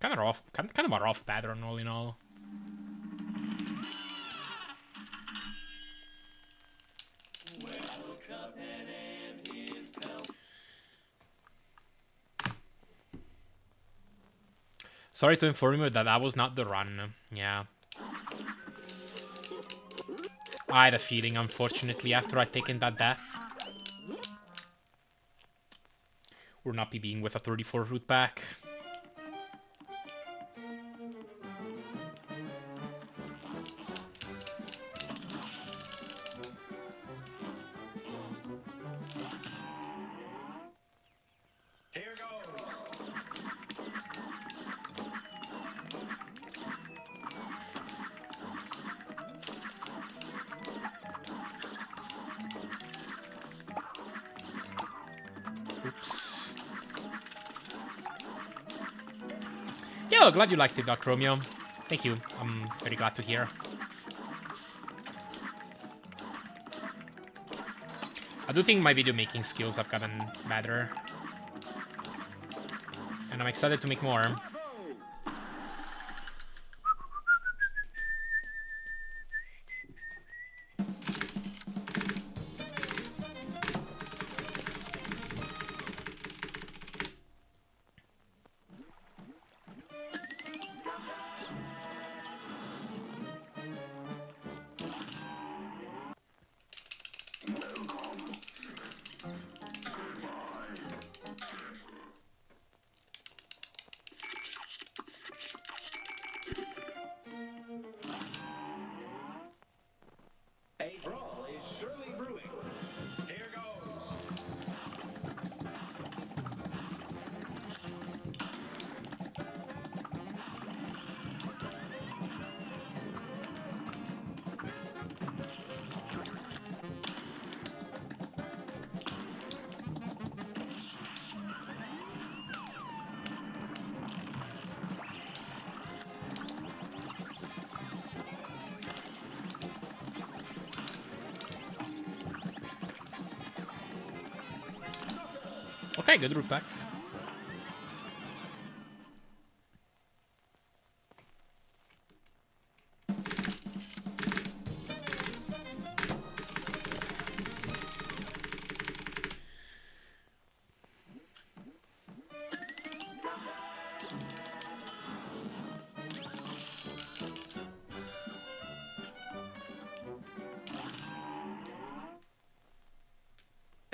Kind of rough, kind of a rough pattern, all in all. Sorry to inform you that was not the run. Yeah. I had a feeling, unfortunately, after I'd taken that death. We're not PBing with a 34 root back. Here goes. Oops. Yo, glad you liked it, Doc Romeo. Thank you. I'm very glad to hear. I do think my video making skills have gotten better. And I'm excited to make more. A brawl is surely brewing. Here goes. Okay, good root back.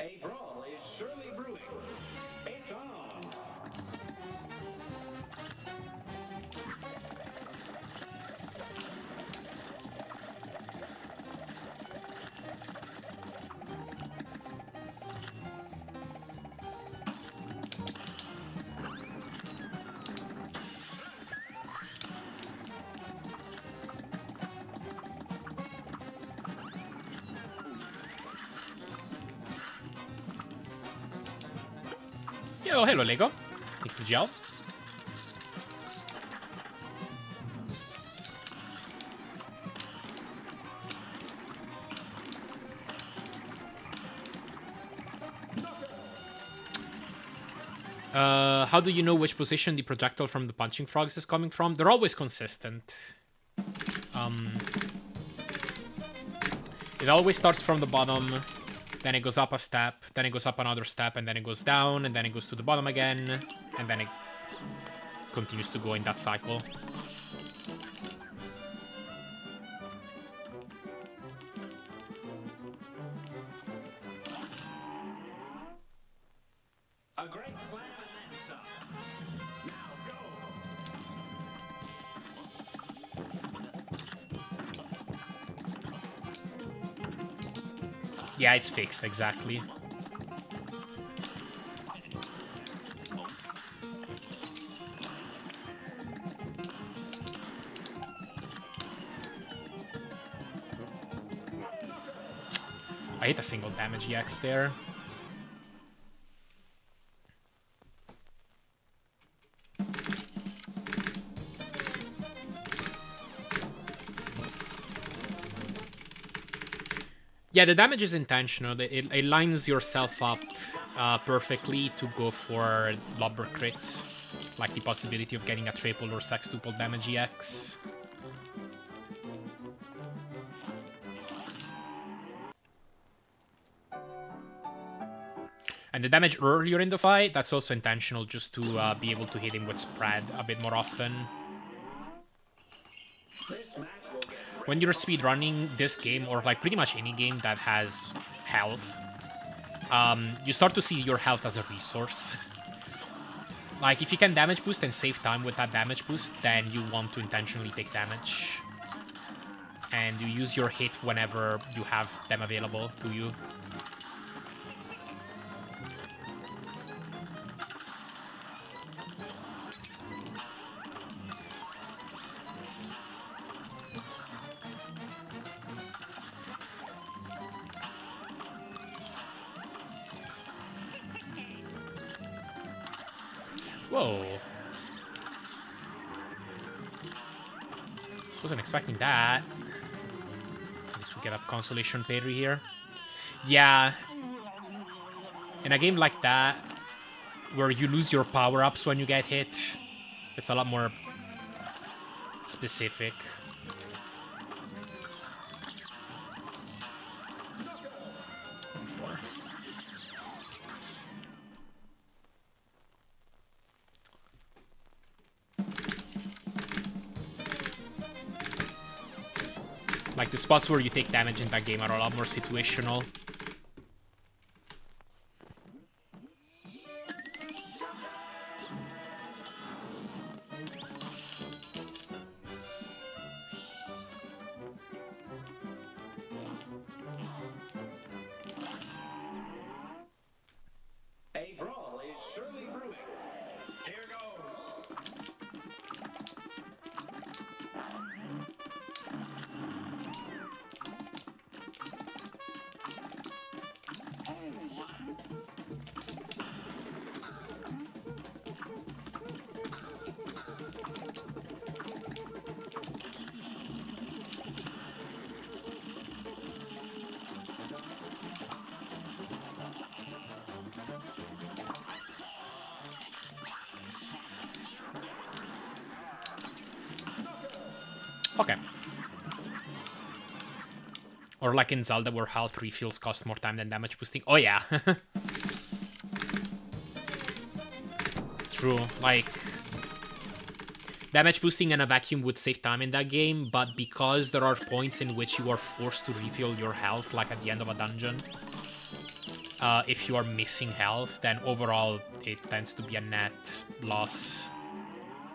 A brawl is surely brewing. It's on. Yo, hello, Lego. Thank you for gel. How do you know which position the projectile from the punching frogs is coming from? They're always consistent. It always starts from the bottom, then it goes up a step, then it goes up another step, and then it goes down, and then it goes to the bottom again, and then it continues to go in that cycle. A great slam and then stop. Now go. Yeah, it's fixed, exactly. I hit a single damage EX there. Yeah, the damage is intentional. It lines yourself up perfectly to go for lobber crits. Like the possibility of getting a triple or sextuple damage EX. And the damage earlier in the fight, that's also intentional just to be able to hit him with spread a bit more often. When you're speedrunning this game, or like pretty much any game that has health, you start to see your health as a resource. Like, if you can damage boost and save time with that damage boost, then you want to intentionally take damage. And you use your hit whenever you have them available to you. Whoa. Wasn't expecting that. At least we get up consolation parry here. Yeah. In a game like that, where you lose your power-ups when you get hit, it's a lot more specific. Like, the spots where you take damage in that game are a lot more situational. A brawl is surely brewing. Here goes. Okay. Or like in Zelda, where health refills cost more time than damage boosting. Oh yeah. True. Like, damage boosting and a vacuum would save time in that game, but because there are points in which you are forced to refill your health, like at the end of a dungeon, if you are missing health, then overall it tends to be a net loss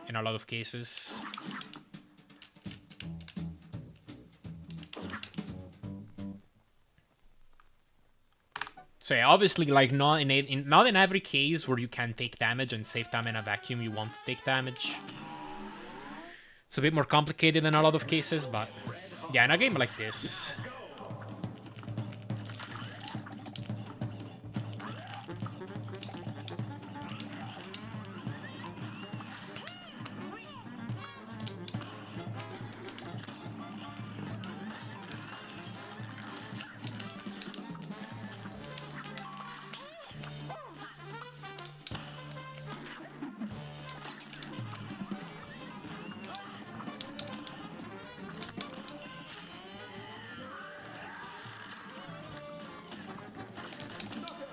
in a lot of cases. So yeah, obviously, like, not in every case where you can take damage and save time in a vacuum, you want to take damage. It's a bit more complicated in a lot of cases, but yeah, in a game like this.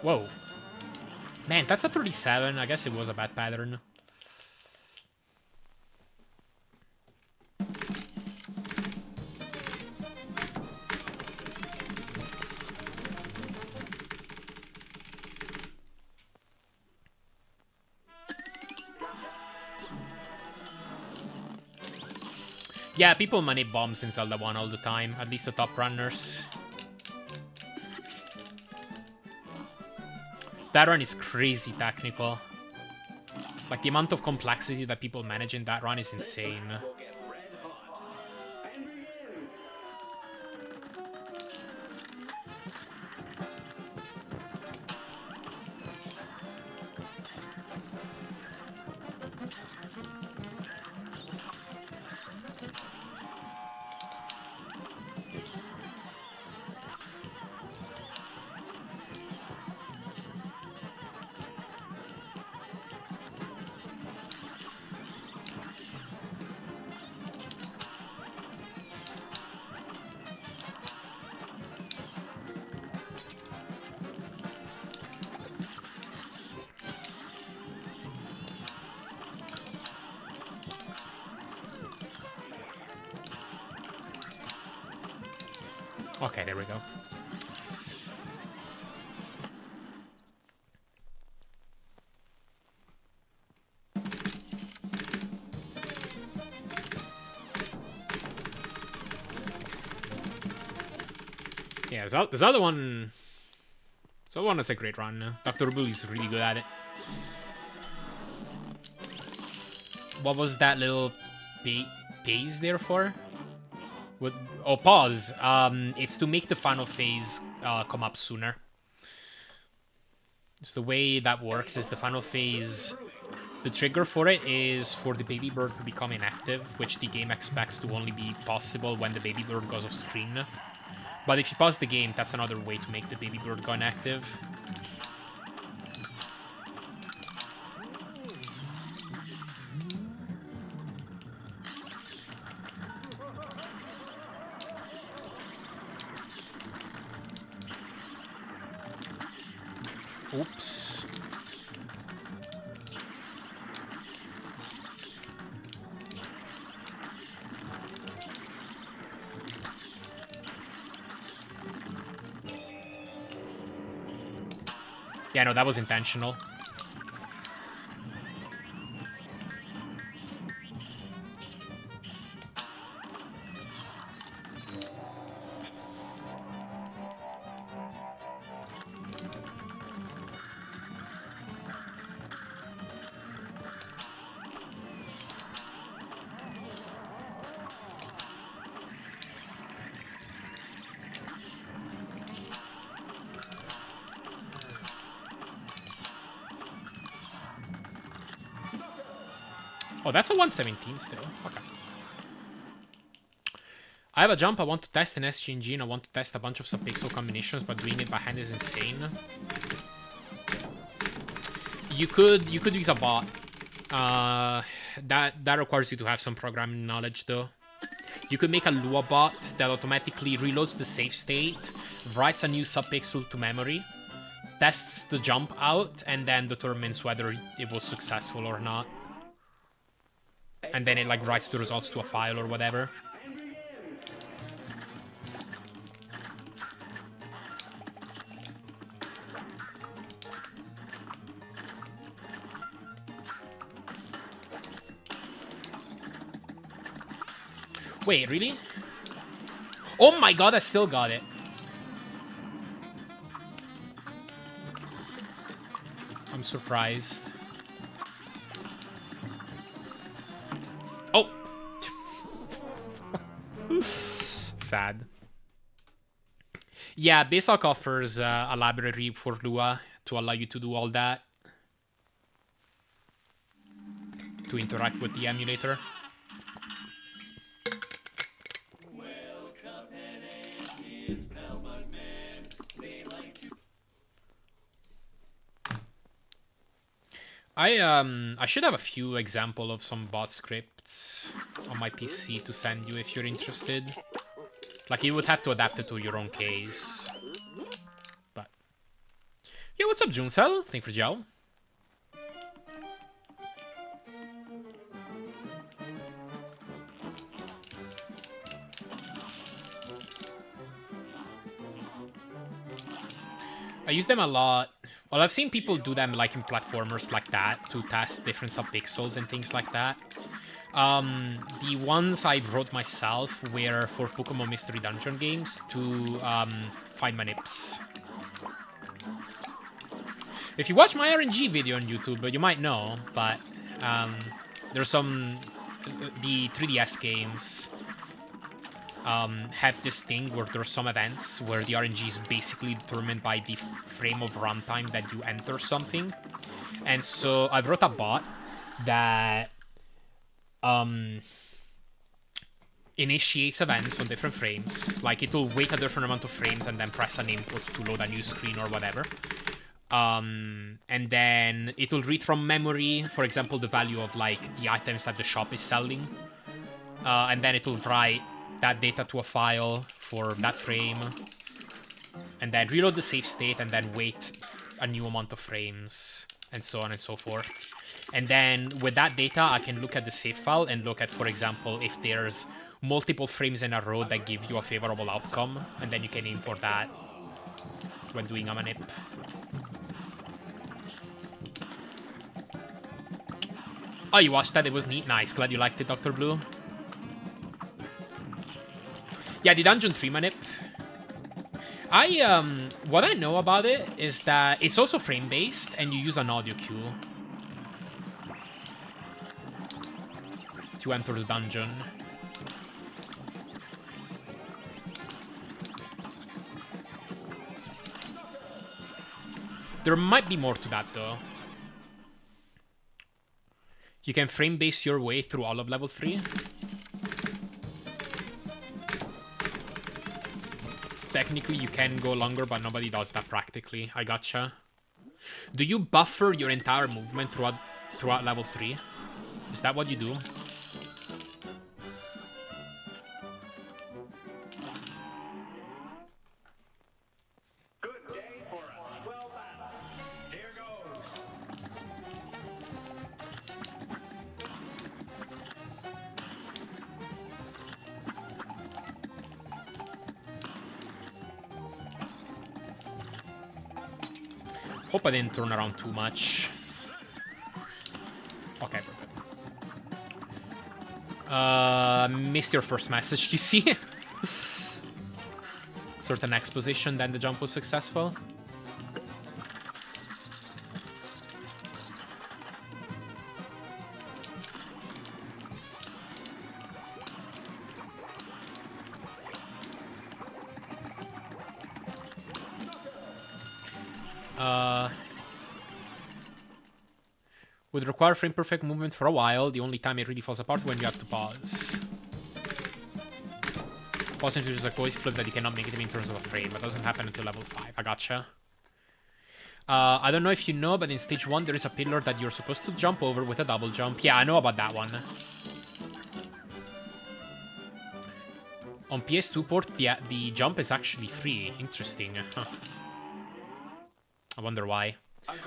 Whoa. Man, that's a 37. I guess it was a bad pattern. Yeah, people money bombs in Zelda 1 all the time, at least the top runners. That run is crazy technical. Like, the amount of complexity that people manage in that run is insane. Okay, there we go. Yeah, this other one... This other one is a great run. Dr. Bull is really good at it. What was that little phase there for? What? Oh, pause. It's to make the final phase come up sooner. So the way that works is the final phase... The trigger for it is for the baby bird to become inactive, which the game expects to only be possible when the baby bird goes off screen. But if you pause the game, that's another way to make the baby bird go inactive. Oops. Yeah, no, that was intentional. Oh, that's a 117 still. Okay. I have a jump. I want to test an SG and I want to test a bunch of sub-pixel combinations, but doing it by hand is insane. You could use a bot. That requires you to have some programming knowledge, though. You could make a Lua bot that automatically reloads the save state, writes a new sub-pixel to memory, tests the jump out, and then determines whether it was successful or not. And then it like writes the results to a file or whatever. Wait, really? Oh my god, I still got it. I'm surprised. Oh! Sad. Yeah, Basoc offers a library for Lua to allow you to do all that. To interact with the emulator. Well, Cuphead and his pal Bugman, they like to... I should have a few example of some bot scripts on my PC to send you if you're interested. Like, you would have to adapt it to your own case. But yeah, what's What's up, Juncel? Thank you for gel. I use them a lot. Well, I've seen people do them like in platformers like that to test different subpixels and things like that. The ones I wrote myself were for Pokemon Mystery Dungeon games to find my nips. If you watch my RNG video on YouTube, you might know, but there's some... The 3DS games have this thing where there's some events where the RNG is basically determined by the frame of runtime that you enter something. And so I've wrote a bot that initiates events on different frames. Like, it'll wait a different amount of frames and then press an input to load a new screen or whatever. And then it'll read from memory, for example, the value of, like, the items that the shop is selling. And then it'll write that data to a file for that frame. And then reload the save state and then wait a new amount of frames. And so on and so forth. And then with that data, I can look at the save file and look at, for example, if there's multiple frames in a row that give you a favorable outcome. And then you can aim for that when doing a manip. Oh, you watched that? It was neat. Nice. Glad you liked it, Dr. Blue. Yeah, the Dungeon 3 manip. What I know about it is that it's also frame-based, and you use an audio cue to enter the dungeon. There might be more to that, though. You can frame-base your way through all of level 3. Technically, you can go longer, but nobody does that practically. I gotcha. Do you buffer your entire movement throughout level 3? Is that what you do? Good day for a swell battle. Here goes. Hope I didn't turn around too much. Okay, perfect. Missed your first message, you see? Certain exposition, then the jump was successful. Would require frame perfect movement for a while. The only time it really falls apart when you have to pause. Pause introduces a coin flip that you cannot make it in terms of a frame. That doesn't happen until level 5. I gotcha. I don't know if you know, but in stage 1 there is a pillar that you're supposed to jump over with a double jump. Yeah, I know about that one. On PS2 port, the jump is actually free. Interesting. Huh. I wonder why.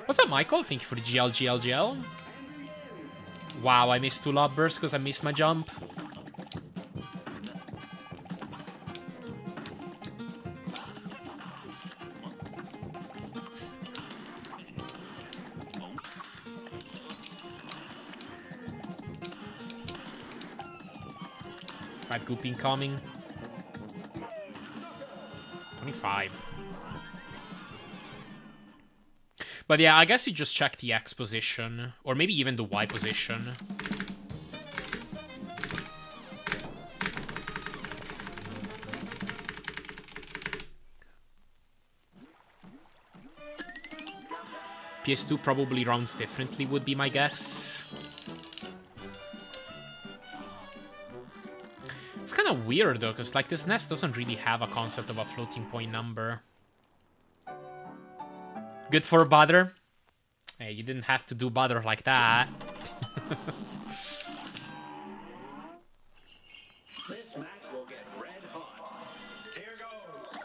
What's up, Michael? Thank you for the GL. Wow, I missed 2 lob bursts because I missed my jump. Bad goop incoming. 25. But yeah, I guess you just check the X position, or maybe even the Y position. PS2 probably runs differently, would be my guess. It's kind of weird though, because like this nest doesn't really have a concept of a floating point number. Good for butter. Hey, you didn't have to do butter like that. This match will get red hot. Here goes.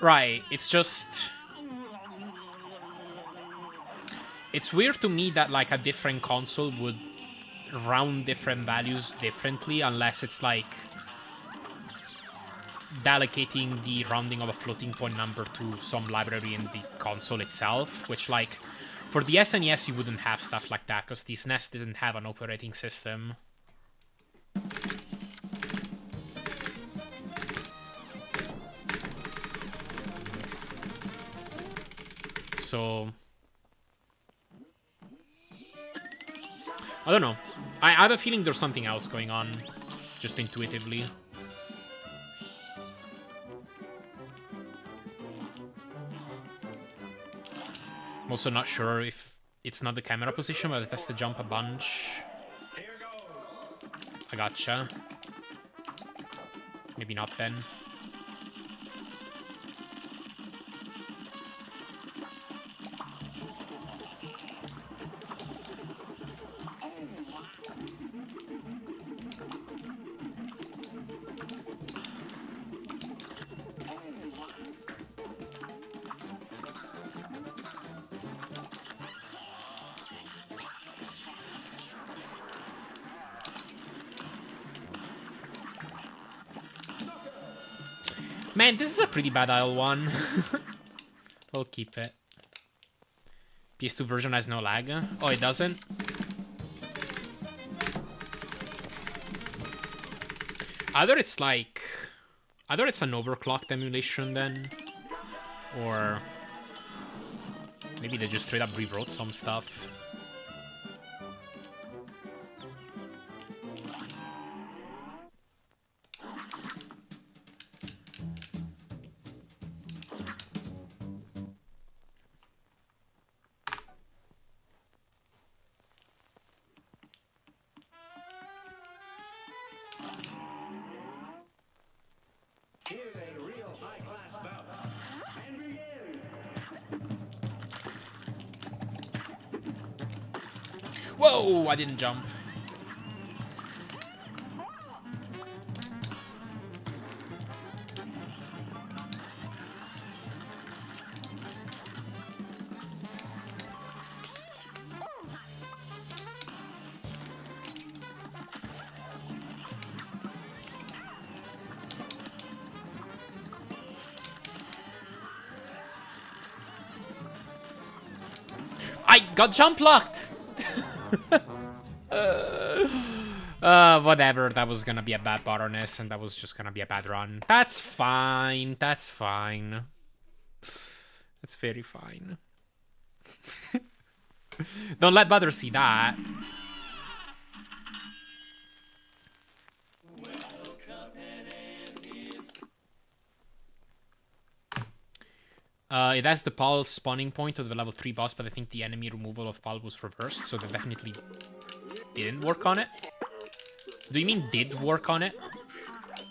Right, it's just... It's weird to me that, like, a different console would round different values differently, unless it's, like, delegating the rounding of a floating point number to some library in the console itself, which, like, for the SNES you wouldn't have stuff like that, because the SNES didn't have an operating system. So... I don't know. I have a feeling there's something else going on, just intuitively. I'm also not sure if it's not the camera position, but it has to jump a bunch. I gotcha. Maybe not then. Man, this is a pretty bad aisle one. I'll keep it. PS2 version has no lag. Oh, it doesn't? Either it's like... Either it's an overclocked emulation then. Or... maybe they just straight up rewrote some stuff. Whoa! I didn't jump. I got jump locked! Whatever, that was gonna be a bad bottleness, and that was just gonna be a bad run. That's fine, that's fine. That's very fine. Don't let Butter see that. It has the Pal spawning point to the level 3 boss, but I think the enemy removal of Pal was reversed, so they definitely didn't work on it. Do you mean did work on it?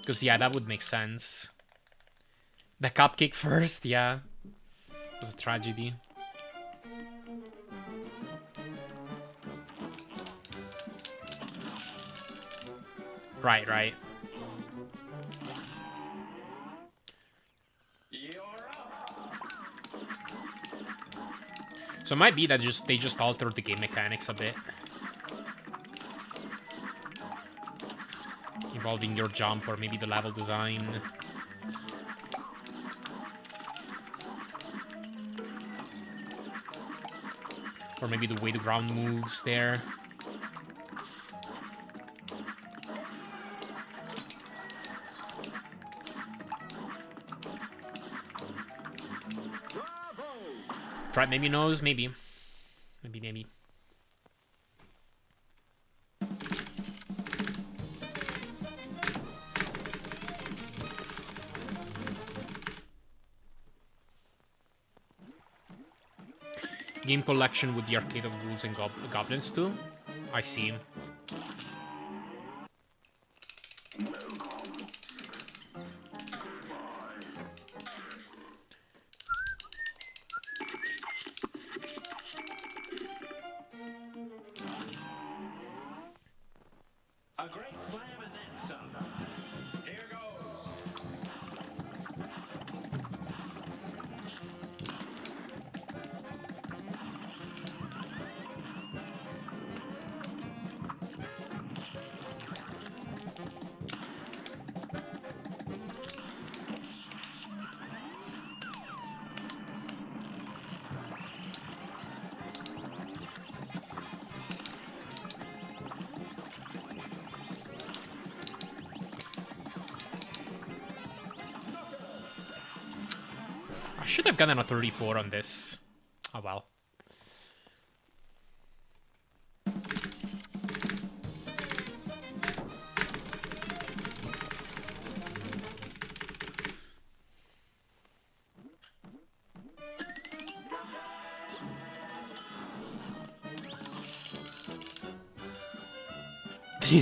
Because, yeah, that would make sense. The cupcake first, yeah. It was a tragedy. Right, right. So it might be that they just altered the game mechanics a bit. Involving your jump or maybe the level design. Or maybe the way the ground moves there. Right, maybe nose, maybe. Maybe. Game collection with the Arcade of Ghouls and Goblins too? I see. A great plan. should have gotten a 34 on this. Oh well.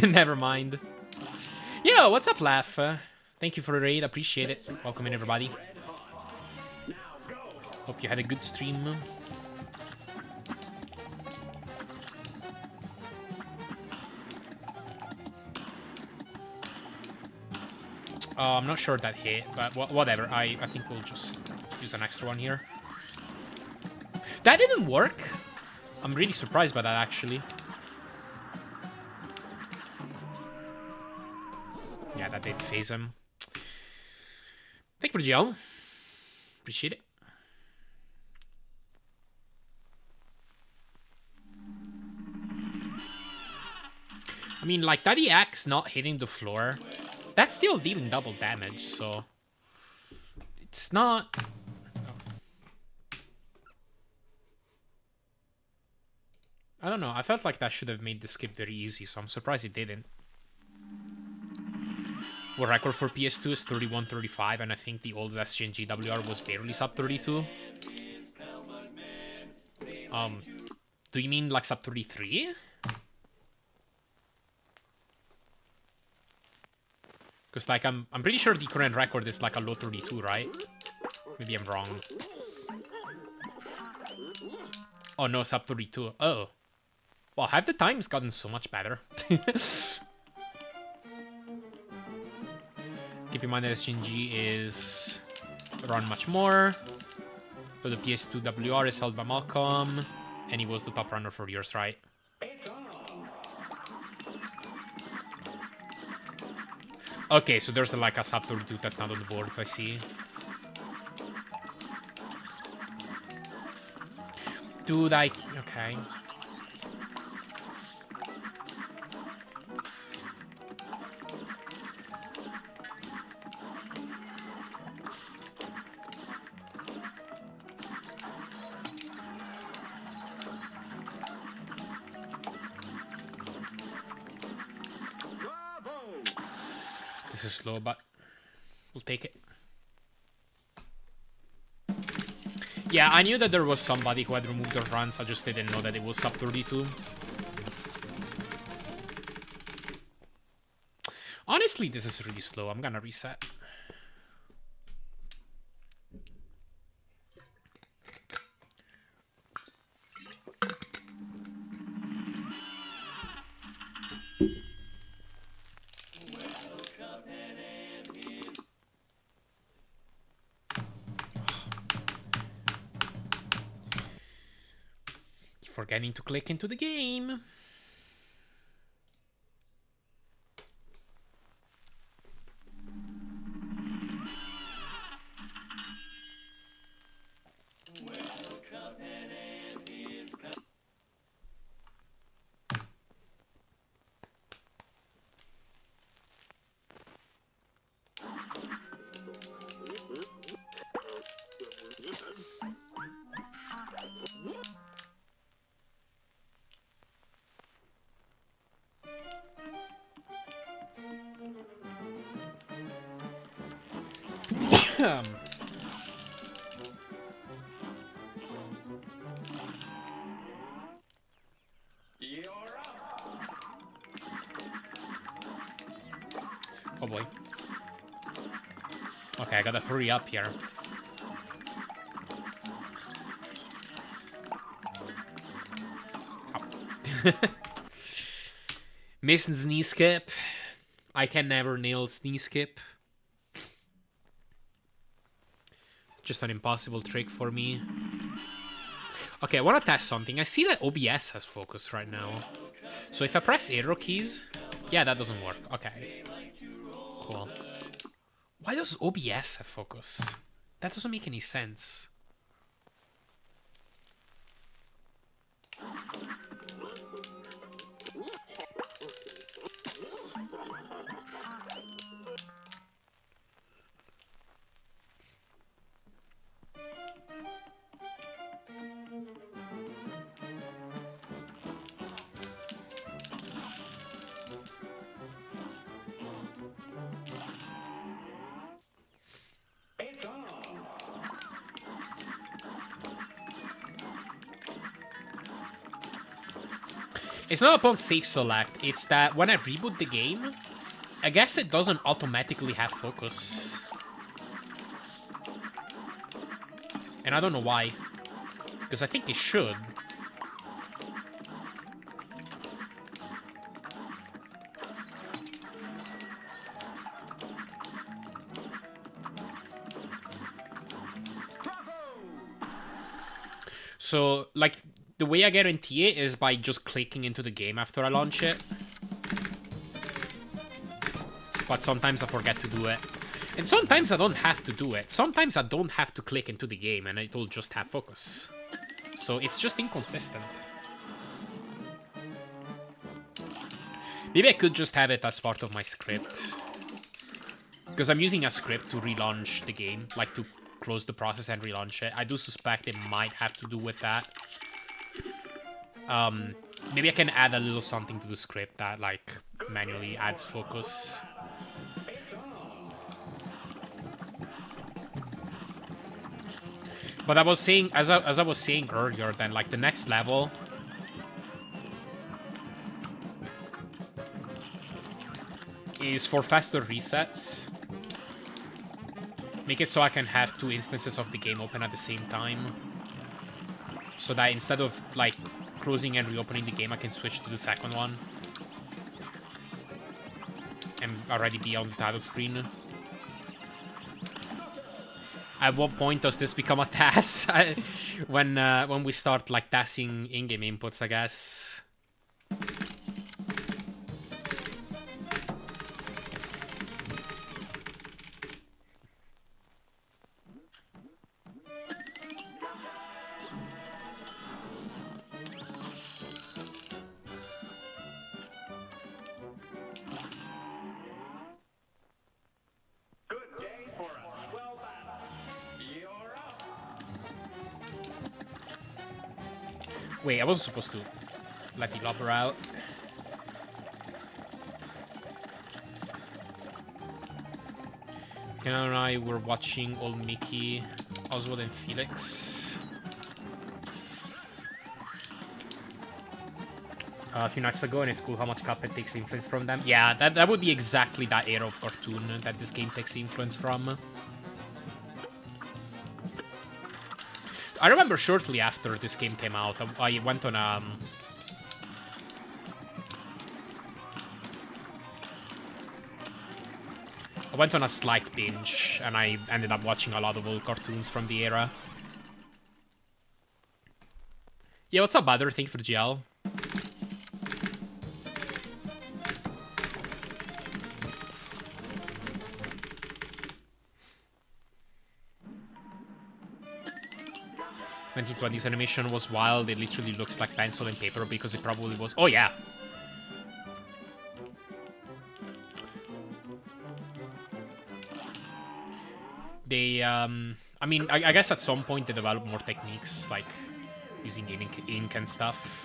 Never mind. Yo, what's up, Laugh? Thank you for the raid, appreciate it. Welcome in, everybody. Hope you had a good stream. I'm not sure that hit, but whatever. I think we'll just use an extra one here. That didn't work. I'm really surprised by that, actually. Yeah, that did phase him. Thank you for Geo. Appreciate it. I mean, like, that EX not hitting the floor, that's still dealing double damage, so... It's not... I don't know, I felt like that should have made the skip very easy, so I'm surprised it didn't. World record for PS2 is 31.35, and I think the old SG GWR was barely sub 32. Do you mean like sub 33? Because like I'm pretty sure the current record is like a low 32, right? Maybe I'm wrong. Oh no, sub 32. Oh. Well, have the times gotten so much better? Keep in mind that SG is run much more. So the PS2 WR is held by Malcolm, and he was the top runner for years, right? Okay, so there's like a sub 32 that's not on the boards, I see. Dude, okay. This is slow, but we'll take it. Yeah, I knew that there was somebody who had removed their runs, I just didn't know that it was sub 32. Honestly, this is really slow. I'm gonna reset. Forgetting to click into the game. Oh boy. Okay, I gotta hurry up here. Oh. Mason's knee skip. I can never nail knee skip. Just an impossible trick for me. Okay, I want to test something. I see that OBS has focus right now. So if I press arrow keys... Yeah, that doesn't work. Okay. Cool. Why does OBS have focus? That doesn't make any sense. It's not upon safe select, it's that when I reboot the game, I guess it doesn't automatically have focus. And I don't know why. Because I think it should. So, like, the way I guarantee it is by just clicking into the game after I launch it. But sometimes I forget to do it. And sometimes I don't have to do it. Sometimes I don't have to click into the game and it'll just have focus. So it's just inconsistent. Maybe I could just have it as part of my script. Because I'm using a script to relaunch the game. Like to close the process and relaunch it. I do suspect it might have to do with that. Maybe I can add a little something to the script that like manually adds focus. But I was saying, as I was saying earlier, then like the next level is for faster resets. Make it so I can have 2 instances of the game open at the same time. So that instead of like closing and reopening the game, I can switch to the second one. And already be on the title screen. At what point does this become a task? when we start like tasking in-game inputs, I guess. Wait, I wasn't supposed to let the lobber out. Ken and I were watching old Mickey, Oswald, and Felix a few nights ago, and it's cool how much Cuphead takes influence from them. Yeah, that would be exactly that era of cartoon that this game takes influence from. I remember shortly after this game came out, I went on I went on a slight binge, and I ended up watching a lot of old cartoons from the era. Yeah, what's up, Badr? Thank you for the GL. This animation was wild. It literally looks like pencil and paper because it probably was. Oh, yeah. They, I mean, I guess at some point they developed more techniques, like using ink and stuff.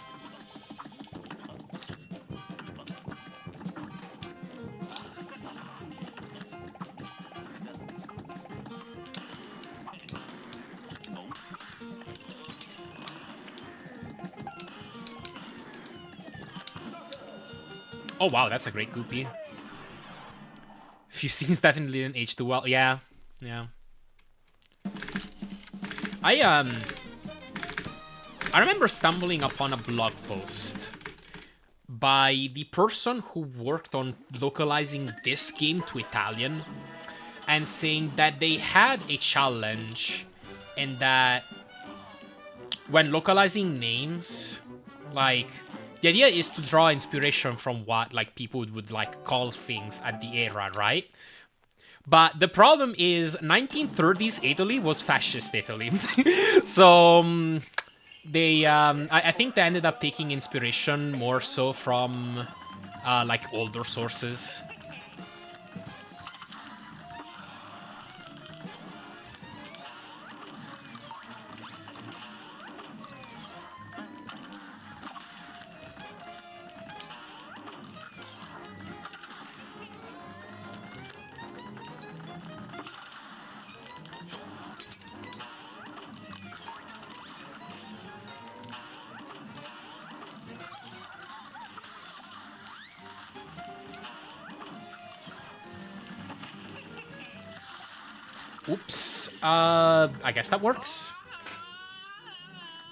Oh, wow, that's a great goopy. Few scenes definitely didn't age too well. Yeah, yeah. I remember stumbling upon a blog post by the person who worked on localizing this game to Italian and saying that they had a challenge and that when localizing names, like, the idea is to draw inspiration from what, like, people would, like, call things at the era, right? But the problem is 1930s Italy was fascist Italy. So, they, I think they ended up taking inspiration more so from, like, older sources. Oops. I guess that works.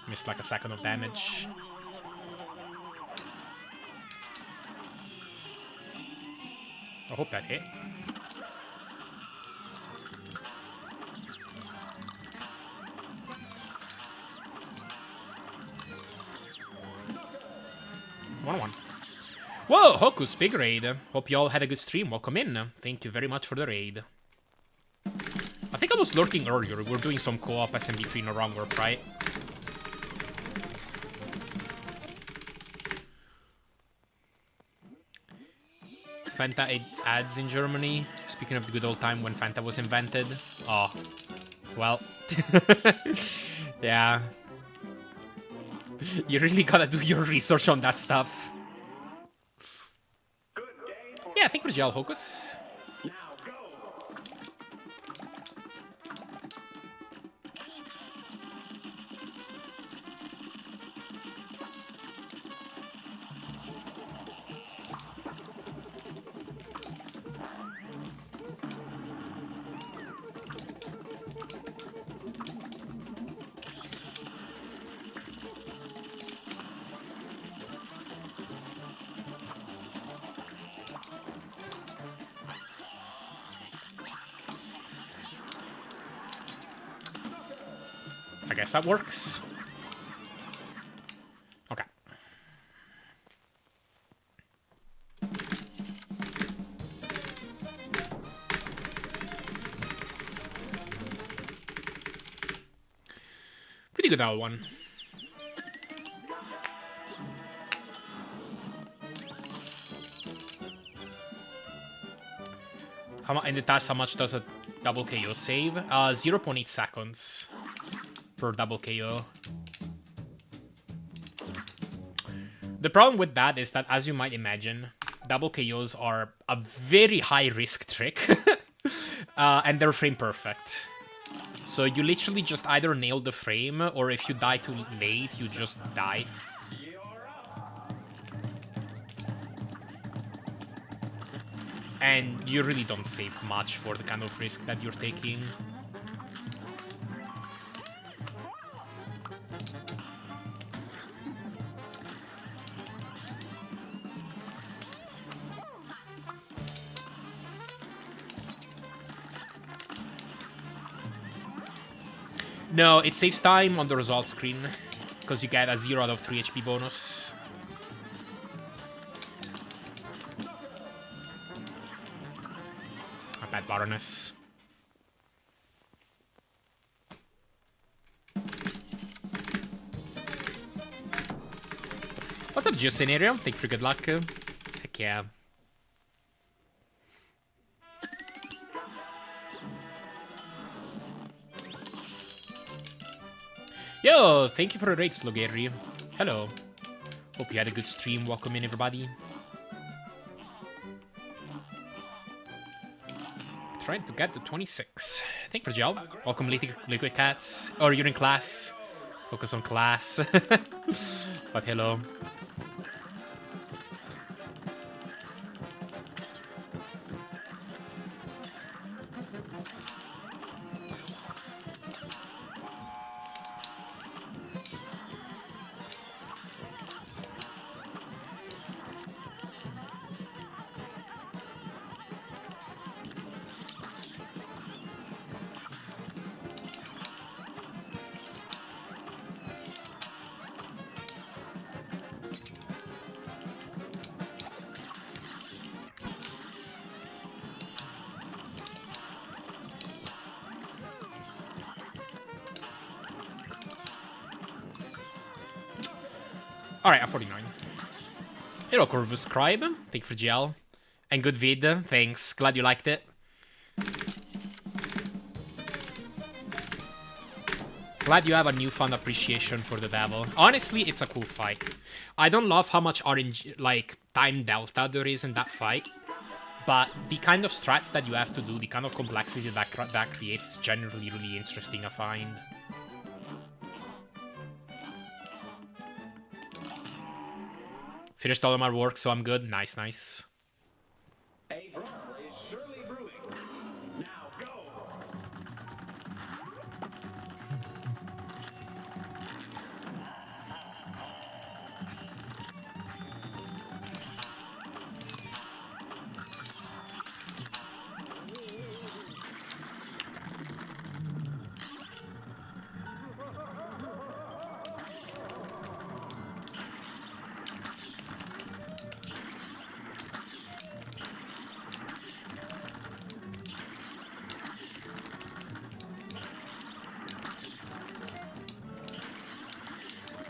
Missed like a second of damage. I hope that hit. One. Whoa, Hokus, big raid. Hope you all had a good stream. Welcome in. Thank you very much for the raid. I think I was lurking earlier. We're doing some co-op SMB3 no wrong warp, right? Fanta ads in Germany. Speaking of the good old time when Fanta was invented. Oh, well. Yeah. You really gotta do your research on that stuff. Yeah, thank you for Gel Hocus. I guess that works. Okay. Pretty good L1. In the task, how much does a double KO save? 0.8 seconds per double KO. The problem with that is that, as you might imagine, double KOs are a very high-risk trick, and they're frame perfect. So you literally just either nail the frame, or if you die too late, you just die. And you really don't save much for the kind of risk that you're taking. No, it saves time on the results screen, because you get a 0 out of 3 HP bonus. A bad Baroness. What's up, Geoscenario? Thank you for good luck. Heck yeah. Yo, thank you for the raid, Slogeri. Hello. Hope you had a good stream. Welcome in, everybody. Trying to get to 26. Thank you for the job. Welcome, Liquid Cats. Or you're in class. Focus on class. But hello. Alright, at 49. Hello, Corvus Scribe. Thank you for GL. And good vid. Thanks. Glad you liked it. Glad you have a newfound appreciation for the devil. Honestly, it's a cool fight. I don't love how much RNG, like, time delta there is in that fight. But the kind of strats that you have to do, the kind of complexity that creates is generally really interesting, I find. Finished all of my work, so I'm good. Nice, nice. A brawl is surely brewing. Now go.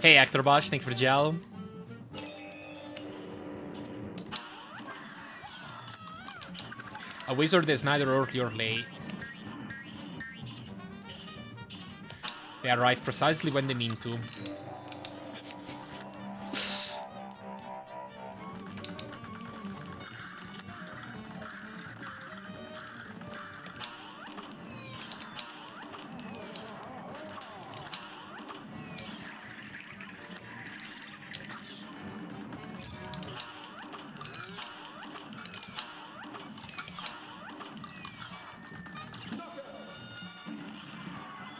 Hey, Actor Bosch, thank you for the gel. A wizard is neither early or late. They arrive precisely when they mean to.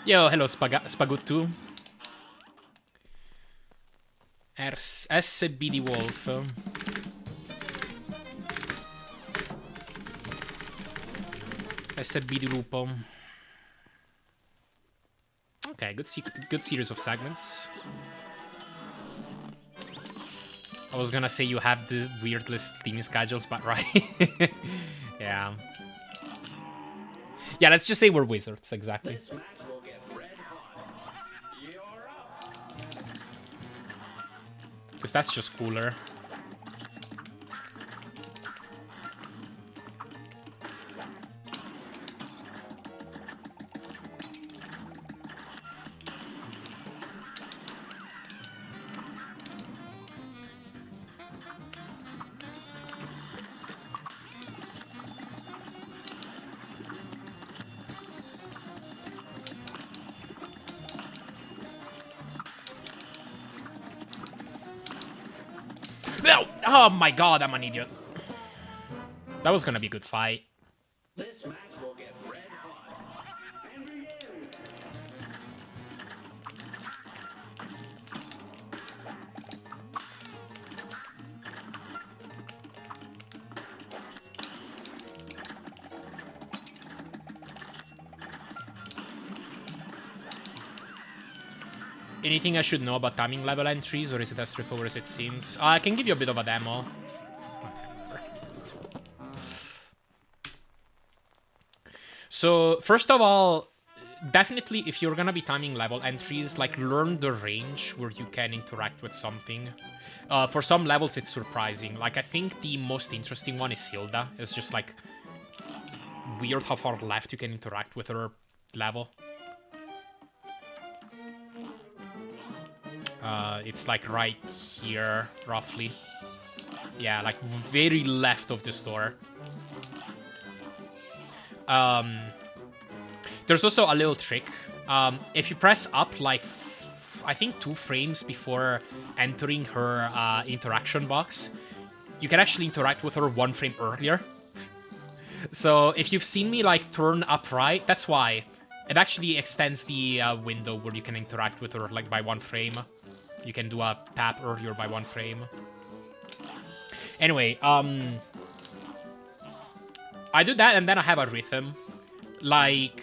Yo, hello Spaguttu. SBD Wolf. SBD Lupo. Okay, good series of segments. I was gonna say you have the weirdest theme schedules, but right. Yeah. Yeah, let's just say we're wizards, exactly. Because that's just cooler. No! Oh my god, I'm an idiot. That was gonna be a good fight. Anything I should know about timing level entries, or is it as straightforward as it seems? I can give you a bit of a demo. So, first of all, definitely if you're gonna be timing level entries, like, learn the range where you can interact with something. For some levels, it's surprising. Like, I think the most interesting one is Hilda. It's just, like, weird how far left you can interact with her level. It's like right here, roughly. Yeah, like very left of the store. There's also a little trick. If you press up, like, I think 2 frames before entering her interaction box, you can actually interact with her 1 frame earlier. So if you've seen me, like, turn upright, that's why. It actually extends the window where you can interact with her, like, by 1 frame. You can do a tap earlier by 1 frame. Anyway, I do that, and then I have a rhythm. Like,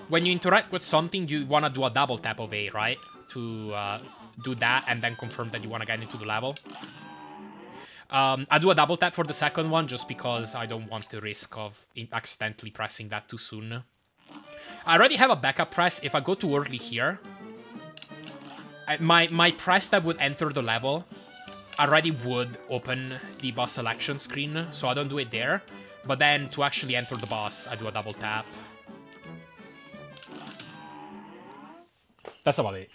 when you interact with something, you want to do a double tap of A, right? To do that, and then confirm that you want to get into the level. I do a double tap for the second one, just because I don't want the risk of accidentally pressing that too soon. I already have a backup press. If I go too early here, my press that would enter the level already would open the boss selection screen, so I don't do it there. But then to actually enter the boss, I do a double tap. That's about it.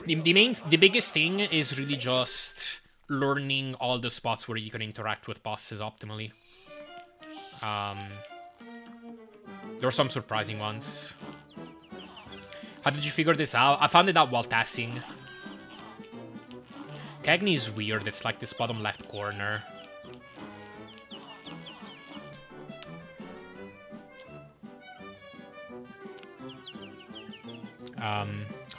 The biggest thing is really just learning all the spots where you can interact with bosses optimally. There are some surprising ones. How did you figure this out? I found it out while tassing. Cagney is weird. It's like this bottom left corner. How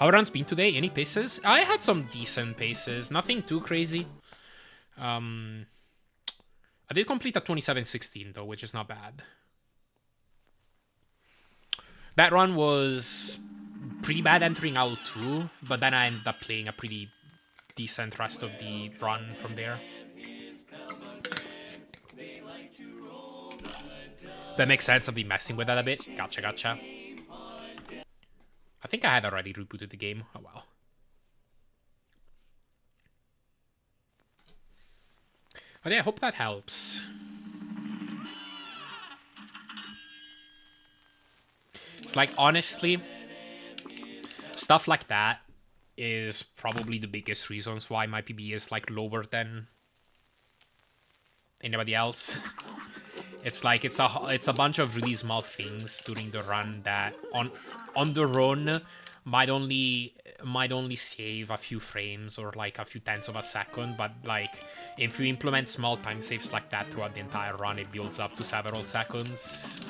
everyone's been today? Any paces? I had some decent paces. Nothing too crazy. I did complete a 27:16 though, which is not bad. That run was pretty bad entering Owl 2, but then I ended up playing a pretty decent rest of the run from there. That makes sense. I've been messing with that a bit. Gotcha, gotcha. I think I had already rebooted the game. Oh well. But yeah, I hope that helps. It's like, honestly, stuff like that is probably the biggest reasons why my PB is like lower than anybody else. It's like it's a bunch of really small things during the run that on their own might only save a few frames or like a few tenths of a second, but like if you implement small time saves like that throughout the entire run, it builds up to several seconds.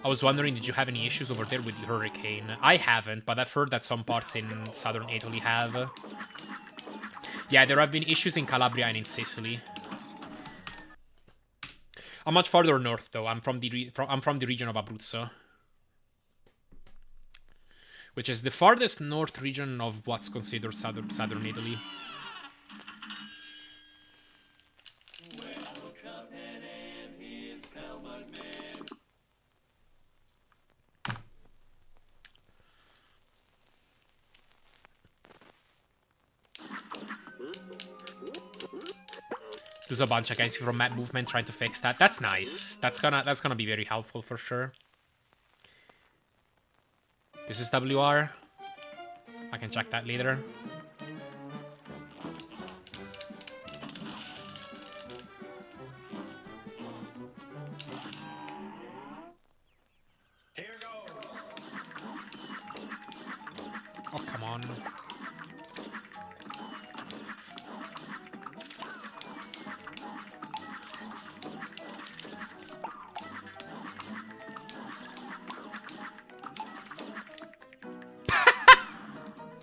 I was wondering, did you have any issues over there with the hurricane? I haven't, but I've heard that some parts in southern Italy have. Yeah, there have been issues in Calabria and in Sicily. I'm much farther north, though. I'm from the region of Abruzzo, which is the farthest north region of what's considered southern Italy. There's a bunch against you from map movement trying to fix that. That's nice. That's gonna be very helpful for sure. This is WR. I can check that later. Here goes. Oh, come on.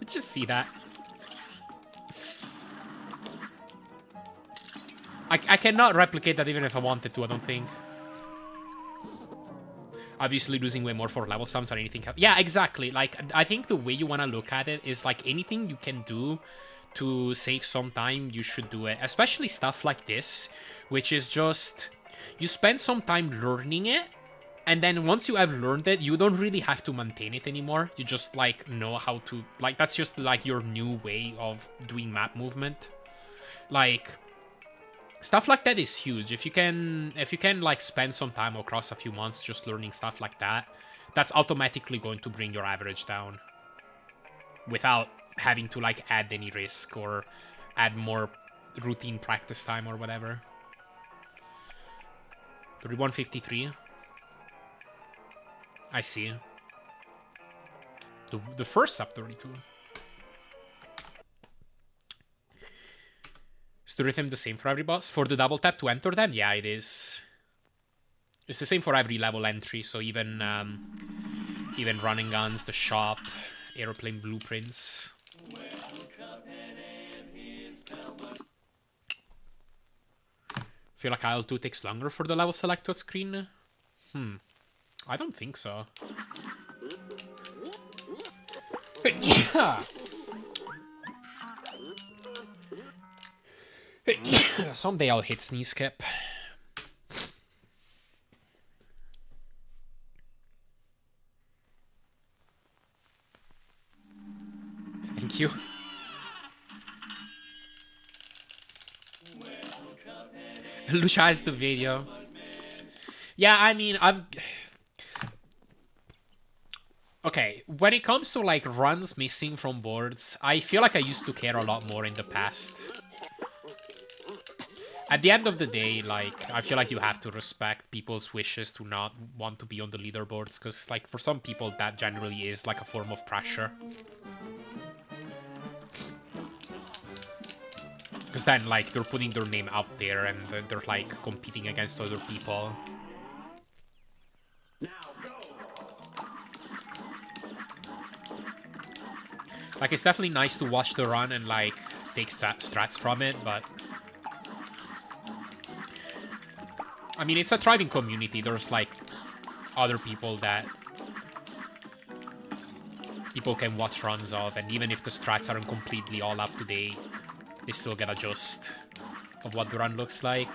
Just see that. I cannot replicate that even if I wanted to, I don't think. Obviously losing way more for level sums or anything else. Yeah, exactly. Like, I think the way you want to look at it is like anything you can do to save some time, you should do it. Especially stuff like this, which is just, you spend some time learning it, and then once you have learned it, you don't really have to maintain it anymore. You just, like, know how to... Like, that's just, like, your new way of doing map movement. Like, stuff like that is huge. If you can, like, spend some time across a few months just learning stuff like that, that's automatically going to bring your average down. Without having to, like, add any risk or add more routine practice time or whatever. 3153. I see. The first sub 32. Is the rhythm the same for every boss? For the double tap to enter them? Yeah, it is. It's the same for every level entry, so even running guns, the shop, airplane blueprints. Feel like IL2 takes longer for the level select touchscreen? I don't think so. Someday I'll hit sneeze skip. Thank you. Lucia has the video. Yeah, I mean, Okay, when it comes to, like, runs missing from boards, I feel like I used to care a lot more in the past. At the end of the day, like, I feel like you have to respect people's wishes to not want to be on the leaderboards, because, like, for some people, that generally is, like, a form of pressure. Because then, like, they're putting their name out there, and they're, like, competing against other people. Like, it's definitely nice to watch the run and, like, take strats from it, but... I mean, it's a thriving community. There's, like, other people that... people can watch runs of, and even if the strats aren't completely all up to date, they still get a gist of what the run looks like.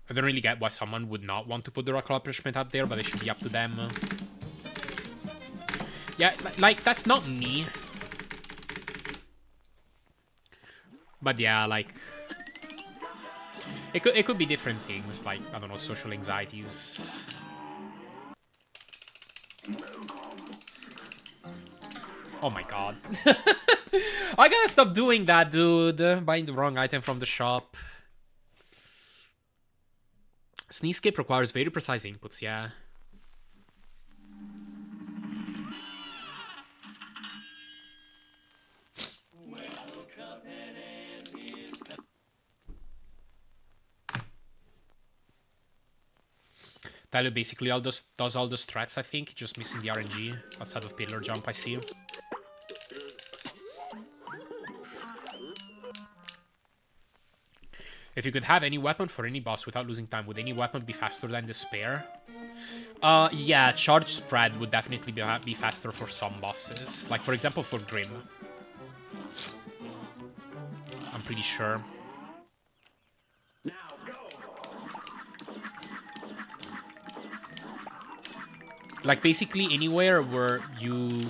I don't really get why someone would not want to put their accomplishment out there, but it should be up to them. Yeah, like, that's not me. But yeah, like... It could be different things, like, I don't know, social anxieties. Oh my god. I gotta stop doing that, dude. Buying the wrong item from the shop. Sneezescape requires very precise inputs, yeah. Tyler basically does all those threats, I think. Just missing the RNG outside of pillar jump, I see. If you could have any weapon for any boss without losing time, would any weapon be faster than Despair? Yeah, Charge Spread would definitely be faster for some bosses. Like, for example, for Grim. I'm pretty sure. Like, basically anywhere where you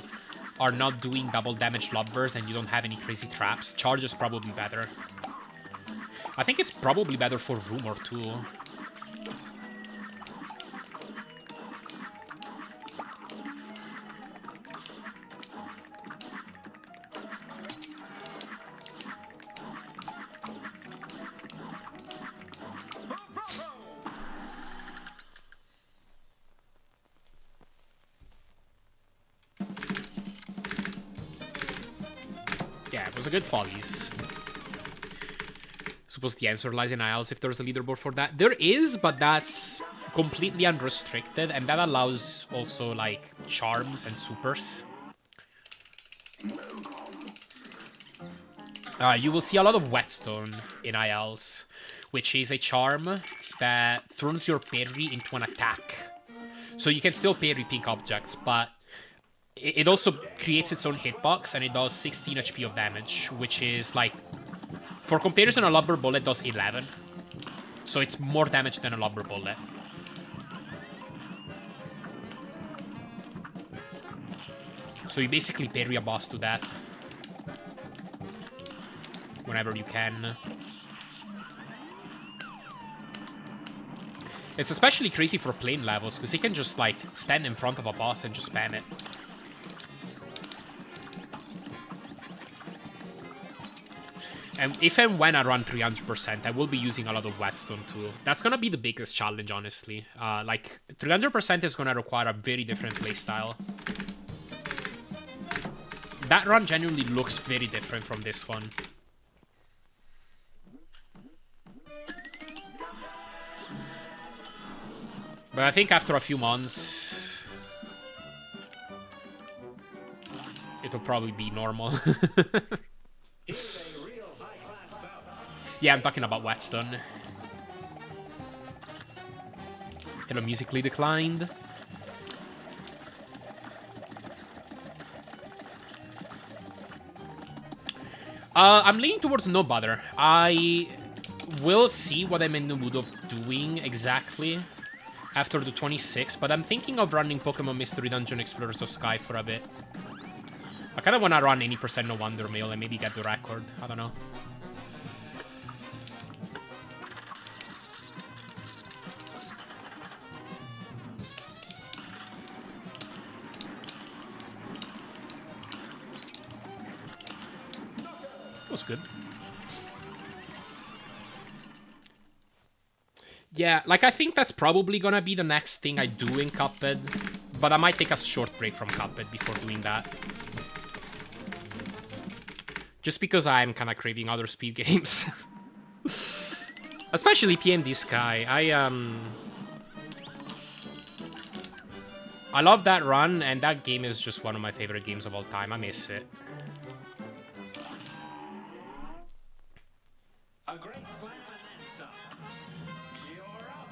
are not doing double damage lob bursts and you don't have any crazy traps, Charge is probably better. I think it's probably better for Rumor too. Yeah, it was a good follies. Suppose the answer lies in IELTS if there's a leaderboard for that. There is, but that's completely unrestricted, and that allows also, like, charms and supers. You will see a lot of Whetstone in IELTS, which is a charm that turns your parry into an attack. So you can still parry pink objects, but it also creates its own hitbox, and it does 16 HP of damage, which is, like, for comparison, a Lubber Bullet does 11. So it's more damage than a Lubber Bullet. So you basically parry a boss to death whenever you can. It's especially crazy for plane levels, because you can just, like, stand in front of a boss and just spam it. And if and when I run 300%, I will be using a lot of Whetstone too. That's gonna be the biggest challenge, honestly. Like, 300% is gonna require a very different playstyle. That run genuinely looks very different from this one. But I think after a few months, it'll probably be normal. Yeah, I'm talking about Whetstone. Hello, musically declined. I'm leaning towards no bother. I will see what I'm in the mood of doing exactly after the 26th, but I'm thinking of running Pokemon Mystery Dungeon Explorers of Sky for a bit. I kind of want to run 80% No Wonder Mail and maybe get the record. I don't know. Was good. Yeah, like, I think that's probably gonna be the next thing I do in Cuphead, but I might take a short break from Cuphead before doing that. Just because I'm kind of craving other speed games. Especially PMD Sky. I love that run, and that game is just one of my favorite games of all time. I miss it. A great plan and then some. You're up.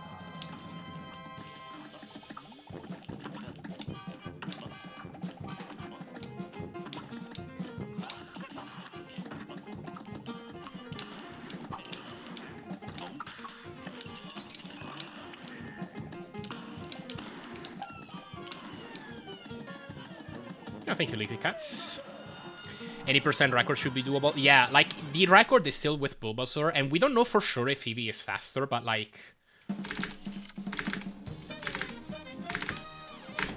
thank you, Liquid Cats. Any percent record should be doable. Yeah, like, the record is still with Bulbasaur, and we don't know for sure if Eevee is faster, but, like...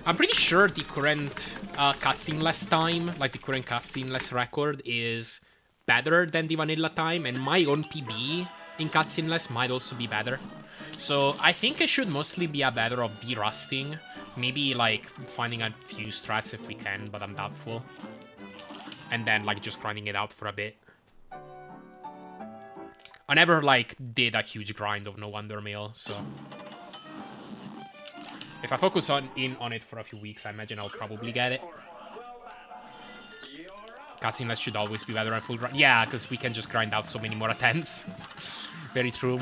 I'm pretty sure the current cutscene less time, like the current cutscene less record, is better than the vanilla time, and my own PB in cutscene less might also be better. So I think it should mostly be a matter of de-rusting. Maybe, like, finding a few strats if we can, but I'm doubtful. And then, like, just grinding it out for a bit. I never, like, did a huge grind of No Wonder Meal, so... If I focus on it for a few weeks, I imagine I'll probably get it. Cutscene should always be better than full grind. Yeah, because we can just grind out so many more attempts. Very true.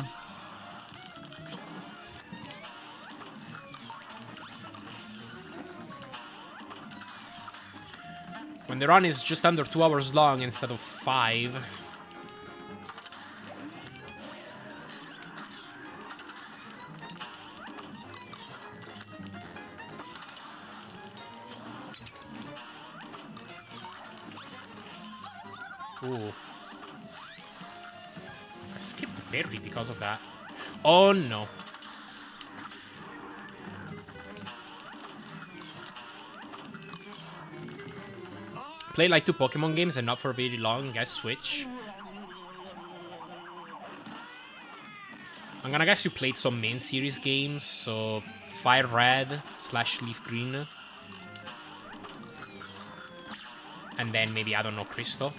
When the run is just under 2 hours long instead of 5. Ooh. I skipped the parry because of that. Oh no. Play like 2 Pokemon games and not for very long, guess Switch. I'm gonna guess you played some main series games, so Fire Red / Leaf Green. And then maybe, I don't know, Crystal.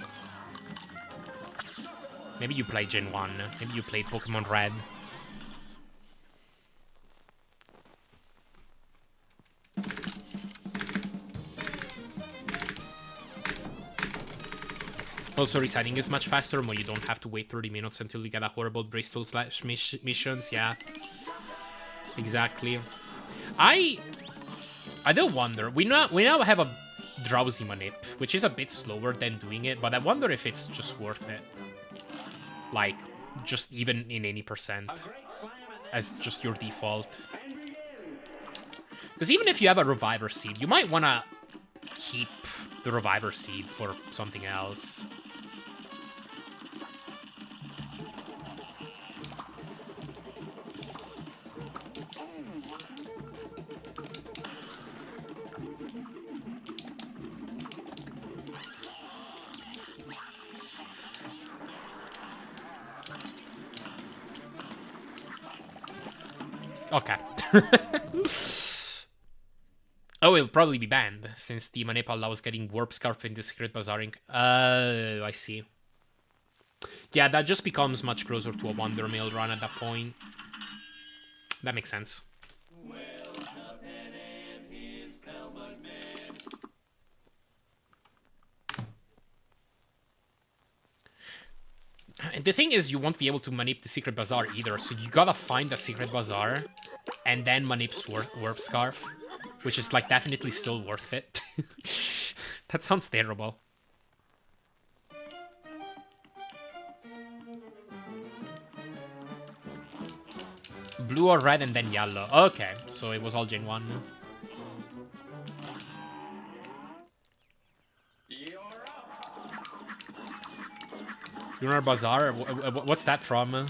Maybe you played Gen 1, maybe you played Pokemon Red. Also, resetting is much faster, but you don't have to wait 30 minutes until you get a horrible Bristol / missions, yeah. Exactly. I do wonder, we now have a Drowsy Manip, which is a bit slower than doing it, but I wonder if it's just worth it. Like, just even in any percent, as just your default. Because even if you have a Reviver Seed, you might want to keep the Reviver Seed for something else. Okay. Oh, it'll probably be banned, since the Manip allows getting Warp Scarf in the Secret Bazaring. I see. Yeah, that just becomes much closer to a Wonder Mail run at that point. That makes sense. Well, Cuphead and his pal Mudman. And the thing is, you won't be able to manip the Secret Bazaar either, so you gotta find the Secret Bazaar, and then manip's Warp Scarf, which is, like, definitely still worth it. That sounds terrible. Blue or red and then yellow. Okay, so it was all Gen 1. Lunar Bazaar? What's that from?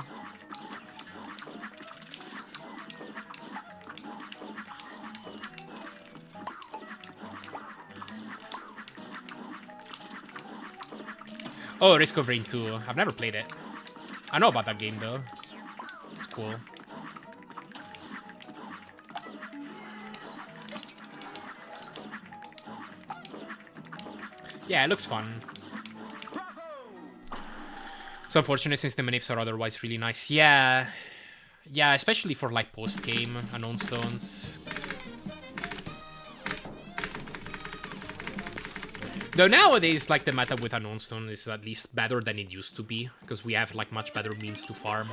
Oh, Risk of Rain 2. I've never played it. I know about that game, though. It's cool. Yeah, it looks fun. It's unfortunate since the manips are otherwise really nice. Yeah. Yeah, especially for, like, post-game unknown stones. Though nowadays, like, the meta with unknown stone is at least better than it used to be, because we have, like, much better means to farm.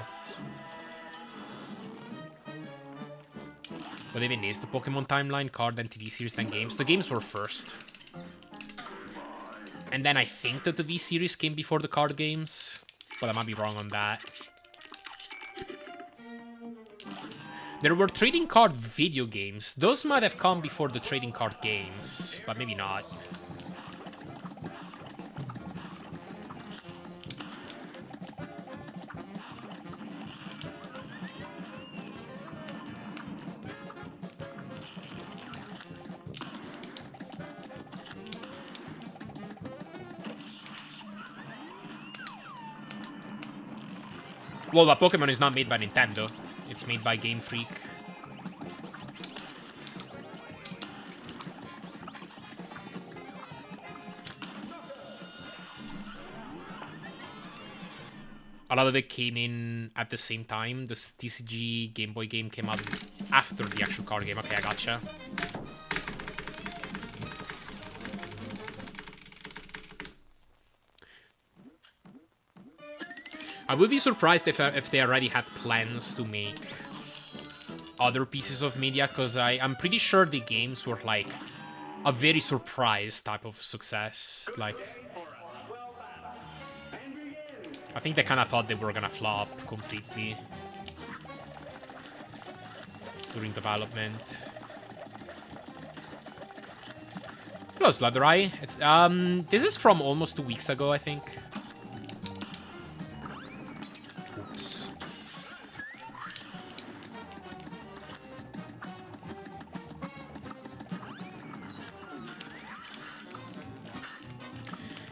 What even is the Pokemon timeline? Card and TV series then games? The games were first. And then I think that the V series came before the card games, but I might be wrong on that. There were trading card video games. Those might have come before the trading card games, but maybe not. Well, but Pokemon is not made by Nintendo. It's made by Game Freak. A lot of it came in at the same time. The TCG Game Boy game came out after the actual card game. Okay, I gotcha. I would be surprised if they already had plans to make other pieces of media, because I'm pretty sure the games were like a very surprise type of success. Like, I think they kind of thought they were gonna flop completely during development. Hello, Sludderai. It's this is from almost 2 weeks ago, I think. Oops.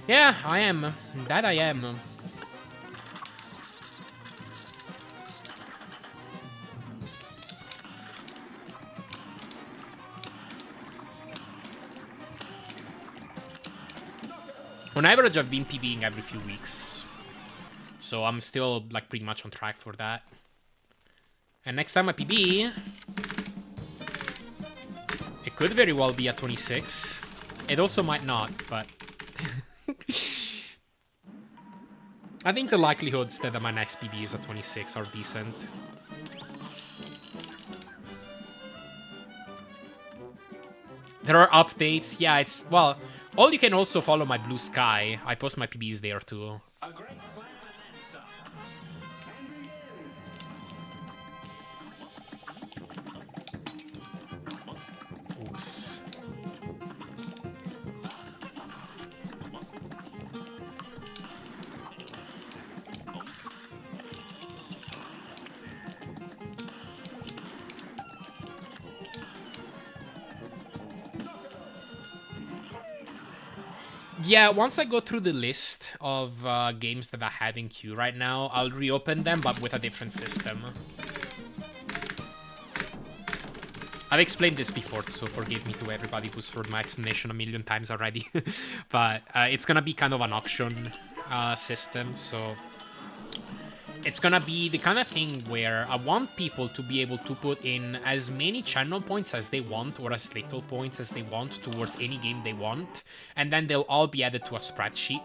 Yeah, I am. That I am. On average, I've been PBing every few weeks. So I'm still, like, pretty much on track for that. And next time I PB, it could very well be at 26. It also might not, but... I think the likelihoods that my next PB is at 26 are decent. There are updates. Yeah, it's... Well, all you can also follow my Blue Sky. I post my PBs there, too. Oops. Yeah, once I go through the list of games that I have in queue right now, I'll reopen them, but with a different system. I've explained this before, so forgive me to everybody who's heard my explanation a million times already. But it's gonna be kind of an auction system, so... It's gonna be the kind of thing where I want people to be able to put in as many channel points as they want, or as little points as they want towards any game they want, and then they'll all be added to a spreadsheet.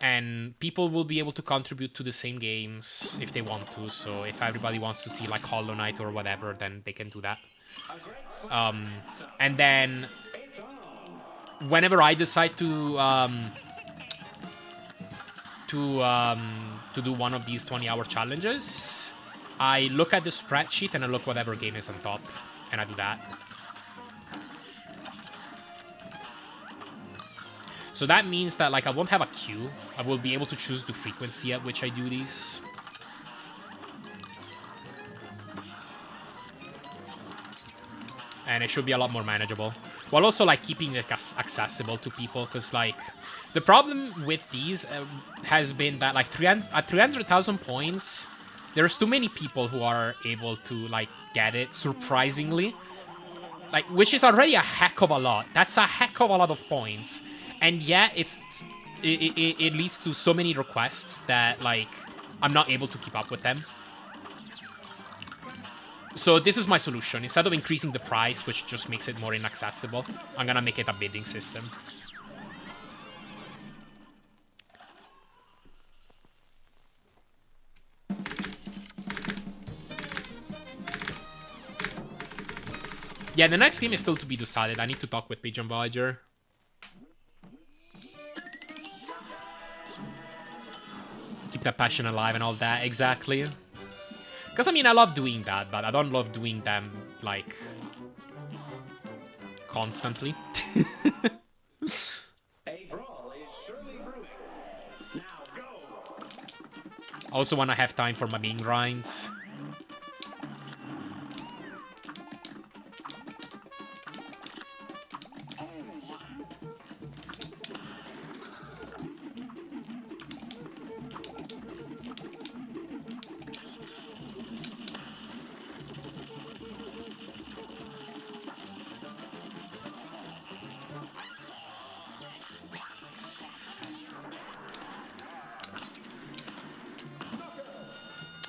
And people will be able to contribute to the same games if they want to, so if everybody wants to see like Hollow Knight or whatever, then they can do that. And then whenever I decide to do one of these 20-hour challenges, I look at the spreadsheet and I look whatever game is on top, and I do that. So that means that, like, I won't have a queue. I will be able to choose the frequency at which I do these. And it should be a lot more manageable. While also, like, keeping it accessible to people, because, like, the problem with these has been that, like, at 300,000 points, there's too many people who are able to, like, get it, surprisingly. Like, which is already a heck of a lot. That's a heck of a lot of points. And yeah, it leads to so many requests that, like, I'm not able to keep up with them. So this is my solution. Instead of increasing the price, which just makes it more inaccessible, I'm gonna make it a bidding system. Yeah, the next game is still to be decided. I need to talk with Pigeon Voyager. Keep that passion alive and all that, exactly. Because, I mean, I love doing that, but I don't love doing them, like, constantly. I also want to have time for my main grinds.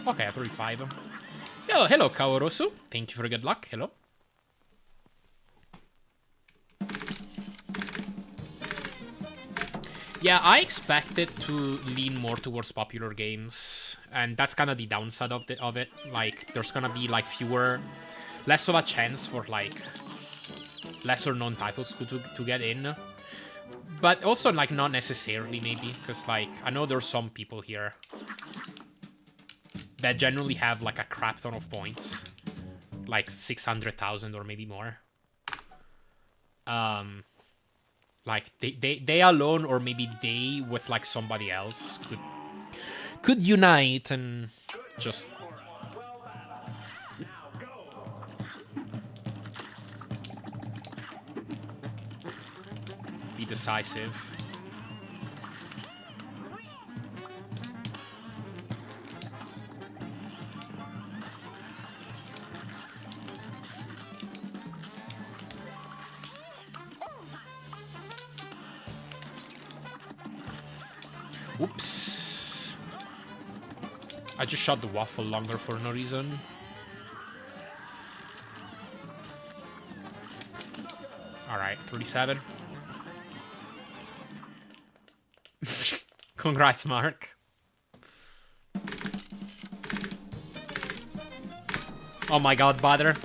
Okay, 35. Yo, hello, Kaorosu. Thank you for good luck. Hello. Yeah, I expect it to lean more towards popular games, and that's kind of the downside of it. Like, there's gonna be like less of a chance for like lesser known titles to get in. But also, like, not necessarily, maybe, because, like, I know there's some people here that generally have, like, a crap ton of points. Like, 600,000 or maybe more. Like, they alone, or maybe they with, like, somebody else could unite and just... be decisive. Oops. I just shot the waffle longer for no reason. Alright, 37. Congrats, Mark. Oh my god, bother.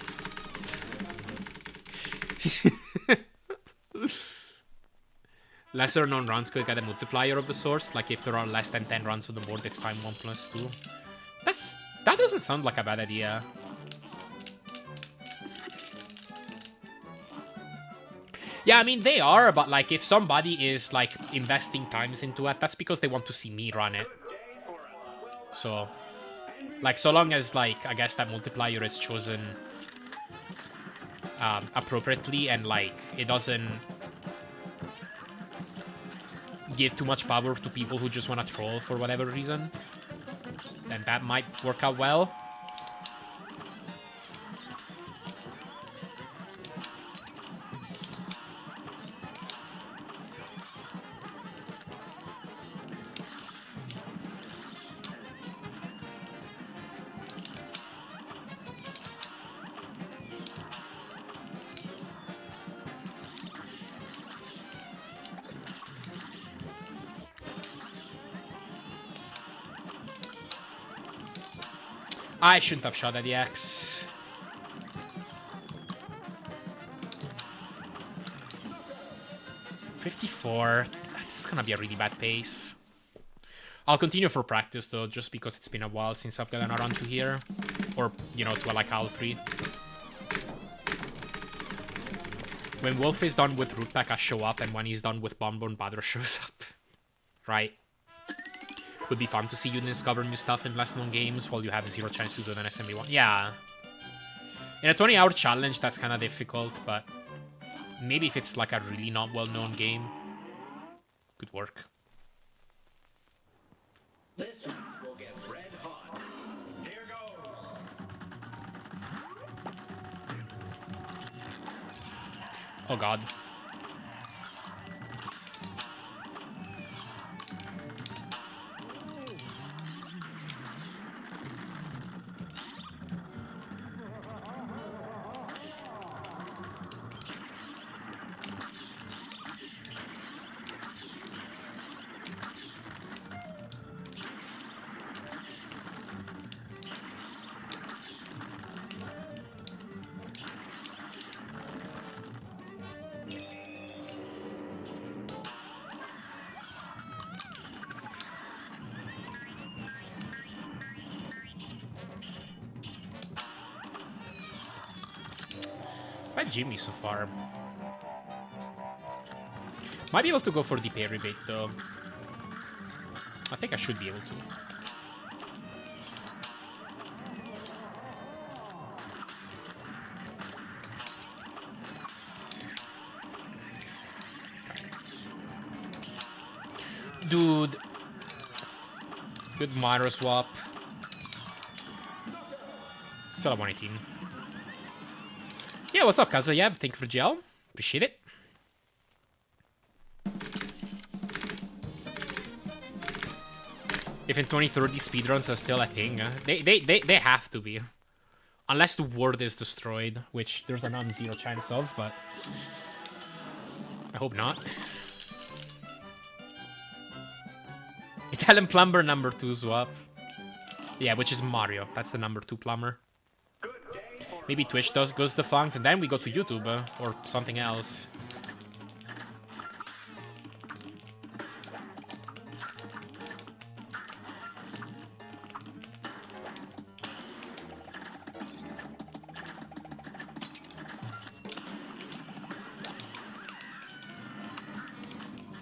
Lesser known runs could get a multiplier of the source. Like if there are less than 10 runs on the board, it's time 1 plus 2. That doesn't sound like a bad idea. Yeah, I mean, they are, but, like, if somebody is, like, investing times into it, that's because they want to see me run it. So, like, so long as, like, I guess that multiplier is chosen appropriately and, like, it doesn't give too much power to people who just want to troll for whatever reason, then that might work out well. I shouldn't have shot at the X. $54. This is gonna be a really bad pace. I'll continue for practice though, just because it's been a while since I've gotten a run to here. Or, you know, to a, like, Al3. When Wolf is done with Root Pack, I show up, and when he's done with Bonbon, Badr shows up. Right. Would be fun to see you discover new stuff in less known games while you have zero chance to do an SMB1. Yeah. In a 20-hour challenge, that's kind of difficult, but maybe if it's like a really not well-known game, could work. This will get red hot. Here goes. Oh god. Jimmy so far. Might be able to go for the parry bait though. I think I should be able to. Dude. Good Myro swap. Still at 118. Yeah, what's up, Kazayev? Thank you for gel. Appreciate it. If in 2030 speedruns are still a thing, they have to be. Unless the world is destroyed, which there's a non-zero chance of, but I hope not. Italian plumber number 2 swap. Yeah, which is Mario. That's the number 2 plumber. Maybe Twitch goes defunct, and then we go to YouTube or something else.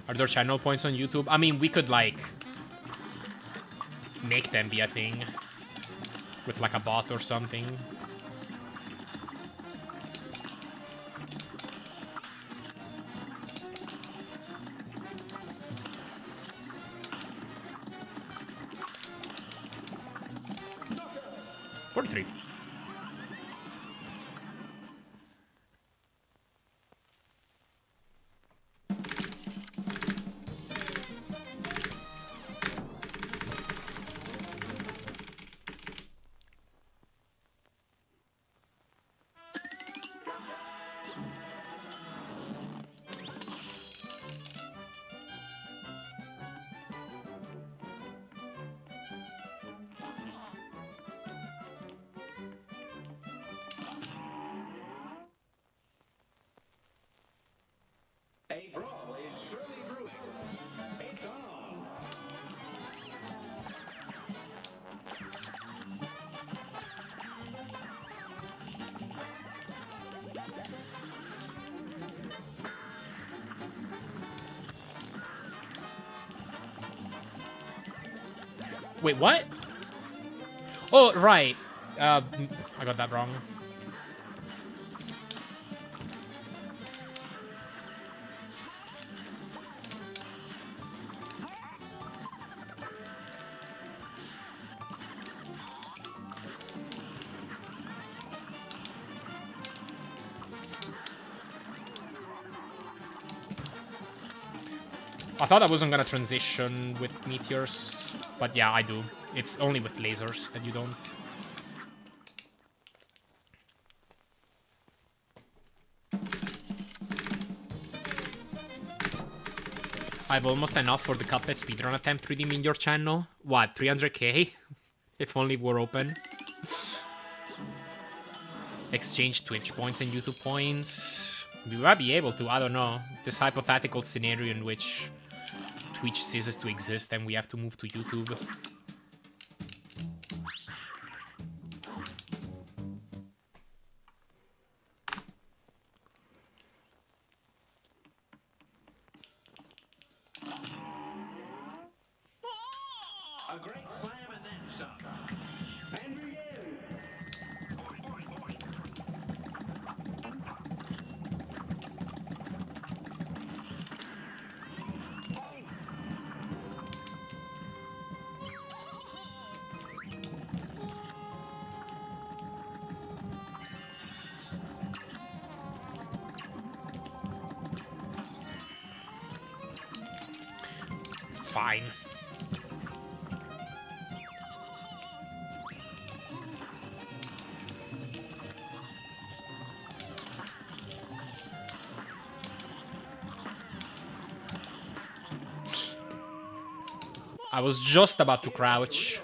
Are there channel points on YouTube? I mean, we could, like, make them be a thing. With, like, a bot or something. $43. A brawl is surely brewing. It's on. Wait, what? Oh, right. I got that wrong. I thought I wasn't gonna transition with meteors, but yeah, I do. It's only with lasers that you don't. I have almost enough for the Cuphead speedrun attempt redeem in your channel. What, 300k? If only it were open. Exchange Twitch points and YouTube points. We might be able to, I don't know. This hypothetical scenario in which Twitch ceases to exist and we have to move to YouTube. A great slam and then some. And begin. Fine. I was just about to crouch.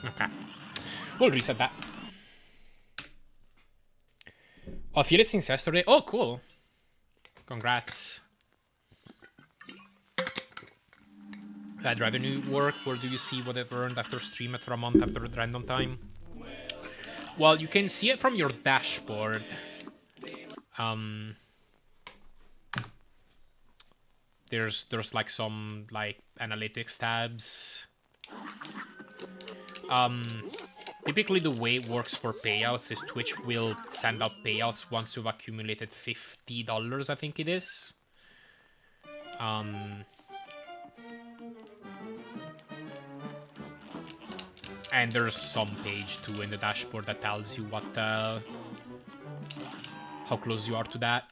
Okay. We'll reset that. Oh, Felix since yesterday. Oh, cool. Congrats. That revenue work, where do you see what they've earned after stream it for a month after random time? Well, you can see it from your dashboard. There's like some like analytics tabs. Typically the way it works for payouts is Twitch will send out payouts once you've accumulated $50, I think it is. And there's some page too in the dashboard that tells you what how close you are to that.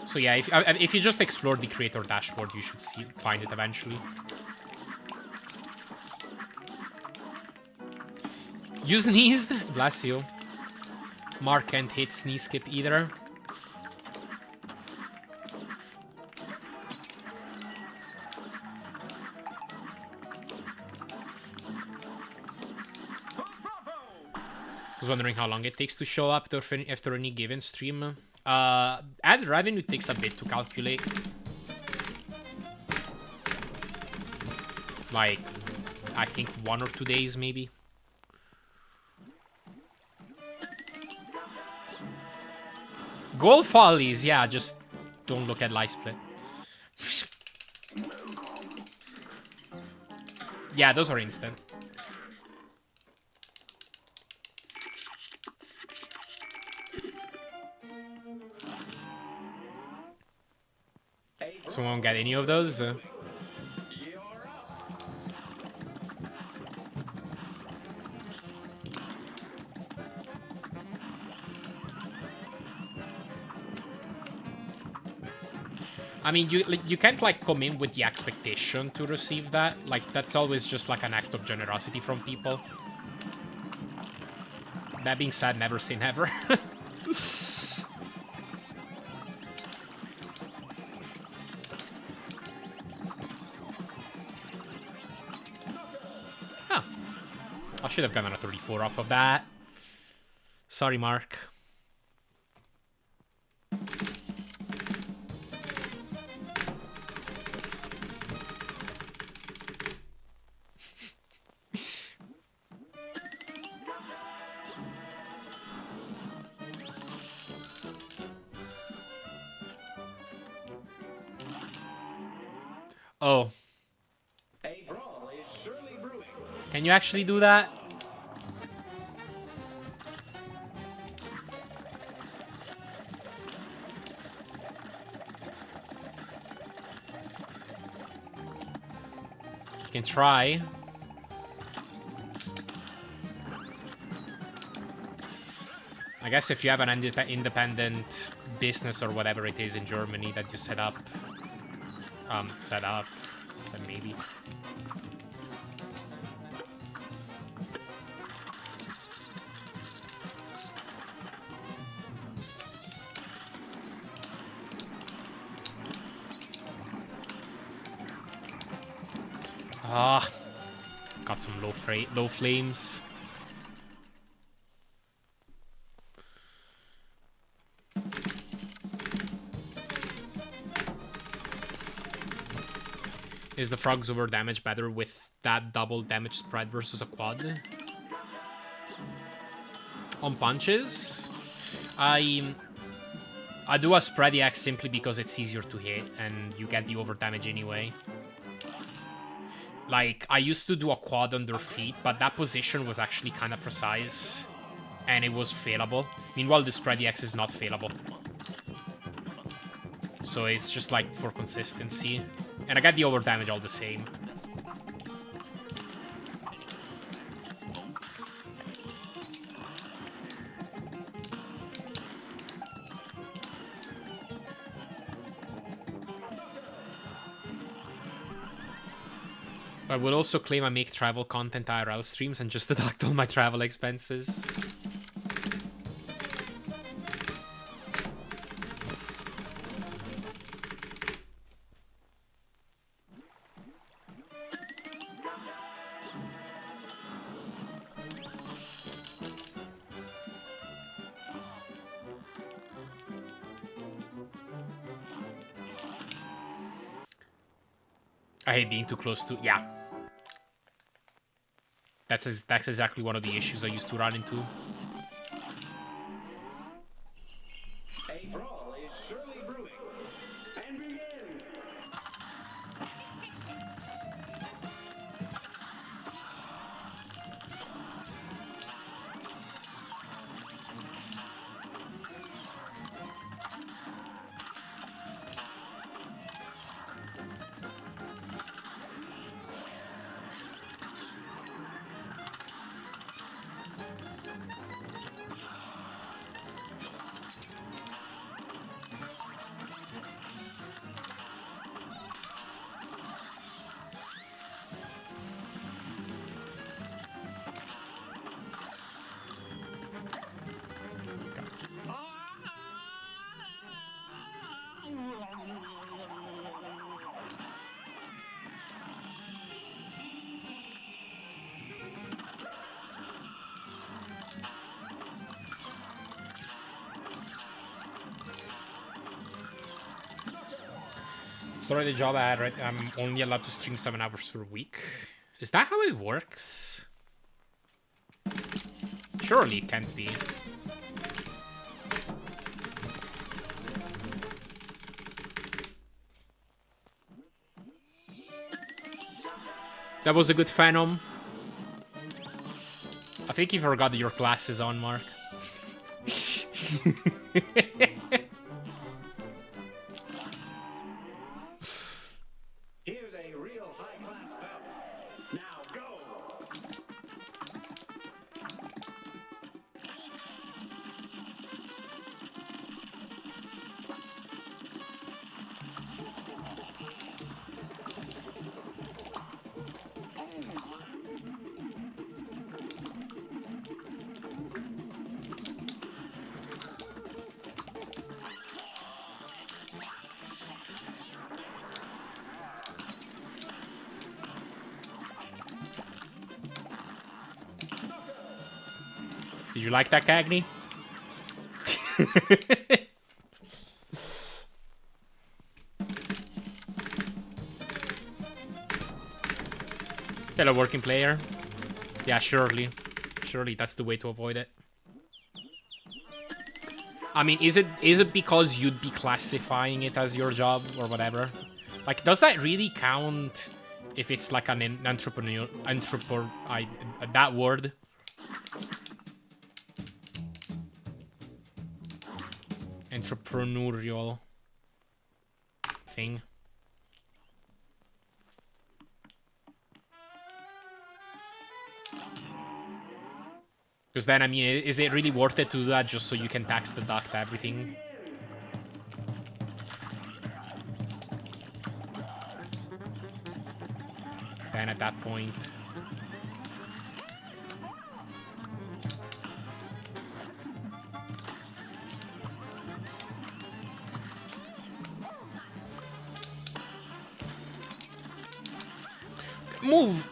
So yeah, if you just explore the creator dashboard, you should find it eventually. You sneezed? Bless you. Mark can't hit sneeze skip either. I was wondering how long it takes to show up after any given stream. Ad revenue takes a bit to calculate. Like, I think 1 or 2 days maybe. Goal follies, yeah, just don't look at live split. Yeah, those are instant. So we won't get any of those. I mean, you can't like come in with the expectation to receive that. Like that's always just like an act of generosity from people. That being said, never say never. Huh. I should have gotten a 34 off of that. Sorry, Mark. Oh. Can you actually do that? You can try. I guess if you have an independent business or whatever it is in Germany that you set up, then maybe. Ah, got some low flames. Is the frog's over damage better with that double damage spread versus a quad? On punches, I do a spread EX simply because it's easier to hit and you get the over damage anyway. Like, I used to do a quad under feet, but that position was actually kind of precise and it was failable. Meanwhile, the spread EX is not failable. So it's just like for consistency. And I get the over damage all the same. I would also claim I make travel content IRL streams and just deduct all my travel expenses. I hate being too close to... Yeah. That's exactly one of the issues I used to run into. A brawl is surely brewing. And begin. Sorry, the job I had, right? I'm only allowed to stream 7 hours per week. Is that how it works? Surely it can't be. That was a good Phantom. I think you forgot your glasses on, Mark. Here's a real high-class battle. Now go. Did you like that, Cagney? Still a working player? Yeah, surely. Surely that's the way to avoid it. I mean, is it because you'd be classifying it as your job or whatever? Like, does that really count if it's like an entrepreneur, that word? Entrepreneurial thing. Because then, I mean, is it really worth it to do that just so you can tax deduct everything? Then at that point... Move!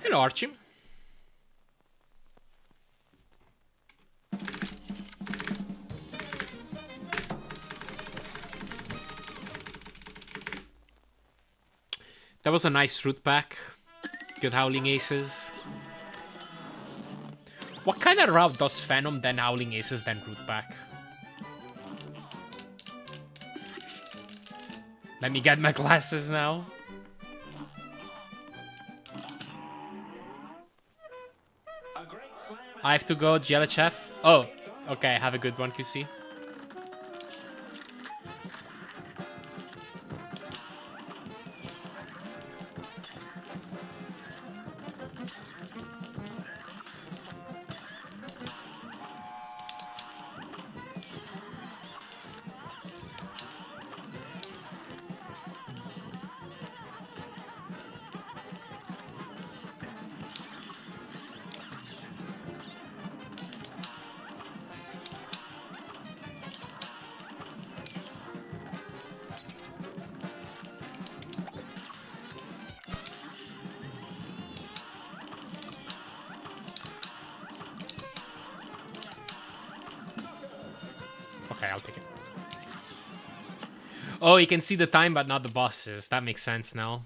Hello, Archie. That was a nice root pack. Good Howling Aces. What kind of route does Phantom, then Howling Aces, then root pack? Let me get my glasses now. I have to go, GLHF. Oh, okay, have a good one, QC. Okay, I'll take it. Oh, you can see the time, but not the bosses. That makes sense now.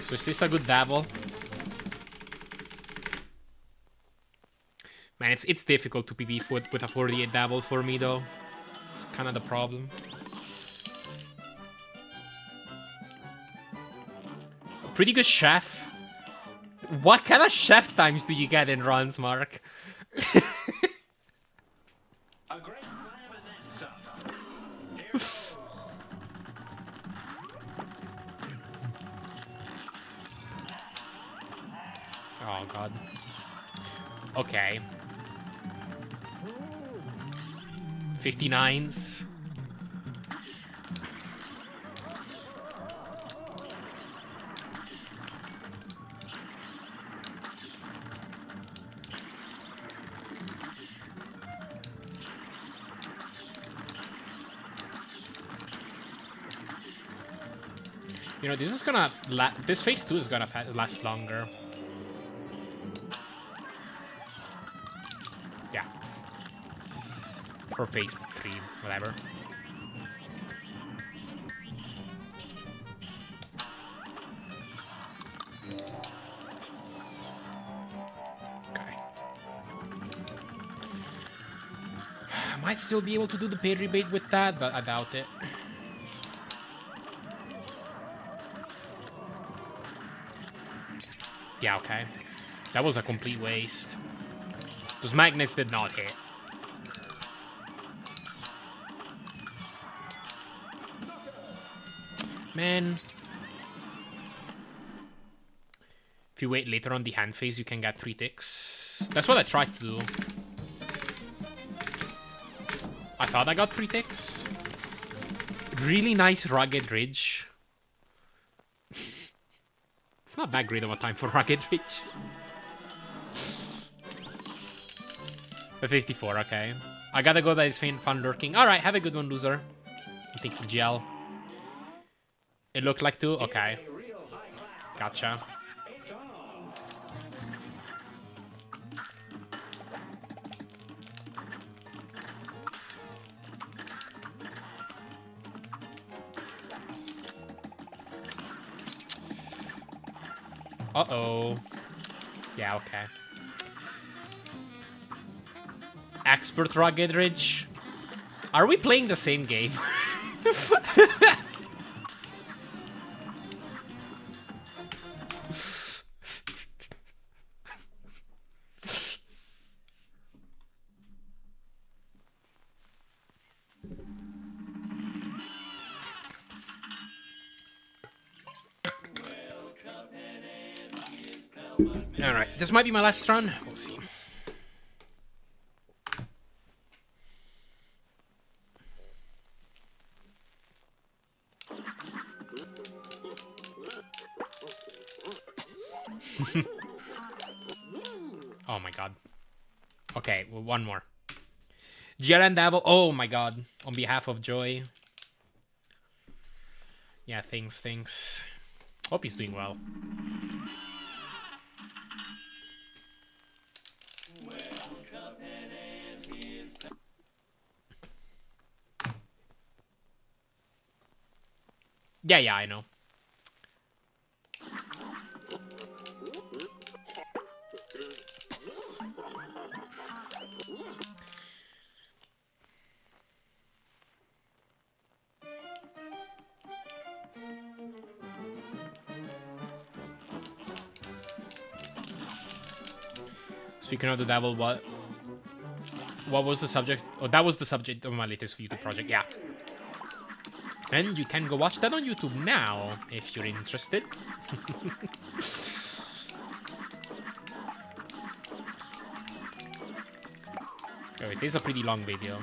So is this a good dabble? Man, it's difficult to PB with a 48 dabble for me, though. It's kind of the problem. A pretty good chef. What kind of chef times do you get in runs, Mark? A great slam and then some. Here we go. Oh, God. Okay. 59s. You know, this is gonna... this phase 2 is gonna last longer. Yeah. Or phase 3, whatever. Okay. Might still be able to do the pay rebate with that, but I doubt it. Yeah, okay. That was a complete waste. Those magnets did not hit. Man. If you wait later on the hand phase, you can get 3 ticks. That's what I tried to do. I thought I got 3 ticks. Really nice rugged ridge. It's not that great of a time for rugged ridge. A 54, okay. I gotta go that it's fun lurking. Alright, have a good one, loser. Thank you, GL. It looked like 2? Okay. Gotcha. Uh-oh. Yeah, okay. Expert Rugged Ridge. Are we playing the same game? Alright, this might be my last run. We'll see. Oh my god. Okay, well, one more. GLN Dabble. Oh my god. On behalf of Joy. Yeah, thanks. Hope he's doing well. Yeah, I know. Speaking of the devil, what was the subject? Oh, that was the subject of my latest YouTube project, yeah. And you can go watch that on YouTube now, if you're interested. Oh, it is a pretty long video.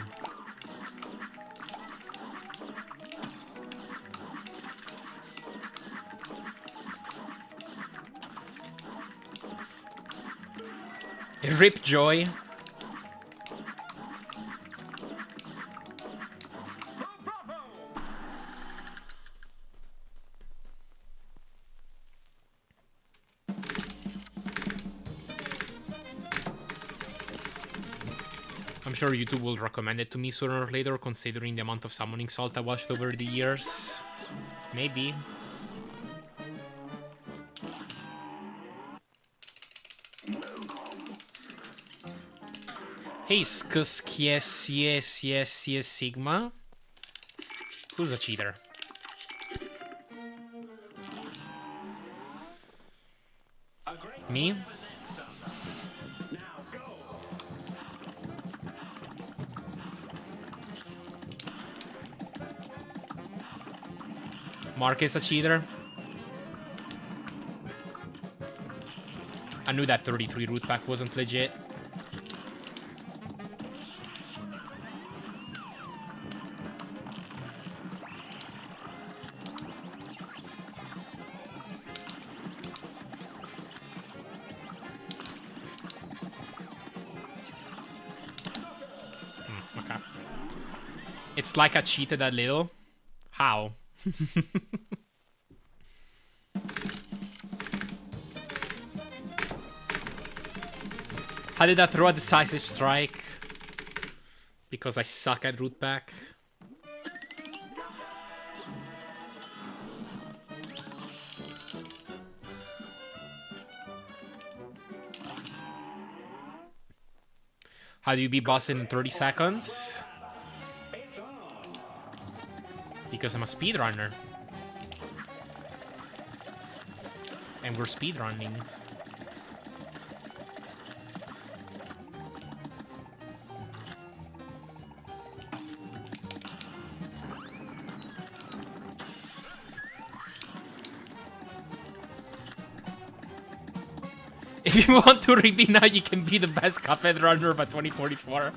Rip Joy. sure YouTube will recommend it to me sooner or later, considering the amount of summoning salt I watched over the years. Maybe. Hey, Skusk, yes, yes, yes, yes, Sigma. Who's a cheater? Me? Mark is a cheater. I knew that 33 root pack wasn't legit. Okay. It's like I cheated a little. How? How did I throw a decisive strike? Because I suck at root pack. How do you beat boss in 30 seconds? Because I'm a speedrunner. And we're speedrunning. If you want to repeat now, you can be the best Cuphead runner by 2044.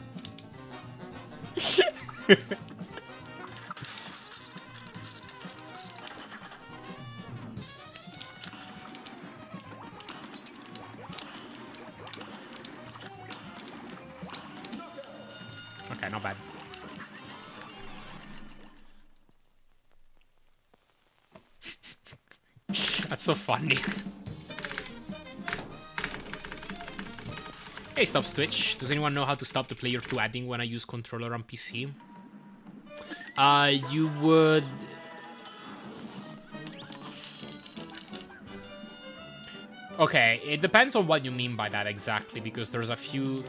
Okay, not bad. That's so funny. Hey, stops Twitch. Does anyone know how to stop the player 2 adding when I use controller on PC? You would... Okay, it depends on what you mean by that exactly, because there's a few...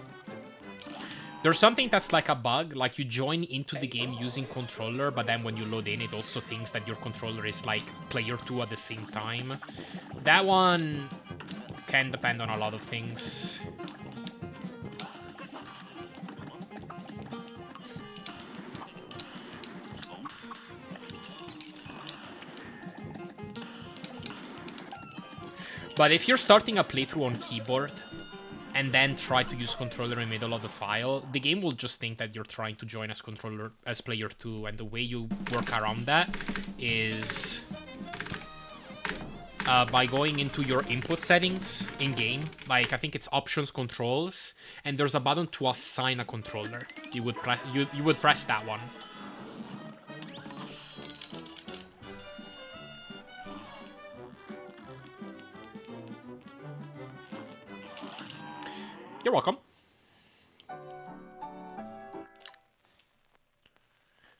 There's something that's like a bug, like you join into the game using controller, but then when you load in, it also thinks that your controller is like player 2 at the same time. That one can depend on a lot of things. But if you're starting a playthrough on keyboard and then try to use controller in the middle of the file, the game will just think that you're trying to join as player 2, and the way you work around that is by going into your input settings in-game. Like, I think it's options, controls, and there's a button to assign a controller. You would press that one. You're welcome.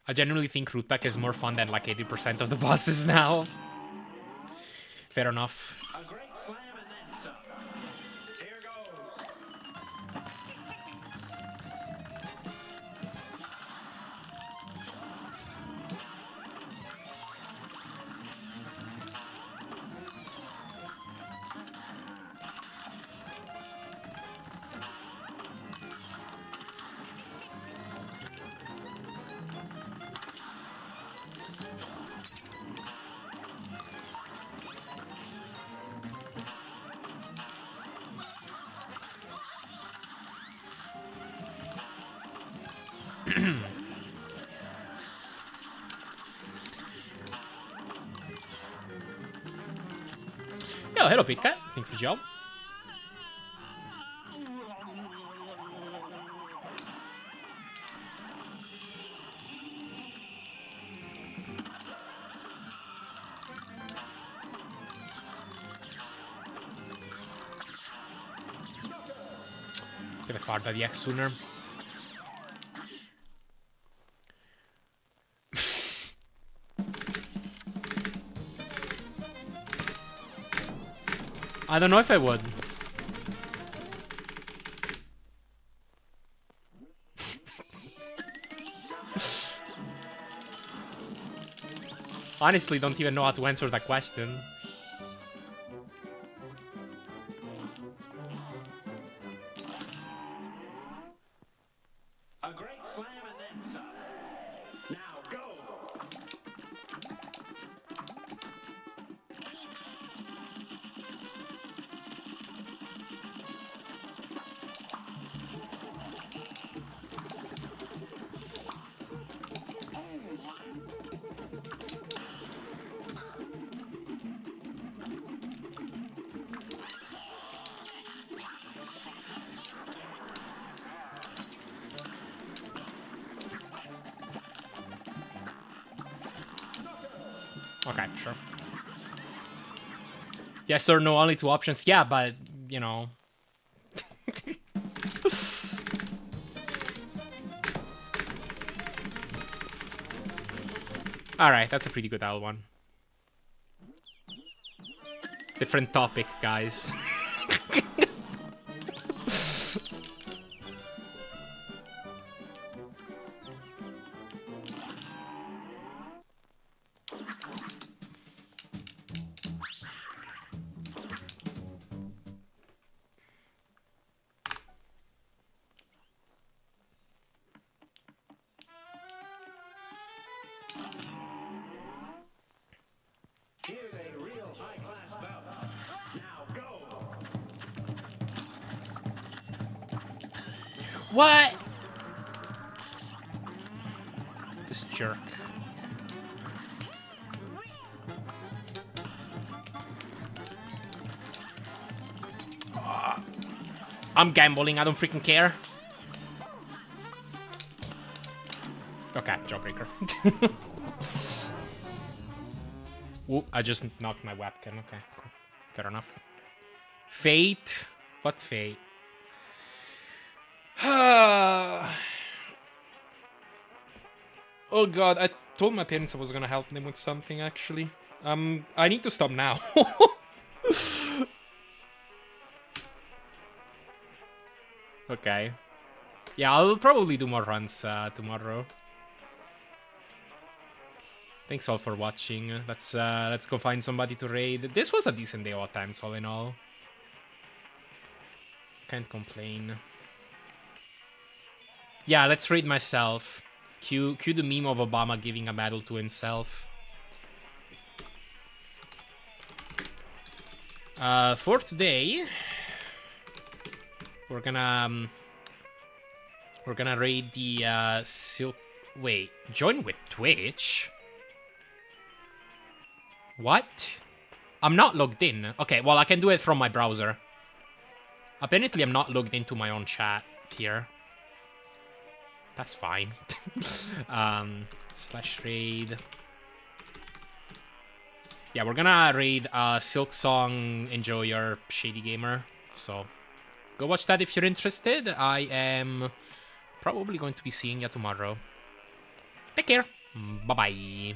I genuinely think root pack is more fun than like 80% of the bosses now. Fair enough. A great slam and then some. Here goes. Yo, hello, Pit Cat. Thank you for the job. Gonna fire the X sooner. I don't know if I would. Honestly, don't even know how to answer that question. A great slam and then some. Now go. Okay, sure. Yes or no, only two options. Yeah, but, you know. Alright, that's a pretty good L1. Different topic, guys. Here's a real high-class bout. Now go. What? This jerk. I'm gambling, I don't freaking care. Okay, jawbreaker. Ooh, I just knocked my webcam. Okay, cool. Fair enough. Fate? What fate? Oh god, I told my parents I was gonna help them with something, actually. I need to stop now. Okay. Yeah, I'll probably do more runs tomorrow. Thanks all for watching. Let's go find somebody to raid. This was a decent day of times, all in all. Can't complain. Yeah, let's raid myself. Cue the meme of Obama giving a medal to himself. For today, we're gonna raid the Silk. Wait, join with Twitch. What? I'm not logged in. Okay, well, I can do it from my browser. Apparently, I'm not logged into my own chat here. That's fine. /raid. Yeah, we're gonna raid Silk Song Enjoyer Shady Gamer. So, go watch that if you're interested. I am probably going to be seeing you tomorrow. Take care. Bye-bye.